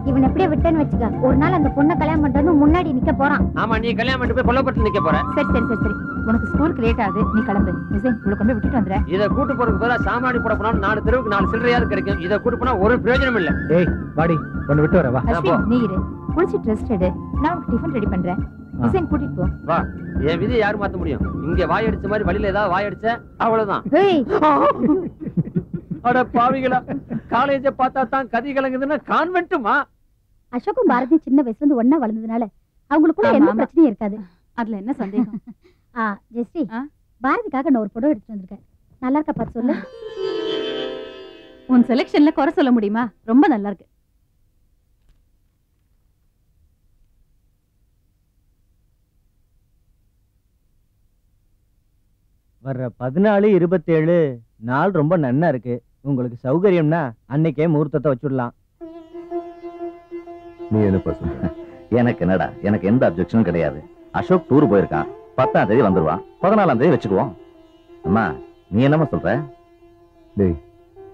இவன் எப்படியே விட்டேன்னு வச்சுக்க, ஒரு நாள் அந்த பொண்ணை கல்யாணம் பண்றது முன்னாடி நிக்க போறான்.
ஆமா நீ கல்யாணம் பண்ணிட்டு போய் கொல்லப்பட்டு நிக்க போற.
சரி சரி சரி சரி உனக்கு ஸ்கூலுக்கு லேட் ஆகுது, நீ கிளம்பு. ஹுசைன் இவளை கொண்டு விட்டுட்டு வந்துற.
இதை கூட்டு போறதுக்கு பதிலா சாமானி போட போனா 4 தெருவுக்கு 4 சில்லறையாவது கிடைக்கும். இதை கூட்டு போனா ஒரு பிரயோஜனம் இல்ல.
ஏய் வாடி ஒன்னு விட்டு வர வா.
அஸ்வின் நீ இரு, குளிச்சிட்டு ரெஸ்ட் எடு, நான் உனக்கு டிஃபன் ரெடி பண்றேன். ஹுசைன் கூட்டிட்டு போ.
வா. என் விதியை யாரு மாத்த முடியும்? இங்க வாய் அடிச்ச மாதிரி வழியில ஏதாவது வாய் அடிச்ச அவ்வளவுதான். அட பாவிகளா, காலேஜ பார்த்தா தான் கதி கலங்குதுன்னா கான்வென்ட்டுமா?
அசோக்கும் பாரதி சின்ன வயசுல இருந்து ஒண்ணா வளர்ந்ததுனால அவங்களுக்குள்ள எந்த பிரச்சனையும் இருக்காது.
அதுல என்ன சந்தேகம்?
ஜெஸ்டி பாரதிக்காக நான் ஒரு புடவை எடுத்துட்டு வந்திருக்கேன். நல்லா இருக்கா பார்த்து சொல்லு.
உன் செலக்ஷன்ல குறை சொல்ல முடியுமா? ரொம்ப நல்லா இருக்கு.
வர்ற 14, 27 நாள் ரொம்ப நன்னா இருக்கு. உங்களுக்கு சௌகரியம்னா அன்னைக்கே முகூர்த்தத்தை வச்சுடலாம்.
நீ என்னப்பா சொல்ற? எனக்கு என்னடா, எனக்கு எந்த அப்ஜெக்ஷனும் கிடையாது. அசோக் டூர் போயிருக்கான், 10ஆம் தேதி வந்துருவான், 14ஆம் தேதி வச்சுக்குவோம். அம்மா நீ என்னமா சொல்ற?
டேய்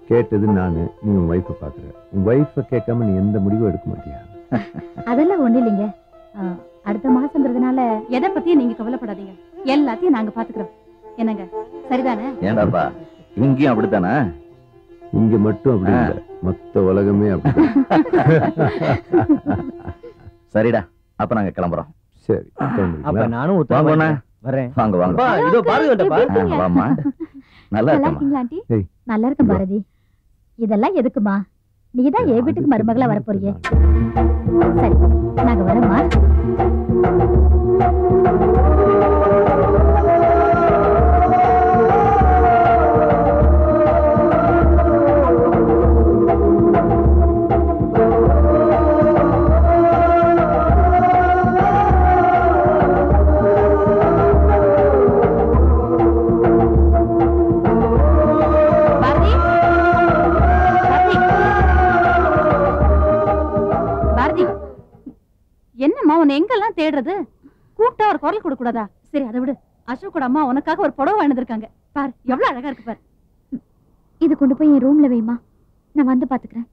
கேட்டது நானு, நீ உன் வைஃபை பாக்குற. உன் வைஃபை கேட்காம நீ எந்த முடிவும் எடுக்க மாட்டியா?
அதெல்லாம் ஒண்ணு இல்லைங்க. அடுத்த மாசம்ங்கிறதுனால
எதை பத்தியும் நீங்க கவலைப்படாதீங்க, எல்லாத்தையும் நாங்க பாத்துக்கிறோம். என்னங்க சரிதானே?
ஏண்டாப்பா இங்கேயும் அப்படித்தானே?
இங்க மட்டும் அப்படி இல்ல, மொத்த உலகமே அப்படி.
சரிடா அப்ப நாங்க கிளம்புறோம்.
சரி
அப்ப நானும் வரேன்.
வாங்க வாங்க.
இதோ பாரதி வந்துட்டப்பா.
வாமா. நல்லா
இருக்கீங்களா
இருக்கமா?
ஆண்டி? நல்லா இருக்கேன் பாரதி. இதெல்லாம் எதுக்குமா? நீதான் என் வீட்டுக்கு மருமகளா வர போறீங்க. சரி நாங்க வரோம்மா.
என்னம்மா உன்னை எங்கெல்லாம் தேடுறது? கூப்பிட்டா ஒரு குரல் கொடுக்க கூடாதா? சரி அதை விடு. அசோக்கோட அம்மா உனக்காக ஒரு புடவை வாங்கிருக்காங்க பாரு, எவ்வளவு அழகா இருக்கு பாரு.
இது கொண்டு போய் என் ரூம்ல வைமா, நான் வந்து பாத்துக்கிறேன்.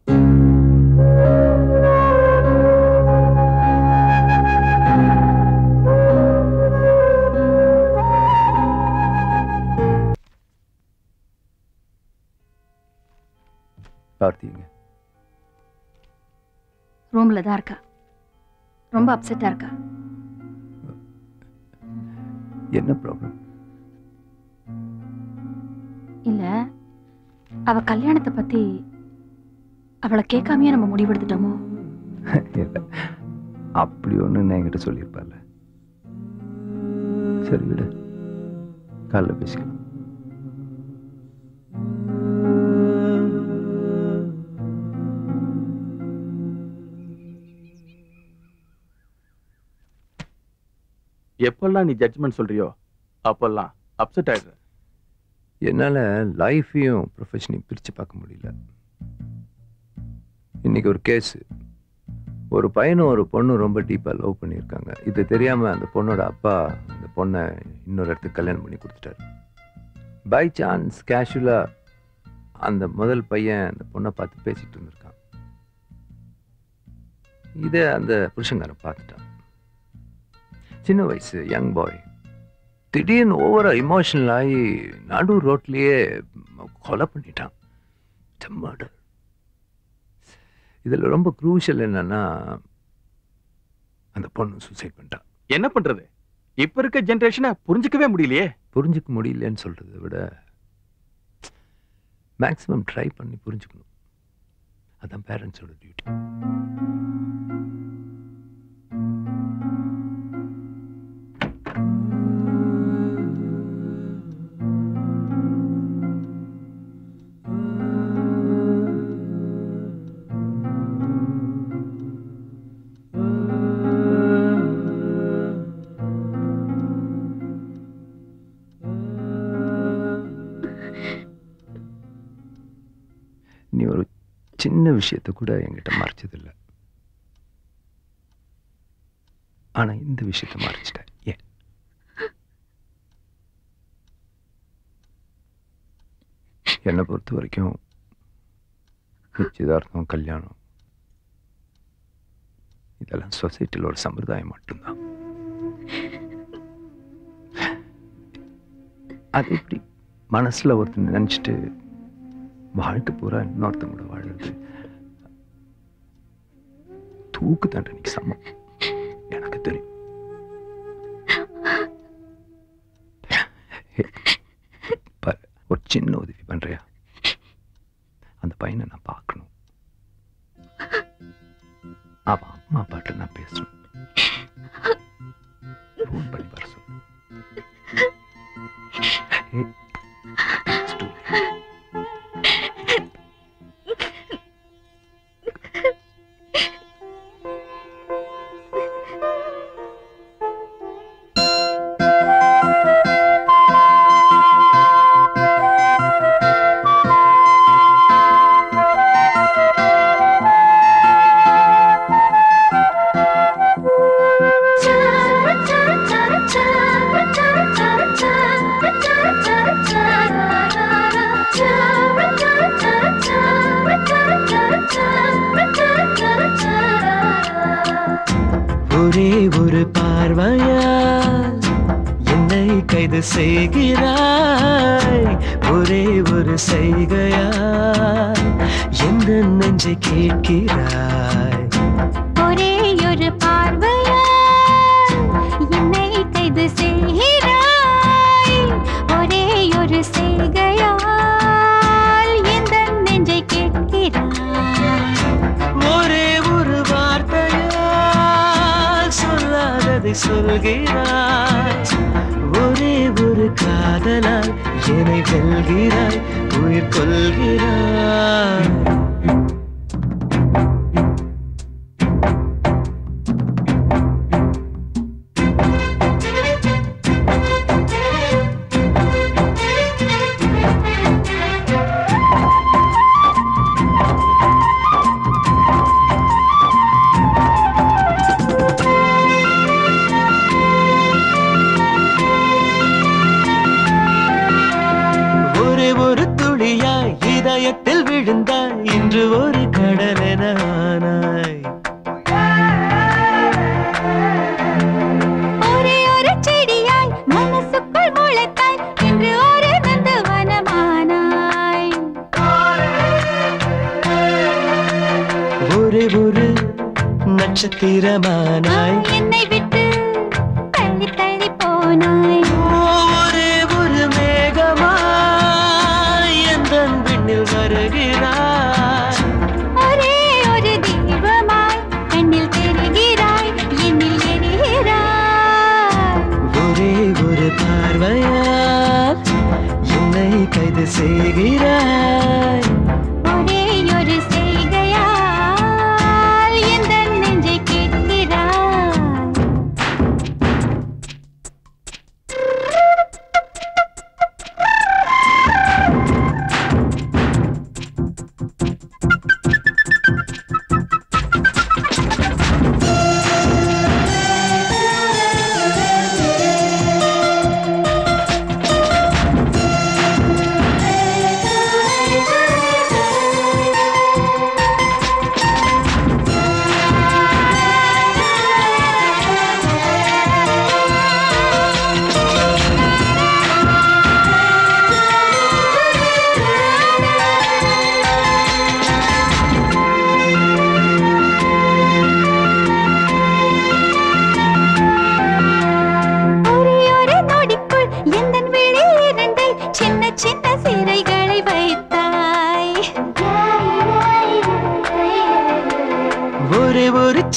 கார்த்திங்க
ரூம்ல தான் இருக்கா. ரொம்ப அப்செட்டா இருக்கா.
என்ன ப்ராப்ளம்?
இல்ல அவ கல்யாணத்தை பத்தி அவளை கேட்காமயே நம்ம முடிவெடுத்துட்டோமோ?
இல்ல அப்படி ஒண்ணு நான் என்கிட்ட சொல்லியிருப்பால. சரி விடு, காலைல பேசிக்கலாம்.
எப்பெல்லாம் நீ ஜட்ஜ்மெண்ட் சொல்றியோ அப்பெல்லாம் அப்செட் ஆயிடுற.
என்னால லைஃபையும் ப்ரொஃபஷனையும் பிரிச்சு பார்க்க முடியல. இன்னைக்கு ஒரு கேஸ், ஒரு பையனும் ஒரு பொண்ணும் ரொம்ப டீப்பா லவ் பண்ணியிருக்காங்க. இது தெரியாம அந்த பொண்ணோட அப்பா அந்த பொண்ணை இன்னொரு இடத்துக்கு கல்யாணம் பண்ணி கொடுத்துட்டாரு. பை சான்ஸ் கேஷுவலா அந்த முதல் பையன் அந்த பொண்ணை பார்த்து பேசிட்டு இருந்திருக்கான். இதை அந்த புருஷங்காரன் பார்த்துட்டான். சின்ன வயசு யங் பாய் திடீர்னு ஓவரா இமோஷனல் ஆகி நடு ரோட்லயே கொலை பண்ணிட்டான். மர்டர். இதுல ரொம்ப குரூஷியல் என்னன்னா, அந்த பொண்ணு சூசைட் பண்ணிட்டா.
என்ன பண்றது? இப்ப இருக்க ஜெனரேஷனை புரிஞ்சுக்கவே முடியலையே.
புரிஞ்சுக்க முடியலன்னு சொல்றதை விட மேக்ஸிமம் ட்ரை பண்ணி புரிஞ்சுக்கணும். அதான் பேரண்ட்ஸோட டியூட்டி. நீ ஒரு சின்ன விஷயத்தை கூட என்கிட்ட மறைச்சதில்லை. ஆனா இந்த விஷயத்தை மறைச்சிட்ட. ஏன்? என்னை பொறுத்த வரைக்கும் நிச்சயதார்த்தம், கல்யாணம் இதெல்லாம் சொசைட்டியில் ஒரு சம்பிரதாயம் மட்டும்தான். அது எப்படி மனசுல ஒருத்தர் நினைச்சிட்டு வாழ்க்கை பூரா இன்னொருத்தங்க கூட வாழறது தூக்கு தண்டனைக்கு சமம். எனக்கு தெரியும். பாரு, ஒரு சின்ன உதவி பண்றியா? அந்த பையனை நான் பார்க்கணும். அவன் அம்மா அப்பாட்ட நான் பேசணும். ஃபோன் பண்ணி வர சொல்லு.
ஒரே ஒரு பார்வையால் என்னை கைது செய்கிறாய். ஒரே ஒரு செய்கையால் எந்த நெஞ்சை கேட்கிறாய்.
ஒரே ஒரு பார்வையால் என்னை கைது செய்கிறாய். ஒரே ஒரு செய்கையால் எந்த நெஞ்சை கேட்கிறாய்.
ஒரே ஒரு வார்த்தையால் சொல்லாததை சொல்கிறாய். ஒரே ஒரு காதலால் என்னை வெல்கிறாய், உயிர் கொள்கிறாய். ஒரே ஒரு துளியாய் இதயத்தில் விழுந்தாய், இன்று ஒரு கடலென ஆனாய்.
ஒரே ஒரு செடியாய் மனசுக்குள் முளைத்தாய், இன்று ஒரு நந்தவனமானாய்.
ஒரே ஒரு நட்சத்திரமானாய்.
என்னை விட்டு தள்ளி தள்ளி போனாய்.
ஒரே ஒரு மேகமாய் எந்தன் விண்ணில் வருகிறாய்.
ஒரே ஒரு தீபமாய் கண்ணில் தெரிகிறாய், என்னில் எரிகிறாய்.
ஒரே ஒரு பார்வையால் என்னை கைது செய்கிறாய்.
ஒரே ஒரு செய்கையால் எந்த நெஞ்சை கேட்கிறாய்.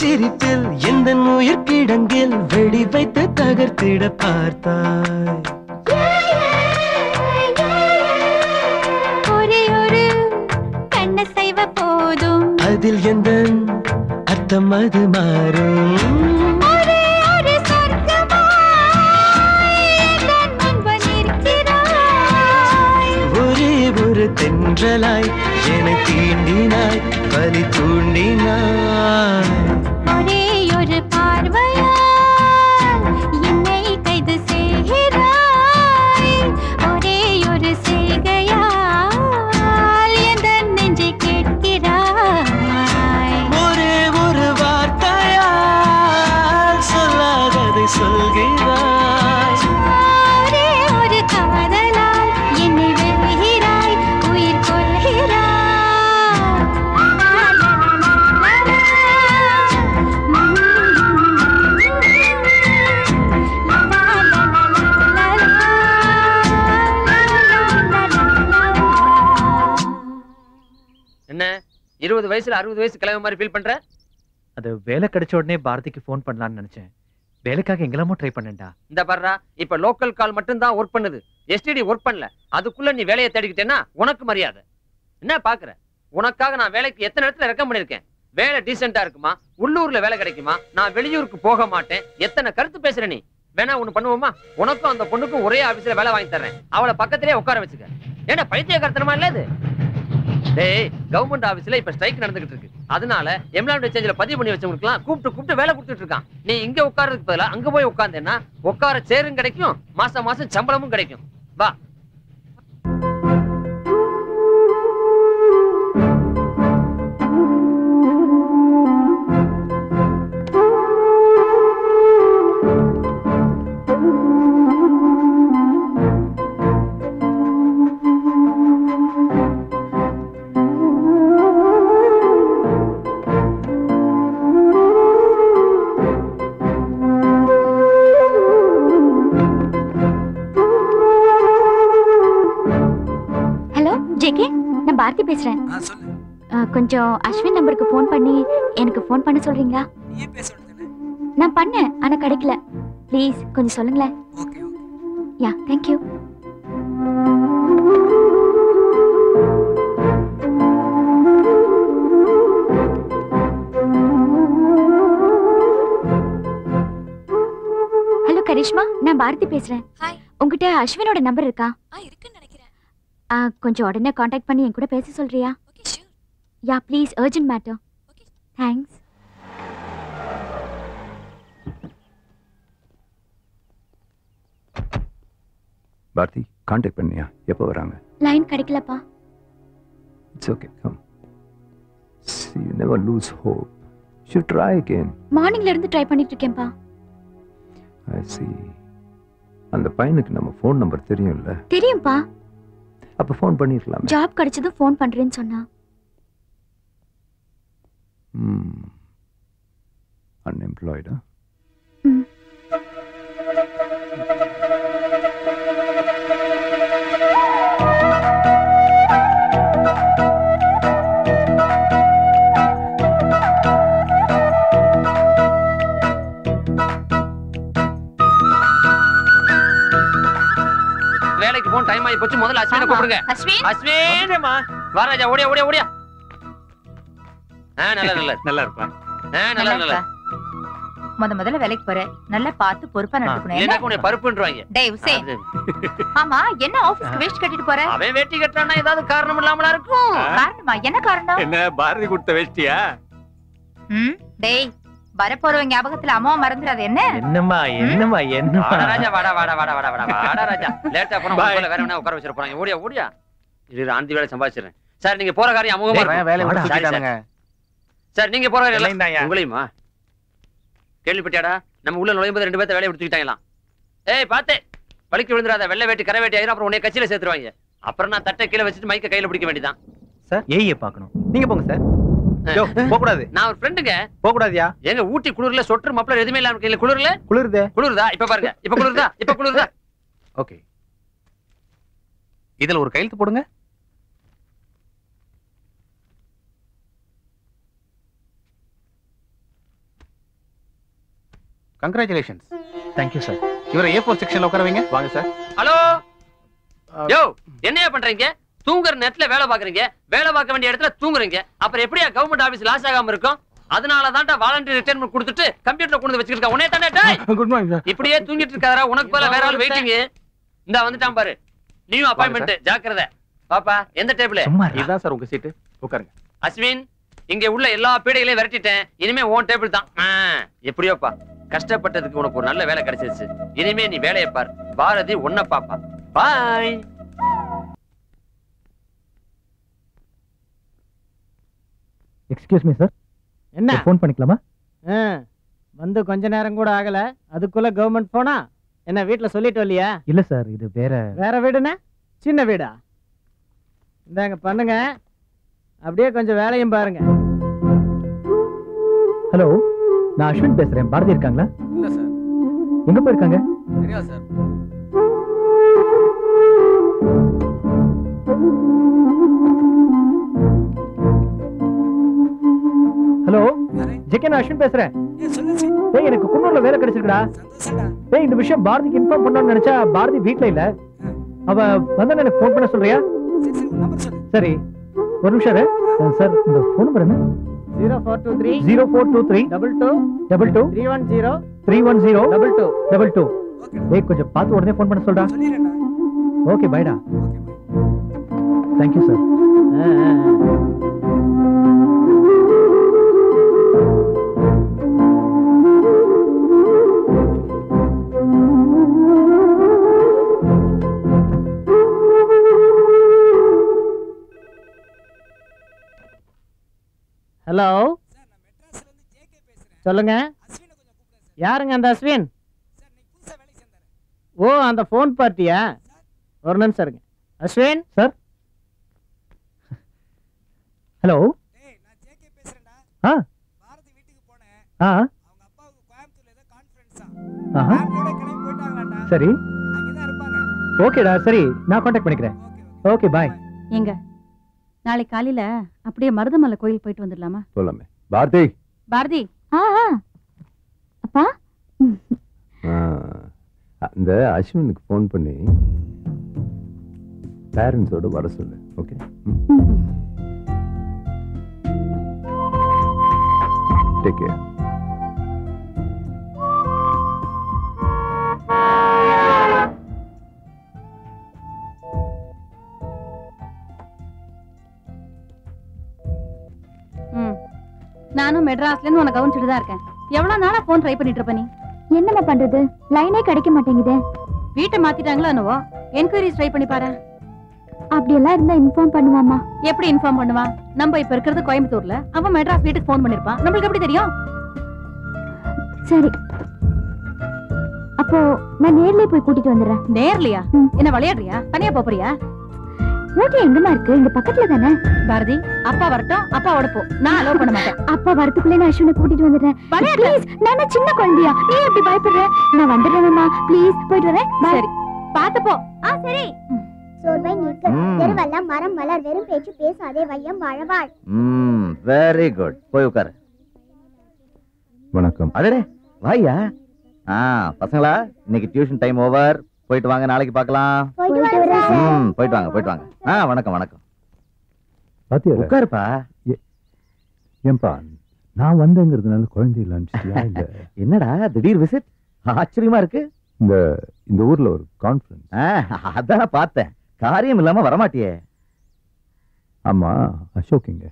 சிரிப்பில் எந்த உயிர் கிடங்கில் வெடி வைத்து தகர்த்திட பார்த்தாய்.
ஒரே ஒரு கண்ண செய்வ போதும்
அதில் எந்த அர்த்தம் அது மாறும்.
ஒரே ஒரு சொர்க்கமாய் என் முன்பு நிற்கிறாய்.
ஒரே ஒரு தென்றலாய் என்னை தீண்டினாய், வலி தூண்டினாய்.
ஒரே ஒரு பார்வையால் என்னை கைது செய்கிறாய். ஒரே ஒரு செய்கையால் எந்த நெஞ்சை கேட்கிறாய்.
ஒரே ஒரு வார்த்தையால் சொல்லாததை சொல்கிறாய்.
ஒரே ஒரு காதலால் என்னை வெல்கிறாய், உயிர் கொள்கிறாய்.
என்ன 20 வயசுல 60 வயசு கிழமை மாதிரி ஃபீல் பண்ற?
அது வேலை கிடைச்ச உடனே பாரதிக்கு ஃபோன் பண்ணலாம்னு நினைச்சேன். வேலைக்காக எங்கெல்லாமோ ட்ரை பண்ணேன்டா.
இந்த பர்றா இப்ப லோக்கல் கால் மட்டும் தான் ஒர்க் பண்ணுது. எஸ்டிடி ஒர்க் பண்ணல. அதுக்குள்ள நீ வேலையை தேடிக்கிட்டேன்னா உனக்கு மரியாதை என்ன பாக்குற? உனக்காக நான் வேலைக்கு எத்தனை இடத்துல ரெக்கமெண்ட் பண்ணிருக்கேன். வேலை டீசெண்டா இருக்குமா, உள்ளூர்ல வேலை கிடைக்குமா, நான் வெளியூருக்கு போக மாட்டேன், எத்தனை கருத்து பேசுற நீ. வேணா ஒண்ணு பண்ணுவோமா? உனக்கும் அந்த பொண்ணுக்கும் ஒரே ஆபீஸ்ல வேலை வாங்கி தர்றேன். அவளை பக்கத்திலே உட்கார வச்சுக்க. ஏன்னா பைத்தியக்காரத்தனமா இல்ல இது? டேய், கவர்மெண்ட் ஆபீஸ்ல இப்ப ஸ்ட்ரைக் நடந்துகிட்டு இருக்கு. அதனால எம்ப்ளாய்மெண்ட் எக்ஸ்சேஞ்சில பதிவு பண்ணி வச்சவங்களுக்குலாம் கூப்பிட்டு வேலை கொடுத்துட்டு இருக்கான். நீ இங்க உட்கார்றதுக்கு பதிலா அங்க போய் உட்கார்ந்தேன்னா உட்கார சேரும் கிடைக்கும், மாசம் மாசம் சம்பளமும் கிடைக்கும். வா.
பாரதி பேசுறேன். கொஞ்சம் அஸ்வின் நம்பருக்கு ஃபோன் பண்ணி எனக்கு ஃபோன் பண்ண சொல்றீங்களா? நான் பண்ணேன் ஆனா கிடைக்கல. ப்ளீஸ் கொஞ்சம் சொல்லுங்களேன். யா, தேங்க் யூ. ஹலோ கரிஷ்மா, நான் பாரதி பேசுறேன். உங்ககிட்ட அஸ்வினோட நம்பர் இருக்கா? இருக்குன்னு நினைக்கிறேன். கொஞ்சம் உடனே காண்டாக்ட் பண்ணி என் கூட பேச சொல்றியா? Okay, sure. Ya, please, urgent matter. Okay, thanks.
Bharathi, contact பண்ணியா? எப்போ வராங்க?
லைன் கிடைக்கலப்பா.
It's okay, come. See, you never lose hope. You should try again.
மார்னிங்ல இருந்து ட்ரை பண்ணிட்டு இருக்கேன்ப்பா.
I see. அந்த பையனுக்கு நம்ம ஃபோன் நம்பர் தெரியும்ல?
தெரியும்பா.
அப்ப ஃபோன் பண்ணிரலாம்.
ஜாப் கிடைச்சதும் ஃபோன் பண்றேன்னு சொன்னா.
அன்எம்ப்ளாய்டா?
வேலைக்கு போன் டைம் ஆகி போச்சு. முதல்ல அஸ்வினை கூப்பிடுங்க.
அஸ்வின்,
அஸ்வின்மா வா ராஜா, ஓடியா ஓடியா ஓடியா. நல்ல நல்ல
நல்லா இருப்பா.
நல்ல நல்ல.
முதல்ல வேலைக்கு போற, நல்லா பார்த்து பொறுப்பா நடந்துக்கணும்.
எனக்கு உன்னை பருப்புன்றாங்க.
டேய் உசேன், ஆமா என்ன ஆபீஸ்க்கு வேஷ்டி கட்டிட்டு போற?
அவன் வேட்டி கட்டறானா ஏதாவது காரணம் இல்லாமலா இருக்கும்?
காரணமா? என்ன காரணம்?
என்ன பாரதி கொடுத்த வேஷ்டியா?
டேய், வரப்போற ஞாபகத்துல அம்மா மறந்துடாத. என்ன
என்னம்மா என்னம்மா என்னம்மா?
வாடா ராஜா, வாடா வாடா வாடா வாடா வாடா வாடா ராஜா. லேட்டா போனா உங்கள வேற என்ன உட்கார வச்சிர போறாங்க. ஓடியா ஓடியா. இது ஆந்தி வேலை சம்பாதிச்சிரேன். சார் நீங்க போற காரியம் அமோகமா இருக்கு.
வேலை விட்டு தூக்கிட்டானுங்க.
சார் நீங்க போற காரியம் உங்களையுமா? கேள்விப்பட்டியாடா? நம்ம உள்ள நுழையும்போது 2 பேர்த்த வேலையை விட்டுட்டாங்களாம். ஏய் பாத்து வலிக்கு விழுந்துறாத. வெள்ளை வேட்டி கரை வேட்டி ஆயிரும், அப்புறம் உன்னை கட்சியில சேர்த்துருவாங்க. அப்புறம் நான் தட்டை கீழே வச்சுட்டு மைக்க கையில பிடிக்க வேண்டியதான்.
சார் ஏஐ பார்க்கணும். நீங்க போங்க சார்.
போக கூடாது. நான் ஒரு ஃப்ரெண்டுங்க.
போக கூடாதியா?
எங்க ஊட்டி குளிர்ல சொட்டர் மப்ளர் எதுமே இல்லாம கையில குளிர்ல
குளிருதா?
இப்ப பாருங்க. இப்ப குளிருதா?
ஓகே, இதுல ஒரு கையெழுத்து போடுங்க.
கங்க்ராச்சுலேஷன்ஸ்.
Thank you sir.
இவரை A4 செக்ஷன்ல உட்கார வைங்க. வாங்க சார்.
ஹலோ யோ, என்னையா பண்றீங்க? தூங்குற நேரத்துல வேலை பாக்குறீங்க, வேலை பார்க்க வேண்டிய இடத்துல தூங்குறீங்க. அப்புறம் எப்படியா கவர்மெண்ட் ஆபீஸ் லாஸ் ஆகாம இருக்கும்? அதனால தான்டா வாலண்டரி ரிட்டைர்மென்ட் கொடுத்துட்டு கம்ப்யூட்டர்ல கொண்டு வந்து வச்சிருக்கா. உடனே தானே
குட் மார்னிங் சார்.
இப்படியே தூங்கிட்டு இருக்காதடா. உனக்கு போல வேற ஆள் வெயிட்டிங். இந்த வந்துட்டான் பாரு. New appointment. ஜாக்கிரதை. பாப்பா, எந்த டேபிள்?
இதுதான் சார் உங்க சீட். உட்காருங்க.
அஸ்வின், இங்க உள்ள எல்லா பீடைகளையும் விரட்டிட்டேன். இனிமே உன் டேபிள் தான். எப்படியோப்பா, கஷ்டப்பட்டதுக்கு உனக்கு ஒரு நல்ல வேலை கிடைச்சிருச்சு. இனிமே நீ வேலையை பார். பாரதி உன்னை பாப்பா. பாய்.
Excuse me sir.
என்ன
ஃபோன் பண்ணிக்கலாமா?
வந்து கொஞ்ச நேரம் கூட ஆகல, அதுக்குள்ள கவர்மெண்ட் போனா என்ன வீட்டுல சொல்லிட்டு வரலையா?
இல்ல சார், இது
வேற வீடுன்னா சின்ன வீடா? இந்தாங்க பண்ணுங்க, அப்படியே கொஞ்சம் வேலையும் பாருங்க.
ஹலோ, நான் அஸ்வின் பேசுறேன். பாரதி இருக்காங்களா?
இல்ல சார்.
எங்க போயிருக்காங்க?
தெரியாது சார்.
ஹலோ ஜெகே, நான் அஸ்வின் பேசுறேன். டேய், எனக்கு குன்னூர்ல வேலை கிடைச்சிருக்குடா. டேய், இந்த விஷயம் பாரதிக்கு இன்ஃபார்ம் பண்ணணும்னு நினைச்சா பாரதி வீட்ல இல்ல. அவ வந்தா எனக்கு ஃபோன் பண்ண சொல்றியா? சரி, ஒரு நிமிஷம் இரு. சார், இந்த ஃபோன் நம்பர் என்ன?
0423
0423
22
22
310
310
22
22. டேய், கொஞ்சம் பார்த்து உடனே ஃபோன் பண்ண சொல்றா. ஓகே, பைடா. Thank you sir.
ஹலோ, சொல்லுங்க. யாருங்க அந்த அஸ்வின்? ஓ, அந்த போன் பார்ட்டியா? ஒரு நிமிஷம் இருங்க. அஸ்வின்
சார். ஹலோ. ஆ ஆ சரி, ஓகேடா. சரி, நான் கான்டாக்ட் பண்ணிக்கிறேன். ஓகே, பாய்.
எங்க நாளை காலையில அப்படியே மருதமலை கோயில் போயிட்டு வந்துடலாமா?
சொல்லாமே. பாரதி.
பாரதி.
அப்பா,
அந்த அஸ்வினுக்கு ஃபோன் பண்ணி பேரண்ட்ஸோட வர சொல்லு. ஓகே. Take care.
நானும் மெட்ராஸ்ல இருந்து உனக்கு கவனிச்சுட்டு தான் இருக்கேன். எவ்வளவு நாளா போன் ட்ரை பண்ணிட்டு இருப்ப நீ?
என்னம்மா பண்றது, லைனே கிடைக்க மாட்டேங்குது.
வீட்டை மாத்திட்டாங்களா என்னவோ? என்கொயரிஸ் ட்ரை பண்ணி பாரு.
அப்படியெல்லாம் இருந்தா இன்ஃபார்ம் பண்ணுவாமா?
எப்படி இன்ஃபார்ம் பண்ணுவா? நம்ம இப்ப இருக்கிறது கோயம்புத்தூர்ல, அவன் மெட்ராஸ் வீட்டுக்கு போன் பண்ணிருப்பான். நம்மளுக்கு எப்படி தெரியும்?
சரி, அப்போ நான் நேர்லயே போய் கூட்டிட்டு வந்துடுறேன்.
நேர்லயா? என்ன விளையாடுறியா? தனியா போறியா?
ஊட்டி எங்கம்மா இருக்கு? இங்க பக்கத்துல தானே.
பாரதி, அப்பா வரட்டும், அப்பாவோட போ. நான் அலோவ் பண்ண மாட்டேன்.
அப்பா வரதுக்குள்ளே நான் அஸ்வினை கூட்டிட்டு வந்துடுறேன். ப்ளீஸ், நான் சின்ன குழந்தையா? நீ எப்படி பயப்படுற? நான் வந்துடுறேன்மா, ப்ளீஸ். போயிட்டு வரேன்.
சரி, பாத்து போ.
சரி.
சோர்வை நீக்க தெருவெல்லாம் மரம் மலர் வெறும் பேச்சு பேசாதே வையம் வாழவாள்.
Very good. போய் உட்காரு.
வணக்கம்.
அடடே, வாயா. பசங்களா, இன்னைக்கு டியூஷன் டைம் ஓவர். போயிட்டு வாங்க, நாளைக்கு பார்க்கலாம். போயிட்டு வாங்க, போயிட்டு வாங்க. வணக்கம் வணக்கம்.
பாத்தியா?
உட்காருப்பா.
ஏன்பா, நான் வந்தேங்கிறதுனால குழந்தைகள் அனுப்பிச்சிட்டியா? இல்ல
என்னடா திடீர் விசிட்? ஆச்சரியமா இருக்கு.
இந்த ஊர்ல ஒரு கான்ஃபரன்ஸ்.
அதான் பார்த்தேன். காரியம் இல்லாம வரமாட்டியே.
ஆமா, அசோக் இங்க.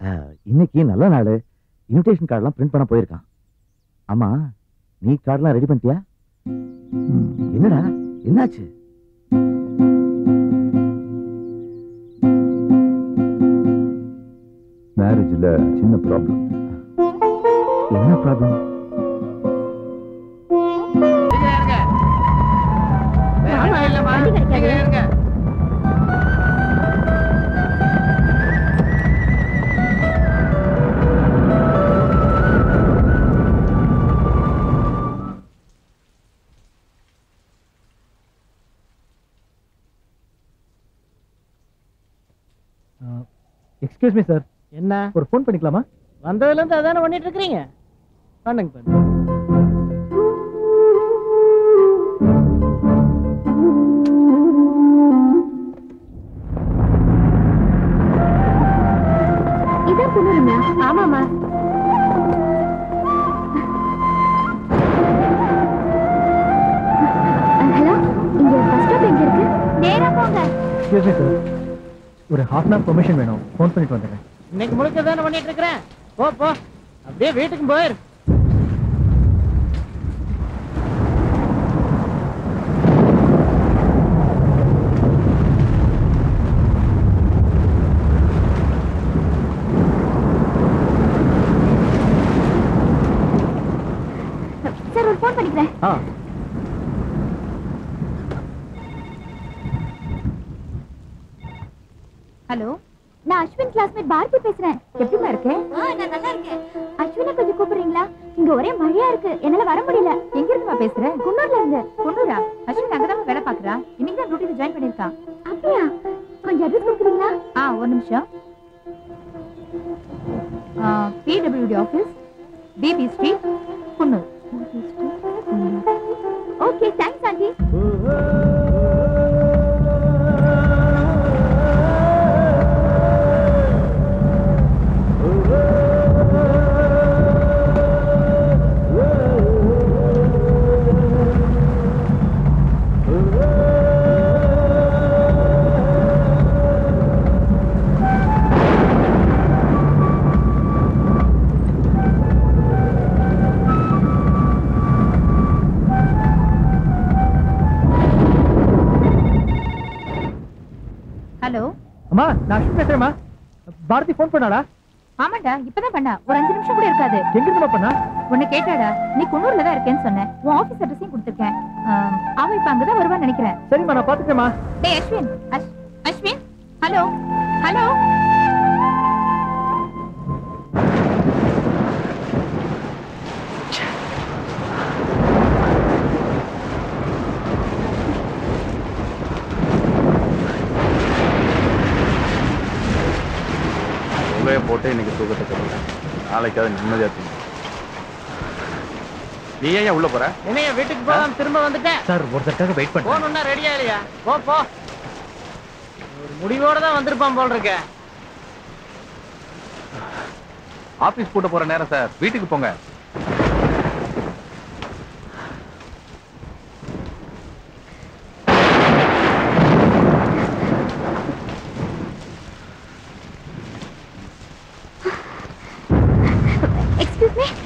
இன்னைக்கு நல்ல நாள். இன்விடேஷன் கார்டெல்லாம் பிரிண்ட் பண்ண போயிருக்கான். ஆமா, நீ கார்டெல்லாம் ரெடி பண்ணிட்டியா? என்னடா, என்னாச்சு?
மேரேஜ்ல சின்ன ப்ராப்ளம்.
என்ன ப்ராப்ளம்?
Excuse me sir.
என்ன?
ஒரு ஃபோன் பண்ணிக்கலாமா?
வந்ததுல இருந்து அதானே பண்ணிட்டு இருக்கீங்க. பண்ணுங்க.
ஆமா ரம்யா. ஆமாமா. ஹலோ, இங்க பஸ் ஸ்டாப் எங்க இருக்கு? நேரா போங்க.
ஒரு half an hour பெர்மிஷன் வேணும். ஃபோன் பண்ணிட்டு வந்துடுறேன்.
இன்னைக்கு முழுக்க தானே பண்ணிட்டு இருக்கிறேன். போ போ, அப்படியே வீட்டுக்கு போயிரு.
சார், ஒரு ஃபோன் பண்ணிக்கிறேன். ஹலோ, நான் அஸ்வின் கிளாஸ்மேட் பாரதி பேசுறேன். எப்படிமா இருக்க? நான் நல்லா இருக்கேன். அஸ்வினை கொஞ்சம் கூப்பிடுறீங்களா? இங்க ஒரே மழையா இருக்கு, என்னால வர முடியல. எங்க இருந்துமா பேசுற? குன்னூர்ல இருந்து. குன்னூரா? அஸ்வின் அங்கதான் வேலை பாக்குறா. இன்னைக்கு தான் டியூட்டில ஜாயின் பண்ணிருக்கான். அப்படியா? கொஞ்சம் அட்ரஸ் கொடுக்குறீங்களா? ஒரு நிமிஷம். PWD office, BB street, Coonoor. Okay, thanks aunty. Hello
அம்மா, நான் அஸ்வின் பேசுறேம்மா. பாரதி ஃபோன் பண்ணாடா?
ஆமாண்டா, இப்பதான் பண்ணா. ஒரு 5 நிமிஷம் கூட இருக்காது.
எங்க இருந்து பண்ணா?
உன்னை கேட்டாடா. நீ குன்னூர்ல தான் இருக்கேன்னு சொன்னேன். உன் ஆபீஸ் அட்ரஸையும் கொடுத்துருக்கேன். அவன் இப்ப அங்கதான் வருவான்னு நினைக்கிறேன்.
சரிம்மா, நான் பாத்துக்கிறேம்மா.
டேய் அஸ்வின், அஸ்வின், ஹலோ ஹலோ.
போட்டு இன்னைக்கு தூக்கத்தை சொல்லுங்க. நாளைக்காவது நிம்மதியா தூங்க. நீ ஏன் உள்ள போற?
என்னைய வீட்டுக்கு போகாம திரும்ப வந்துட்டேன்.
சார், ஒருத்தருக்காக வெயிட் பண்ணு.
போன் ஒண்ணா ரெடியா இல்லையா? போ போ. ஒரு முடிவோட தான் வந்திருப்பான் போல் இருக்க.
ஆபீஸ் கூட்ட போற நேரம் சார், வீட்டுக்கு போங்க.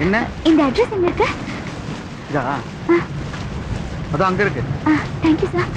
என்ன
இந்த அட்ரஸ் எங்க இருக்கு?
இதா, அது அங்க இருக்கு.
Thank you sir.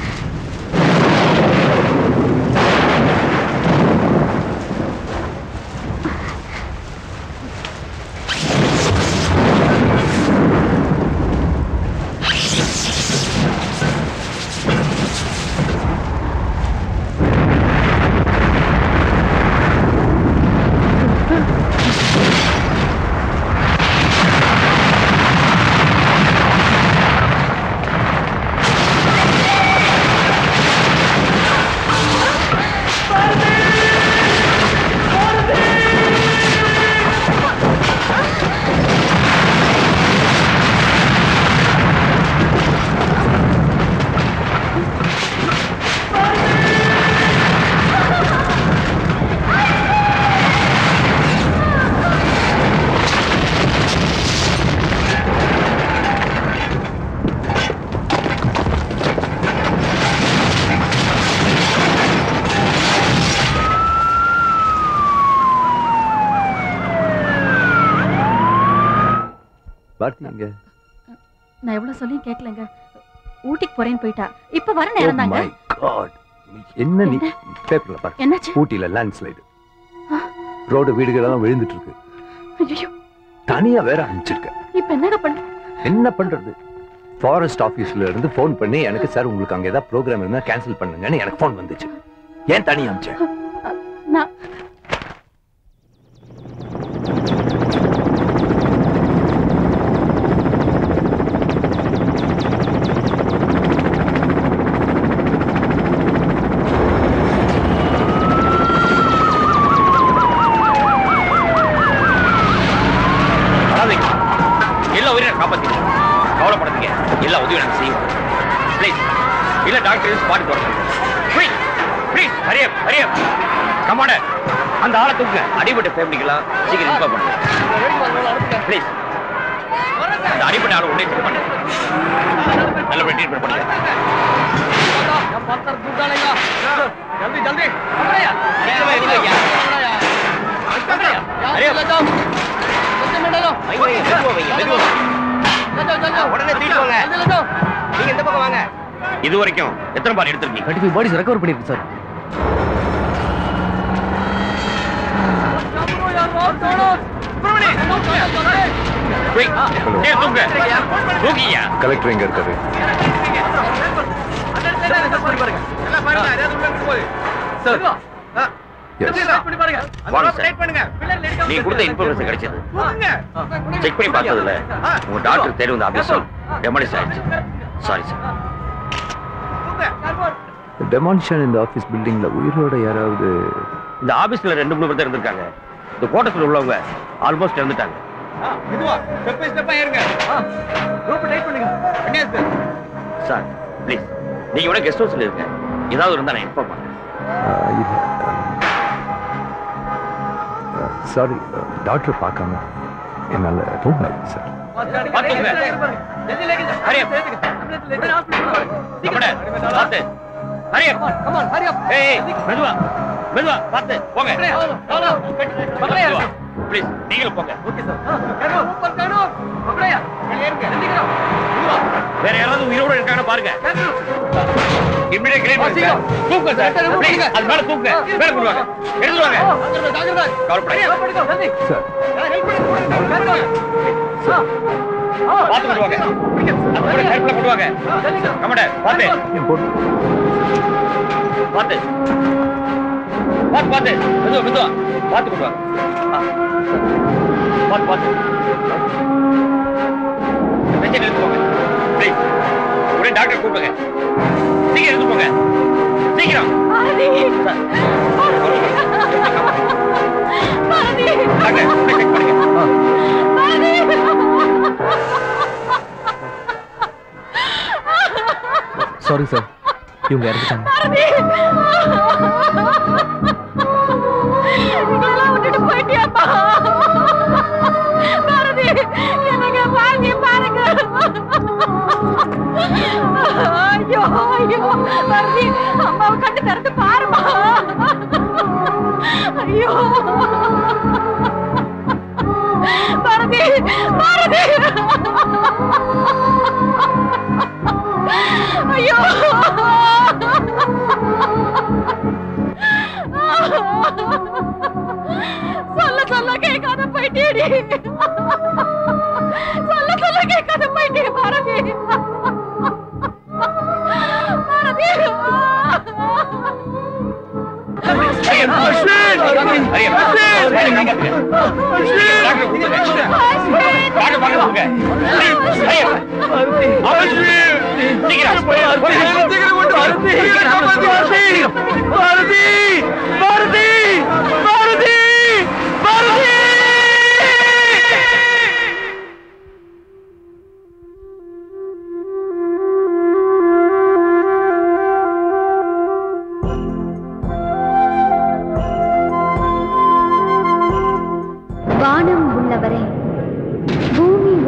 நான் எவ்வளவு சொல்லி கேட்கலங்க. ஊட்டிக்கு போறேன்னு போயிட்டா. இப்ப வர நேரம் தாங்க.
என்ன நீ பேப்பர்ல பாரு.
என்னாச்சு?
ஊட்டில லேண்ட்ஸ்லைடு. ரோடு வீடுகள் எல்லாம் விழுந்துட்டு இருக்கு.
ஐயோ,
தனியா வேற அனுப்பிச்சிருக்க.
இப்ப என்னங்க பண்ண?
என்ன பண்றது? ஃபாரஸ்ட் ஆபீஸ்ல இருந்து போன் பண்ணி எனக்கு சார் உங்களுக்கு அங்க ஏதாவது ப்ரோக்ராம் இருந்தா கேன்சல் பண்ணுங்கன்னு எனக்கு போன் வந்துச்சு. ஏன் தனியா அனுப்பிச்ச?
நான்
கவலைப்படாதீங்க, எல்லா உதவியும் நாங்க செய்வோம். ப்ளீஸ், இல்ல டாக்டர் ஸ்பாட் போறோம். Please please, Hari up, Hari up. Commander,
அந்த ஆளை தூக்குங்க. அடிபட்ட ஃபேமிலிக்கெல்லாம் சீக்கிரம் இன்ஃபார்ம் பண்ணுங்க ப்ளீஸ். அந்த அடிபட்ட ஆளை உடனே செக் பண்ணுங்க. நல்லபடியா ட்ரீட்மெண்ட் பண்ணுங்க.
जल्दी जल्दी
இது வரைக்கும் எத்தனை பார் எடுத்திருக்கீங்க?
35 பாடிஸ் ரெக்கவர் பண்ணிருக்கு சார்.
கலெக்டர் எங்க இருக்காரு?
நீங்க கொடுத்த இன்ஃபர்மேஷன் கிடைச்சது. செக் பண்ணி பார்த்ததுல உங்க டாக்டர் தேடி வந்த ஆபீஸும் டெமாலிஷ் ஆயிடுச்சு. Sorry sir.
டெமாலிஷன் இந்த ஆபீஸ் பில்டிங்ல உயிரோட யாராவது?
இந்த ஆபீஸ்ல 2-3 பேர் இருந்திருக்காங்க. இந்த கோட்டஸ்ல உள்ளவங்க ஆல்மோஸ்ட் இறந்துட்டாங்க. சார் ப்ளீஸ் நீங்க உடனே கெஸ்ட் ஹவுஸ்ல இருங்க. ஏதாவது இருந்தா நான் இன்ஃபார்ம் பண்றேன்.
சாரி டாக்டர் பார்க்காம என்னால ரூம் ஆயிடுச்சு சார்.
மெதுவா பார்த்து போங்க. ப்ளீஸ் நீங்களும் போங்க. வேற யாராவது உயிரோட இருக்காங்க பாருங்க. இமிடியேட் கிளீன் பண்ணுங்க. தூக்குங்க சார். ப்ளீஸ் அது மேல தூக்குங்க. மேல கொண்டு வாங்க. எடுத்து வாங்க. கவலைப்படாதீங்க. சார் பாத்து கொண்டு வாங்க. அந்த ஹெல்ப்ல கொண்டு வாங்க. கமட பாத்து. பாத்து. பாத்து. மெதுவா பாத்து கொண்டு வாங்க. பாத்து. பிரச்சனை எடுத்து போங்க. ப்ளீஸ் உடனே டாக்டர் கூப்பிடுங்க. சீக்கிரம் எடுத்து போங்க. சீக்கிரம்.
சாரி சார், இவங்க இறந்துட்டாங்க.
விட்டுட்டு போயிட்டியாப்பா பாரதி, எனக்கு பாரதி பாருங்க. ஐயோ பாரதி, அம்மாவை கண்டு திறந்து பாருமா. ஐயோ பாரதி ஐயோ சொல்ல கேட்காத போயிட்டேடி. சொல்ல கேட்காத போயிட்டே பாரதி. பாரதி